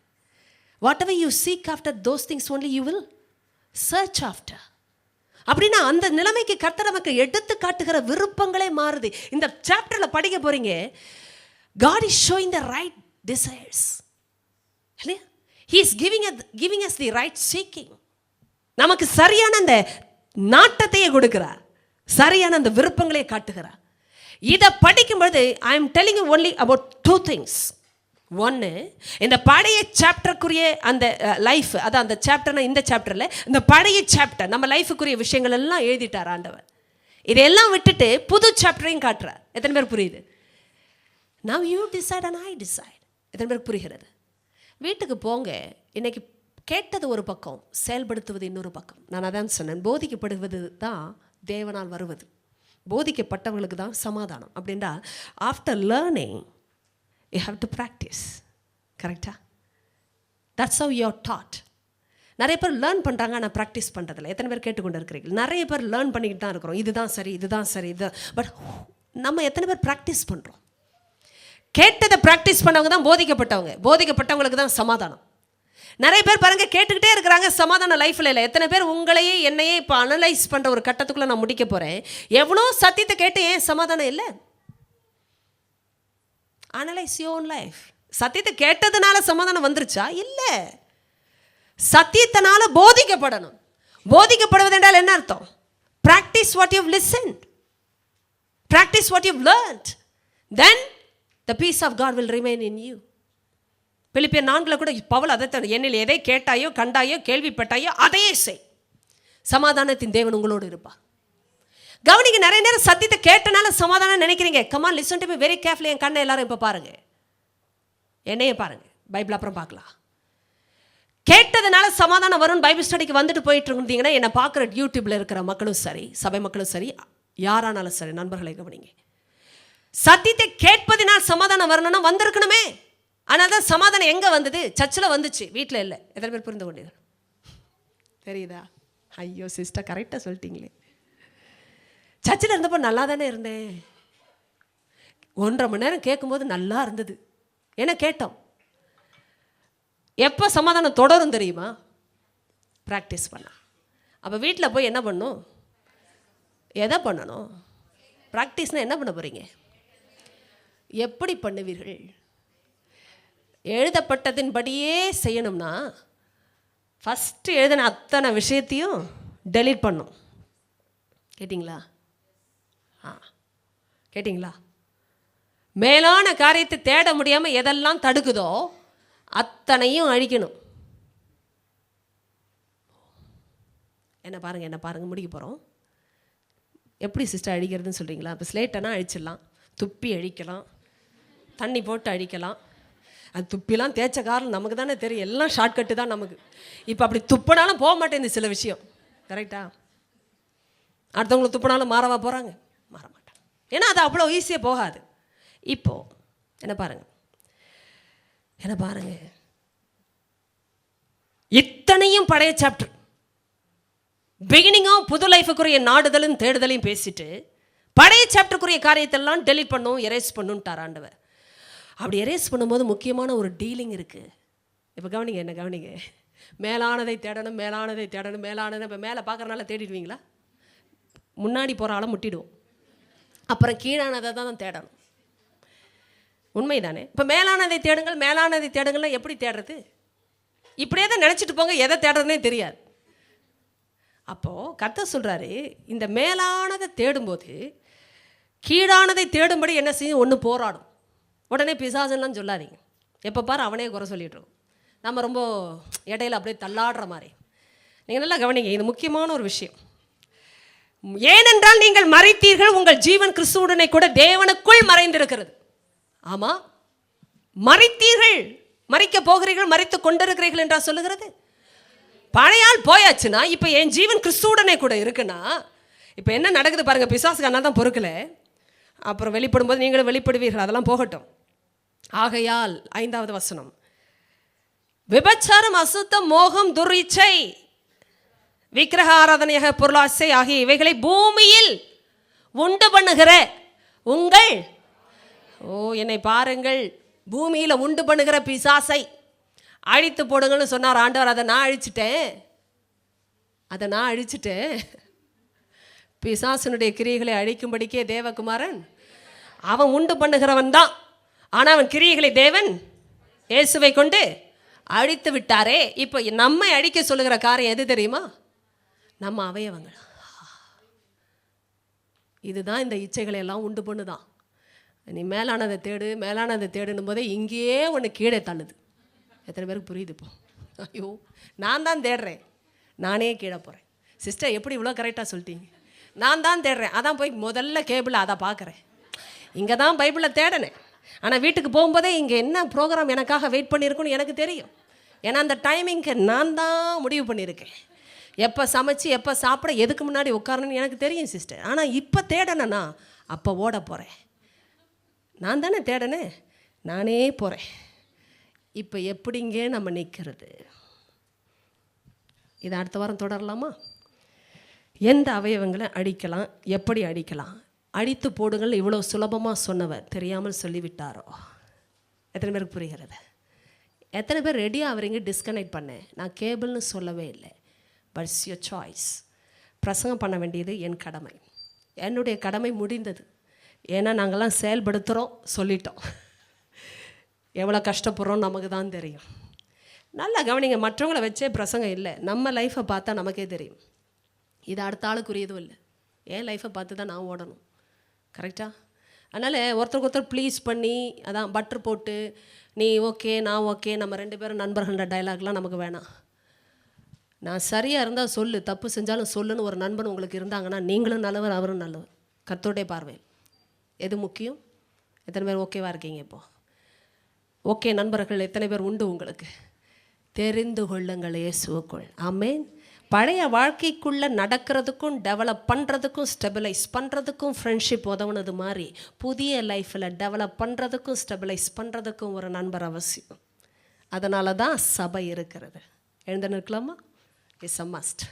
Whatever you seek after, those things only you will search after. அப்படின்னா அந்த நிலைமைக்கு கர்த்தர் நமக்கு எடுத்து காட்டுகிற விருப்பங்களே மாறுது. இந்த சாப்டரில் படிக்க போறீங்க. God is showing the right desires. இல்லையா? He is giving us the right seeking. நமக்கு சரியான அந்த நாட்டத்தையே கொடுக்கிறார், சரியான அந்த விருப்பங்களே காட்டுகிறார். இதை படிக்கும்பொழுது I am telling you only about 2 things. ஒன்று, இந்த பழைய சாப்டருக்குரிய அந்த லைஃப், அதான் அந்த சாப்டர்னா இந்த சாப்டரில் இந்த பழைய சாப்டர் நம்ம லைஃபுக்குரிய விஷயங்கள் எல்லாம் எழுதிட்டார் ஆண்டவர். இதையெல்லாம் விட்டுட்டு புது சாப்டரையும் காட்டுறார். எத்தனை பேர் புரியுது? Now you decide and I decide. எத்தனை பேர் புரிகிறது? வீட்டுக்கு போங்க. இன்னைக்கு கேட்டது ஒரு பக்கம், செயல்படுத்துவது இன்னொரு பக்கம். நான் அதான் சொன்னேன், போதிக்கப்படுவது தான் தேவனால் வருவது, போதிக்கப்பட்டவர்களுக்கு தான் சமாதானம். அப்படின்றா after learning you have to practice. கரெக்டா? that's how you are taught. நிறைய பேர் லேர்ன் பண்ணுறாங்க, ஆனால் ப்ராக்டிஸ் பண்ணுறதில்ல. எத்தனை பேர் கேட்டுக்கொண்டு இருக்கிறீர்கள்? நிறைய பேர் லேர்ன் பண்ணிக்கிட்டு தான் இருக்கிறோம், இதுதான் சரி, இதுதான் சரி, இது. பட் நம்ம எத்தனை பேர் ப்ராக்டிஸ் பண்ணுறோம்? கேட்டதை ப்ராக்டிஸ் பண்ணவங்க தான் போதிக்கப்பட்டவங்க, போதிக்கப்பட்டவங்களுக்கு தான் சமாதானம். நிறைய பேர் பாருங்கள் கேட்டுக்கிட்டே இருக்கிறாங்க, சமாதானம் லைஃப்பில் இல்லை. எத்தனை பேர் உங்களையே என்னையே இப்போ அனலைஸ் பண்ணுற ஒரு கட்டத்துக்குள்ளே நான் முடிக்க போகிறேன். எவ்வளோ சத்தியத்தை கேட்டு ஏன் சமாதானம் இல்லை? Analyse your own life. சத்தியத்தை கேட்டதுனால சமாதானம் வந்துருச்சா? இல்லை. சத்தியத்தினால போதிக்கப்படணும். போதிக்கப்படுவது என்றால் என்ன அர்த்தம்? practice what you've listened, practice what you've learned, then the peace of God will remain in you. பிலிப்பியர் 4 கூட பவுல் அதைத்தான், என்னில் எதை கேட்டாயோ கண்டாயோ கேள்விப்பட்டாயோ அதையே செய், சமாதானத்தின் தேவன் உங்களோடு இருப்பார். கவனிங்க, நிறைய நேரம் சத்தியத்தை கேட்டனால சமாதானம் நினைக்கிறீங்க. Come on listen to me very carefully. என் கண்ணை எல்லாரும் இப்போ பாருங்க, என்னையே பாருங்க, பைபிள் அப்புறம் பார்க்கலாம். கேட்டதுனால சமாதானம் வரும் பைபிள் ஸ்டடிக்கு வந்துட்டு போயிட்டு இருந்தீங்கன்னா என்னை பார்க்குற யூடியூப்ல இருக்கிற மக்களும் சரி, சபை மக்களும் சரி, யாரானாலும் சரி, நண்பர்களை கவனிங்க. சத்தியத்தை கேட்பதினால் சமாதானம் வரணும்னா வந்திருக்கணுமே. ஆனால் தான் சமாதானம் எங்கே வந்தது? சர்ச்சில் வந்துச்சு, வீட்டில் இல்லை. எத்தனை பேர் புரிந்து கொண்டீர்கள்? தெரியுதா? ஐயோ சிஸ்டர் கரெக்டாக சொல்லிட்டீங்களே. சர்ச்சில் இருந்தப்போ நல்லா தானே இருந்தேன். 1.5 மணி நேரம் கேட்கும்போது நல்லா இருந்தது. ஏன்னா கேட்டோம். எப்போ சமாதானம் தொடரும் தெரியுமா? ப்ராக்டிஸ் பண்ண. அப்போ வீட்டில் போய் என்ன பண்ணணும்? எதை பண்ணணும்? ப்ராக்டிஸ்னால் என்ன பண்ண போகிறீங்க? எப்படி பண்ணுவீர்கள்? எழுதப்பட்டதின்படியே செய்யணும்னா ஃபஸ்ட்டு எழுதின அத்தனை விஷயத்தையும் டெலீட் பண்ணும். கேட்டிங்களா? கேட்டிங்களா? மேலான காரியத்தை தேட முடியாமல் எதெல்லாம் தடுக்குதோ அத்தனையும் அழிக்கணும். என்ன பாருங்கள் முடிக்க போகிறோம். எப்படி சிஸ்டர் அழிக்கிறதுன்னு சொல்கிறீங்களா? இப்போ ஸ்லேட்டனா அழிச்சிடலாம், துப்பி அழிக்கலாம், தண்ணி போட்டு அழிக்கலாம். அது துப்பிலாம் தேய்ச்ச காரணம் நமக்கு தானே தெரியும், எல்லாம் ஷார்ட்கட்டு தான் நமக்கு. இப்போ அப்படி துப்பினாலும் போக மாட்டேங்குது சில விஷயம். கரெக்டா? அடுத்தவங்களுக்கு துப்பினாலும் மாறவா போகிறாங்க? மாற மாட்டாங்க. ஏன்னா அது அவ்வளோ ஈஸியாக போகாது. இப்போது என்ன பாருங்கள், இத்தனையும் பழைய சாப்டர். பிகினிங்கும் புது லைஃபுக்குரிய நாடுதலும் தேடுதலையும் பேசிட்டு பழைய சாப்டருக்குரிய காரியத்தெல்லாம் டெலிட் பண்ணும், எரேஸ் பண்ணுன்ட்டார் ஆண்டவர். அப்படி எரேஸ் பண்ணும்போது முக்கியமான ஒரு டீலிங் இருக்குது. இப்போ கவனிங்க, என்ன கவனிங்க. மேலானதை தேடணும், மேலானதை தேடணும், மேலானதை. இப்போ மேலே பார்க்குறனால தேடிடுவீங்களா? முன்னாடி போகிற ஆளை முட்டிடுவோம். அப்புறம் கீழானதை தான் தேடணும். உண்மைதானே? இப்போ மேலானதை தேடுங்கள், மேலானதை தேடுங்கள்லாம் எப்படி தேடுறது? இப்படியே தான் நினச்சிட்டு போங்க, எதை தேடுறதுனே தெரியாது. அப்போது கர்த்தர் சொல்கிறாரு, இந்த மேலானதை தேடும்போது கீழானதை தேடும்படி என்ன செய்யும்? ஒன்று போராடும். உடனே பிசாசுலாம் சொல்லாதீங்க. எப்போ பாரு அவனே குறை சொல்லிட்டுருக்கோம். நம்ம ரொம்ப இடையில அப்படியே தள்ளாடுற மாதிரி. நீங்கள் நல்லா கவனிங்க, இது முக்கியமான ஒரு விஷயம். ஏனென்றால் நீங்கள் மரித்தீர்கள், உங்கள் ஜீவன் கிறிஸ்துவுடனே கூட தேவனுக்குள் மறைந்திருக்கிறது. ஆமாம், மரித்தீர்கள், மரிக்க போகிறீர்கள், மரித்து கொண்டிருக்கிறீர்கள் என்றா சொல்லுகிறது. பழையால் போயாச்சுன்னா இப்போ என் ஜீவன் கிறிஸ்துவுடனே கூட இருக்குன்னா இப்போ என்ன நடக்குது பாருங்கள். பிசாசுக்கு அண்ணா தான் பொறுக்கல, அப்புறம் வெளிப்படும் போது நீங்களும் வெளிப்படுவீர்கள். அதெல்லாம் போகட்டும். ஆகையால் 5வது வசனம், விபச்சாரம், அசுத்தம், மோகம், துர்இச்சை, விக்கிரக ஆராதனையாக பொருளாசை ஆகிய இவைகளை பூமியில் உண்டு பண்ணுகிற உங்கள் என்னை பாருங்கள், பூமியில் உண்டு பண்ணுகிற பிசாசை அழித்து போடுங்கள்னு சொன்னார் ஆண்டவர். அதை நான் அழிச்சிட்டேன். பிசாசனுடைய கிரியைகளை அழிக்கும்படிக்கே தேவகுமாரன் அவன் உண்டு பண்ணுகிறவன் தான். ஆனால் அவன் கிரியைகளை தேவன் இயேசுவை கொண்டு அழித்து விட்டாரே. இப்போ நம்மை அழிக்க சொல்லுகிற காரியம் எது தெரியுமா? நம்ம அவயவங்கள். இதுதான் இந்த இச்சைகளை எல்லாம் உண்டு பண்ணுதான். நீ மேலானதை தேடு, மேலானதை தேடுனும் போதே இங்கேயே ஒன்று கீழே தள்ளுது. எத்தனை பேருக்கு புரியுது இப்போ? ஐயோ, நான் தான் தேடுறேன், நானே கீழே போகிறேன். சிஸ்டர் எப்படி இவ்வளோ கரெக்டாக சொல்லிட்டீங்க? நான் தான் தேடுறேன், அதான் போய் முதல்ல கேபிளில் அதை பார்க்குறேன். இங்கே தான் பைபிளில் தேடினேன், ஆனால் வீட்டுக்கு போகும்போதே இங்கே என்ன ப்ரோக்ராம் எனக்காக வெயிட் பண்ணியிருக்குன்னு எனக்கு தெரியும். ஏன்னா அந்த டைமிங்க்கு நான் தான் முடிவு பண்ணியிருக்கேன். எப்போ சமைச்சு எப்போ சாப்பிட எதுக்கு முன்னாடி உட்காரணும்னு எனக்கு தெரியும் சிஸ்டர். ஆனால் இப்போ தேடணுன்னா அப்போ ஓட போகிறேன். நான் தானே தேடனேன், நானே போகிறேன். இப்போ எப்படிங்க நம்ம நிற்கிறது? இதை அடுத்த வாரம் தொடரலாமா? எந்த அவயவங்களை அடிக்கலாம், எப்படி அடிக்கலாம்? அடித்து போடுங்கள் இவ்வளோ சுலபமாக சொன்னவர் தெரியாமல் சொல்லிவிட்டாரோ? எத்தனை பேருக்கு புரிகிறது? எத்தனை பேர் ரெடியாக அவரிங்க டிஸ்கனெக்ட் பண்ணேன்? நான் கேபிள்னு சொல்லவே இல்லை. But it's your choice. பிரசங்கம் பண்ண வேண்டியது என் கடமை. என்னுடைய கடமை முடிந்தது. ஏன்னா நாங்கள்லாம் செயல்படுத்துகிறோம், சொல்லிட்டோம். எவ்வளோ கஷ்டப்படுறோம் நமக்கு தான் தெரியும். நல்லா கவனிங்க, மற்றவங்கள வச்சே பிரசங்கம் இல்லை. நம்ம லைஃப்பை பார்த்தா நமக்கே தெரியும். இது அடுத்த ஆளுக்குரியதும் இல்லை. என் லைஃப்பை பார்த்து தான் நான் ஓடணும். கரெக்டாக? அதனால் ஒருத்தருக்கு ஒருத்தர் ப்ளீஸ் பண்ணி அதான் பட்ரு போட்டு நீ ஓகே நான் ஓகே, நம்ம 2 பேரும் நண்பர்கள்ன்ற டைலாக்லாம் நமக்கு வேணாம். நான் சரியாக இருந்தால் சொல்லு, தப்பு செஞ்சாலும் சொல்லுன்னு ஒரு நண்பன் உங்களுக்கு இருந்தாங்கன்னா நீங்களும் நல்லவர், அவரும் நல்லவர். கர்த்தருடைய பார்வையில் எது முக்கியம்? எத்தனை பேர் ஓகேவாக இருக்கீங்க? இப்போது ஓகே நண்பர்கள் எத்தனை பேர் உண்டு உங்களுக்கு? தெரிந்து கொள்ளுங்கள் இயேசுவுக்குள். ஆமேன். பழைய வாழ்க்கைக்குள்ளே நடக்கிறதுக்கும் டெவலப் பண்ணுறதுக்கும் ஸ்டெபிலைஸ் பண்ணுறதுக்கும் ஃப்ரெண்ட்ஷிப் உதவுனது மாதிரி புதிய லைஃப்பில் டெவலப் பண்ணுறதுக்கும் ஸ்டெபிலைஸ் பண்ணுறதுக்கும் ஒரு நண்பர் அவசியம். அதனால தான் சபை இருக்கிறது. எழுந்து நிற்கலாமா? It's a must.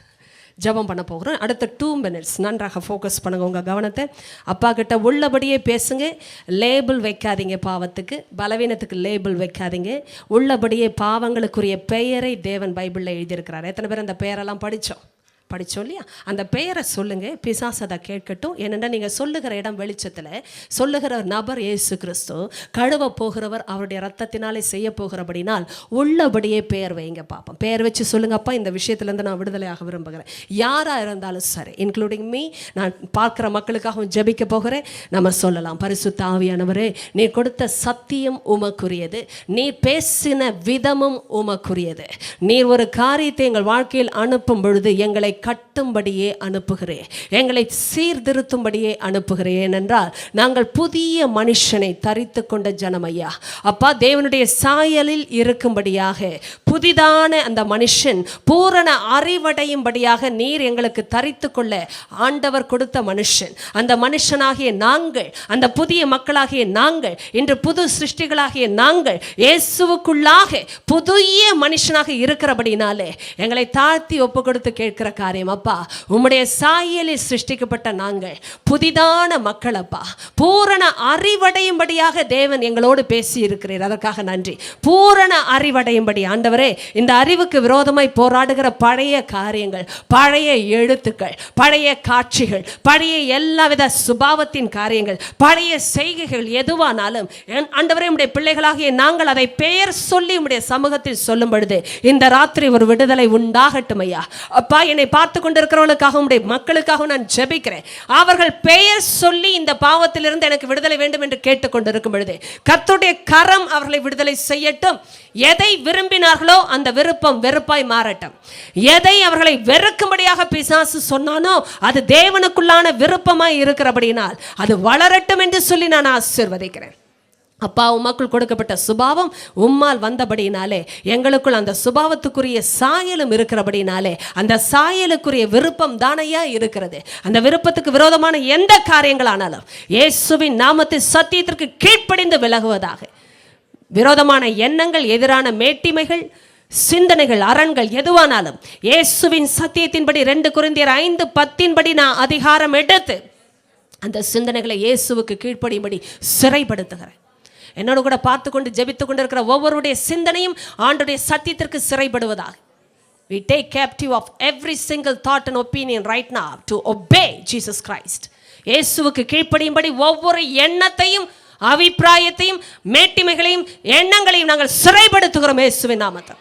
ஜெபம் பண்ண போகிறோம். அடுத்த 2 minutes நன்றாக ஃபோக்கஸ் பண்ணுங்கள் உங்கள் கவனத்தை. அப்பா கிட்ட உள்ளபடியே பேசுங்க. லேபிள் வைக்காதீங்க. பாவத்துக்கு பலவீனத்துக்கு லேபிள் வைக்காதீங்க. உள்ளபடியே பாவங்களுக்குரிய பெயரை தேவன் பைபிளில் எழுதியிருக்கிறார். எத்தனை பேர் அந்த பெயரெல்லாம் படித்தோம் இல்லையா? அந்த பெயரை சொல்லுங்கள். பிசாசு அதை கேட்கட்டும். ஏனென்றால் நீங்கள் சொல்லுகிற இடம் வெளிச்சத்தில், சொல்லுகிற நபர் இயேசு கிறிஸ்து, கழுவ போகிறவர் அவருடைய ரத்தத்தினாலே செய்ய போகிறபடினால் உள்ளபடியே பெயர் வைங்க. பார்ப்போம். பெயர் வச்சு சொல்லுங்க, அப்பா இந்த விஷயத்துலேருந்து நான் விடுதலையாக விரும்புகிறேன். யாராக இருந்தாலும் சரி, இன்க்ளூடிங் மீ, நான் பார்க்குற மக்களுக்காகவும் ஜெபிக்க போகிறேன். நம்ம சொல்லலாம், பரிசுத்த ஆவியானவரே, நீ கொடுத்த சத்தியம் உமக்குரியது, நீ பேசின விதமும் உமக்குரியது. நீர் ஒரு காரியத்தை எங்கள் வாழ்க்கையில் அனுப்பும் பொழுது எங்களை கட்டும்படியே அனுப்புகிறேன், எங்களை சீர்திருத்தும்படியே அனுப்புகிறேன். ஏனென்றால் நாங்கள் புதிய மனுஷனை தரித்து கொண்ட ஜனம் ஐயா. அப்பா, தேவனுடைய சாயலில் இருக்கும்படியாக புதிதான அந்த மனுஷன் பூரண அறிவடையும்படியாக நீர் எங்களுக்கு தரித்து கொள்ள ஆண்டவர் கொடுத்த மனுஷன். அந்த மனுஷனாகிய நாங்கள், அந்த புதிய மக்களாகிய நாங்கள், இன்று புது சிருஷ்டிகளாகிய நாங்கள் இயேசுவுக்குள்ளாக புதிய மனுஷனாக இருக்கிறபடினாலே எங்களை தாழ்த்தி ஒப்பு கொடுத்து கேட்கிற காரியம் அப்பா, உம்முடைய சாயலில் சிருஷ்டிக்கப்பட்ட நாங்கள் புதிதான மக்கள் அப்பா. பூரண அறிவடையும்படியாக தேவன் எங்களோடு பேசி இருக்கிறார், அதற்காக நன்றி. பூரண அறிவடையும்படி ஆண்டவரே, இந்த அறிவுக்கு விரோதமாய் போராடுகிற பழைய காரியங்கள், பழைய எழுத்துக்கள், பழைய காட்சிகள், பழைய எல்லாவித சுபாவத்தின் காரியங்கள், பழைய செய்கைகள் எதுவானாலும் ஆண்டவரே, உம்முடைய பிள்ளைகளாகிய நாங்கள் அதை பெயர் சொல்லி உம்முடைய சமூகத்தில் சொல்லும் பொழுது இந்த ராத்திரி ஒரு விடுதலை உண்டாகட்டும் ஐயா. அப்பா, என்னை பார்த்து கொண்டிருக்கிறவர்களுக்காக, உம்முடைய மக்களுக்காக நான் ஜெபிக்கிறேன். அவர்கள் பெயர் சொல்லி இந்த பாவத்திலிருந்து எனக்கு விடுதலை வேண்டும் என்று கேட்டுக்கொண்டிருக்கும் பொழுது கர்த்தருடைய கரம் அவர்களை விடுதலை செய்யட்டும். எதை விரும்பினார்களோ அந்த விருப்பம் வெறுப்பாய் மாறட்டும். எதை அவர்களை வெறுக்கும்படியாக பிசாசு சொன்னானோ அது தேவனுக்குள்ளான விருப்பமாய் இருக்கிறபடினால் அது வளரட்டும் என்று சொல்லி நான் ஆசீர்வதிக்கிறேன். அப்பா, உமக்குள் கொடுக்கப்பட்ட சுபாவம் உம்மால் வந்தபடினாலே எங்களுக்குள் அந்த சுபாவத்துக்குரிய சாயலும் இருக்கிறபடினாலே அந்த சாயலுக்குரிய விருப்பம் தானையா இருக்கிறது. அந்த விருப்பத்துக்கு விரோதமான எந்த காரியங்களானாலும் இயேசுவின் நாமத்தில் சத்தியத்திற்கு கீழ்ப்படிந்து விலகுவதாக. விரோதமான எண்ணங்கள், எதிரான மேட்டிமைகள், சிந்தனைகள், அரண்கள் எதுவானாலும் இயேசுவின் சத்தியத்தின்படி 2 கொரிந்தியர் 5:10 நான் அதிகாரம் எடுத்து அந்த சிந்தனைகளை இயேசுவுக்கு கீழ்ப்படியும்படி சிறைப்படுத்துகிறேன். என்னோடு கூட பார்த்து கொண்டு ஜெபித்து கொண்டு இருக்கிற ஒவ்வொருடைய சிந்தனையும் ஆண்டவருடைய சத்தியத்திற்கு சிறைப்படுவதாக. We take captive of every single thought and opinion right now to obey Jesus Christ. இயேசுவுக்கு கீழ்ப்படியும்படி ஒவ்வொரு எண்ணத்தையும், அபிப்பிராயத்தையும், மேட்டிமைகளையும், எண்ணங்களையும் நாங்கள் சிறைப்படுத்துகிறோம் இயேசுவின் நாமத்தில்.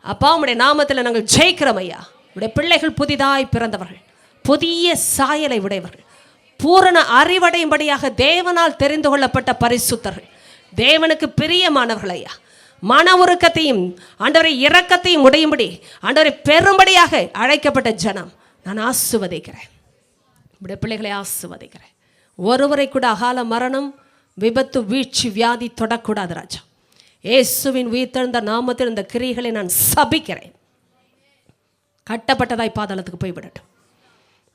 அப்பா, உம்முடைய நாமத்தில் நாங்கள் ஜெயிக்கிறோம் ஐயா. உம்முடைய பிள்ளைகள் புதிதாய் பிறந்தவர்கள், புதிய சாயலை உடையவர்கள், பூரண அறிவடையும்படியாக தேவனால் தெரிந்து கொள்ளப்பட்ட பரிசுத்தர்கள், தேவனுக்கு பிரியமானவர்கள் ஐயா. மன உருக்கத்தையும் ஆண்டவரை இரக்கத்தையும் உடையும்படி ஆண்டவரை பெரும்படியாக அழைக்கப்பட்ட ஜனம் நான் ஆசீர்வதிக்கிறேன். உடைய பிள்ளைகளை ஆசீர்வதிக்கிறேன். ஒருவரை கூட அகால மரணம், விபத்து, வீழ்ச்சி, வியாதி தொடக்கூடாது ராஜா. இயேசுவின் உயிர்த்தெழுந்த நாமத்தில் இந்த கிரியைகளை நான் சபிக்கிறேன். கட்டப்பட்டதாய் பாதாளத்துக்கு போய்விடட்டும்.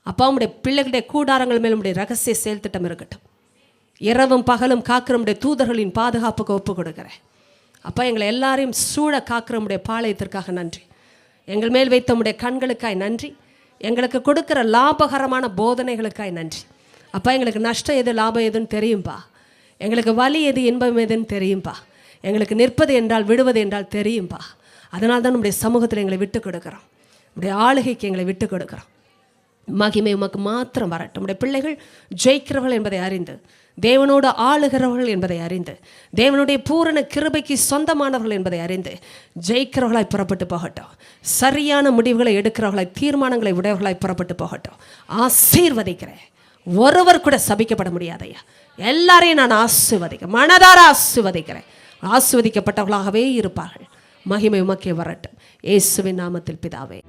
அப்பா, உடைய பிள்ளைகளுடைய கூடாரங்கள் மேல் உடைய ரகசிய செயல் திட்டம் இருக்கட்டும். இரவும் பகலும் காக்கிற உடைய தூதர்களின் பாதுகாப்புக்கு ஒப்பு கொடுக்கிறேன். அப்பா, எங்களை எல்லாரையும் சூழ காக்கிற உடைய பாளையத்திற்காக நன்றி. எங்கள் மேல் வைத்த உடைய கண்களுக்காய் நன்றி. எங்களுக்கு கொடுக்கிற லாபகரமான போதனைகளுக்காய் நன்றி. அப்பா, எங்களுக்கு நஷ்டம் எது லாபம் எதுன்னு தெரியும்பா. எங்களுக்கு வலி எது இன்பம் எதுன்னு தெரியும்பா. எங்களுக்கு நிற்பது என்றால் விடுவது என்றால் தெரியும்பா. அதனால தான் நம்முடைய சமூகத்தில் எங்களை விட்டு கொடுக்குறோம். நம்முடைய ஆளுகைக்கு எங்களை விட்டு கொடுக்குறோம். மகிமை உமக்கு மாத்திரம் வரட்டும். நம்முடைய பிள்ளைகள் ஜெயிக்கிறவர்கள் என்பதை அறிந்து, தேவனோடு ஆளுகிறவர்கள் என்பதை அறிந்து, தேவனுடைய பூரண கிருபைக்கு சொந்தமானவர்கள் என்பதை அறிந்து ஜெயிக்கிறவர்களாய் புறப்பட்டு போகட்டும். சரியான முடிவுகளை எடுக்கிறவர்களாய், தீர்மானங்களை உடையவர்களாய் புறப்பட்டு போகட்டும். ஆசீர்வதிக்கிறேன். ஒருவர் கூட சபிக்கப்பட முடியாதையா. எல்லாரையும் நான் ஆசீர்வதிக்கிறேன், மனதார ஆசீர்வதிக்கிறேன். ஆசீர்வதிக்கப்பட்டவர்களாகவே இருப்பார்கள். மகிமை உமக்கே வரட்டும். இயேசுவின் நாமத்தில் பிதாவே.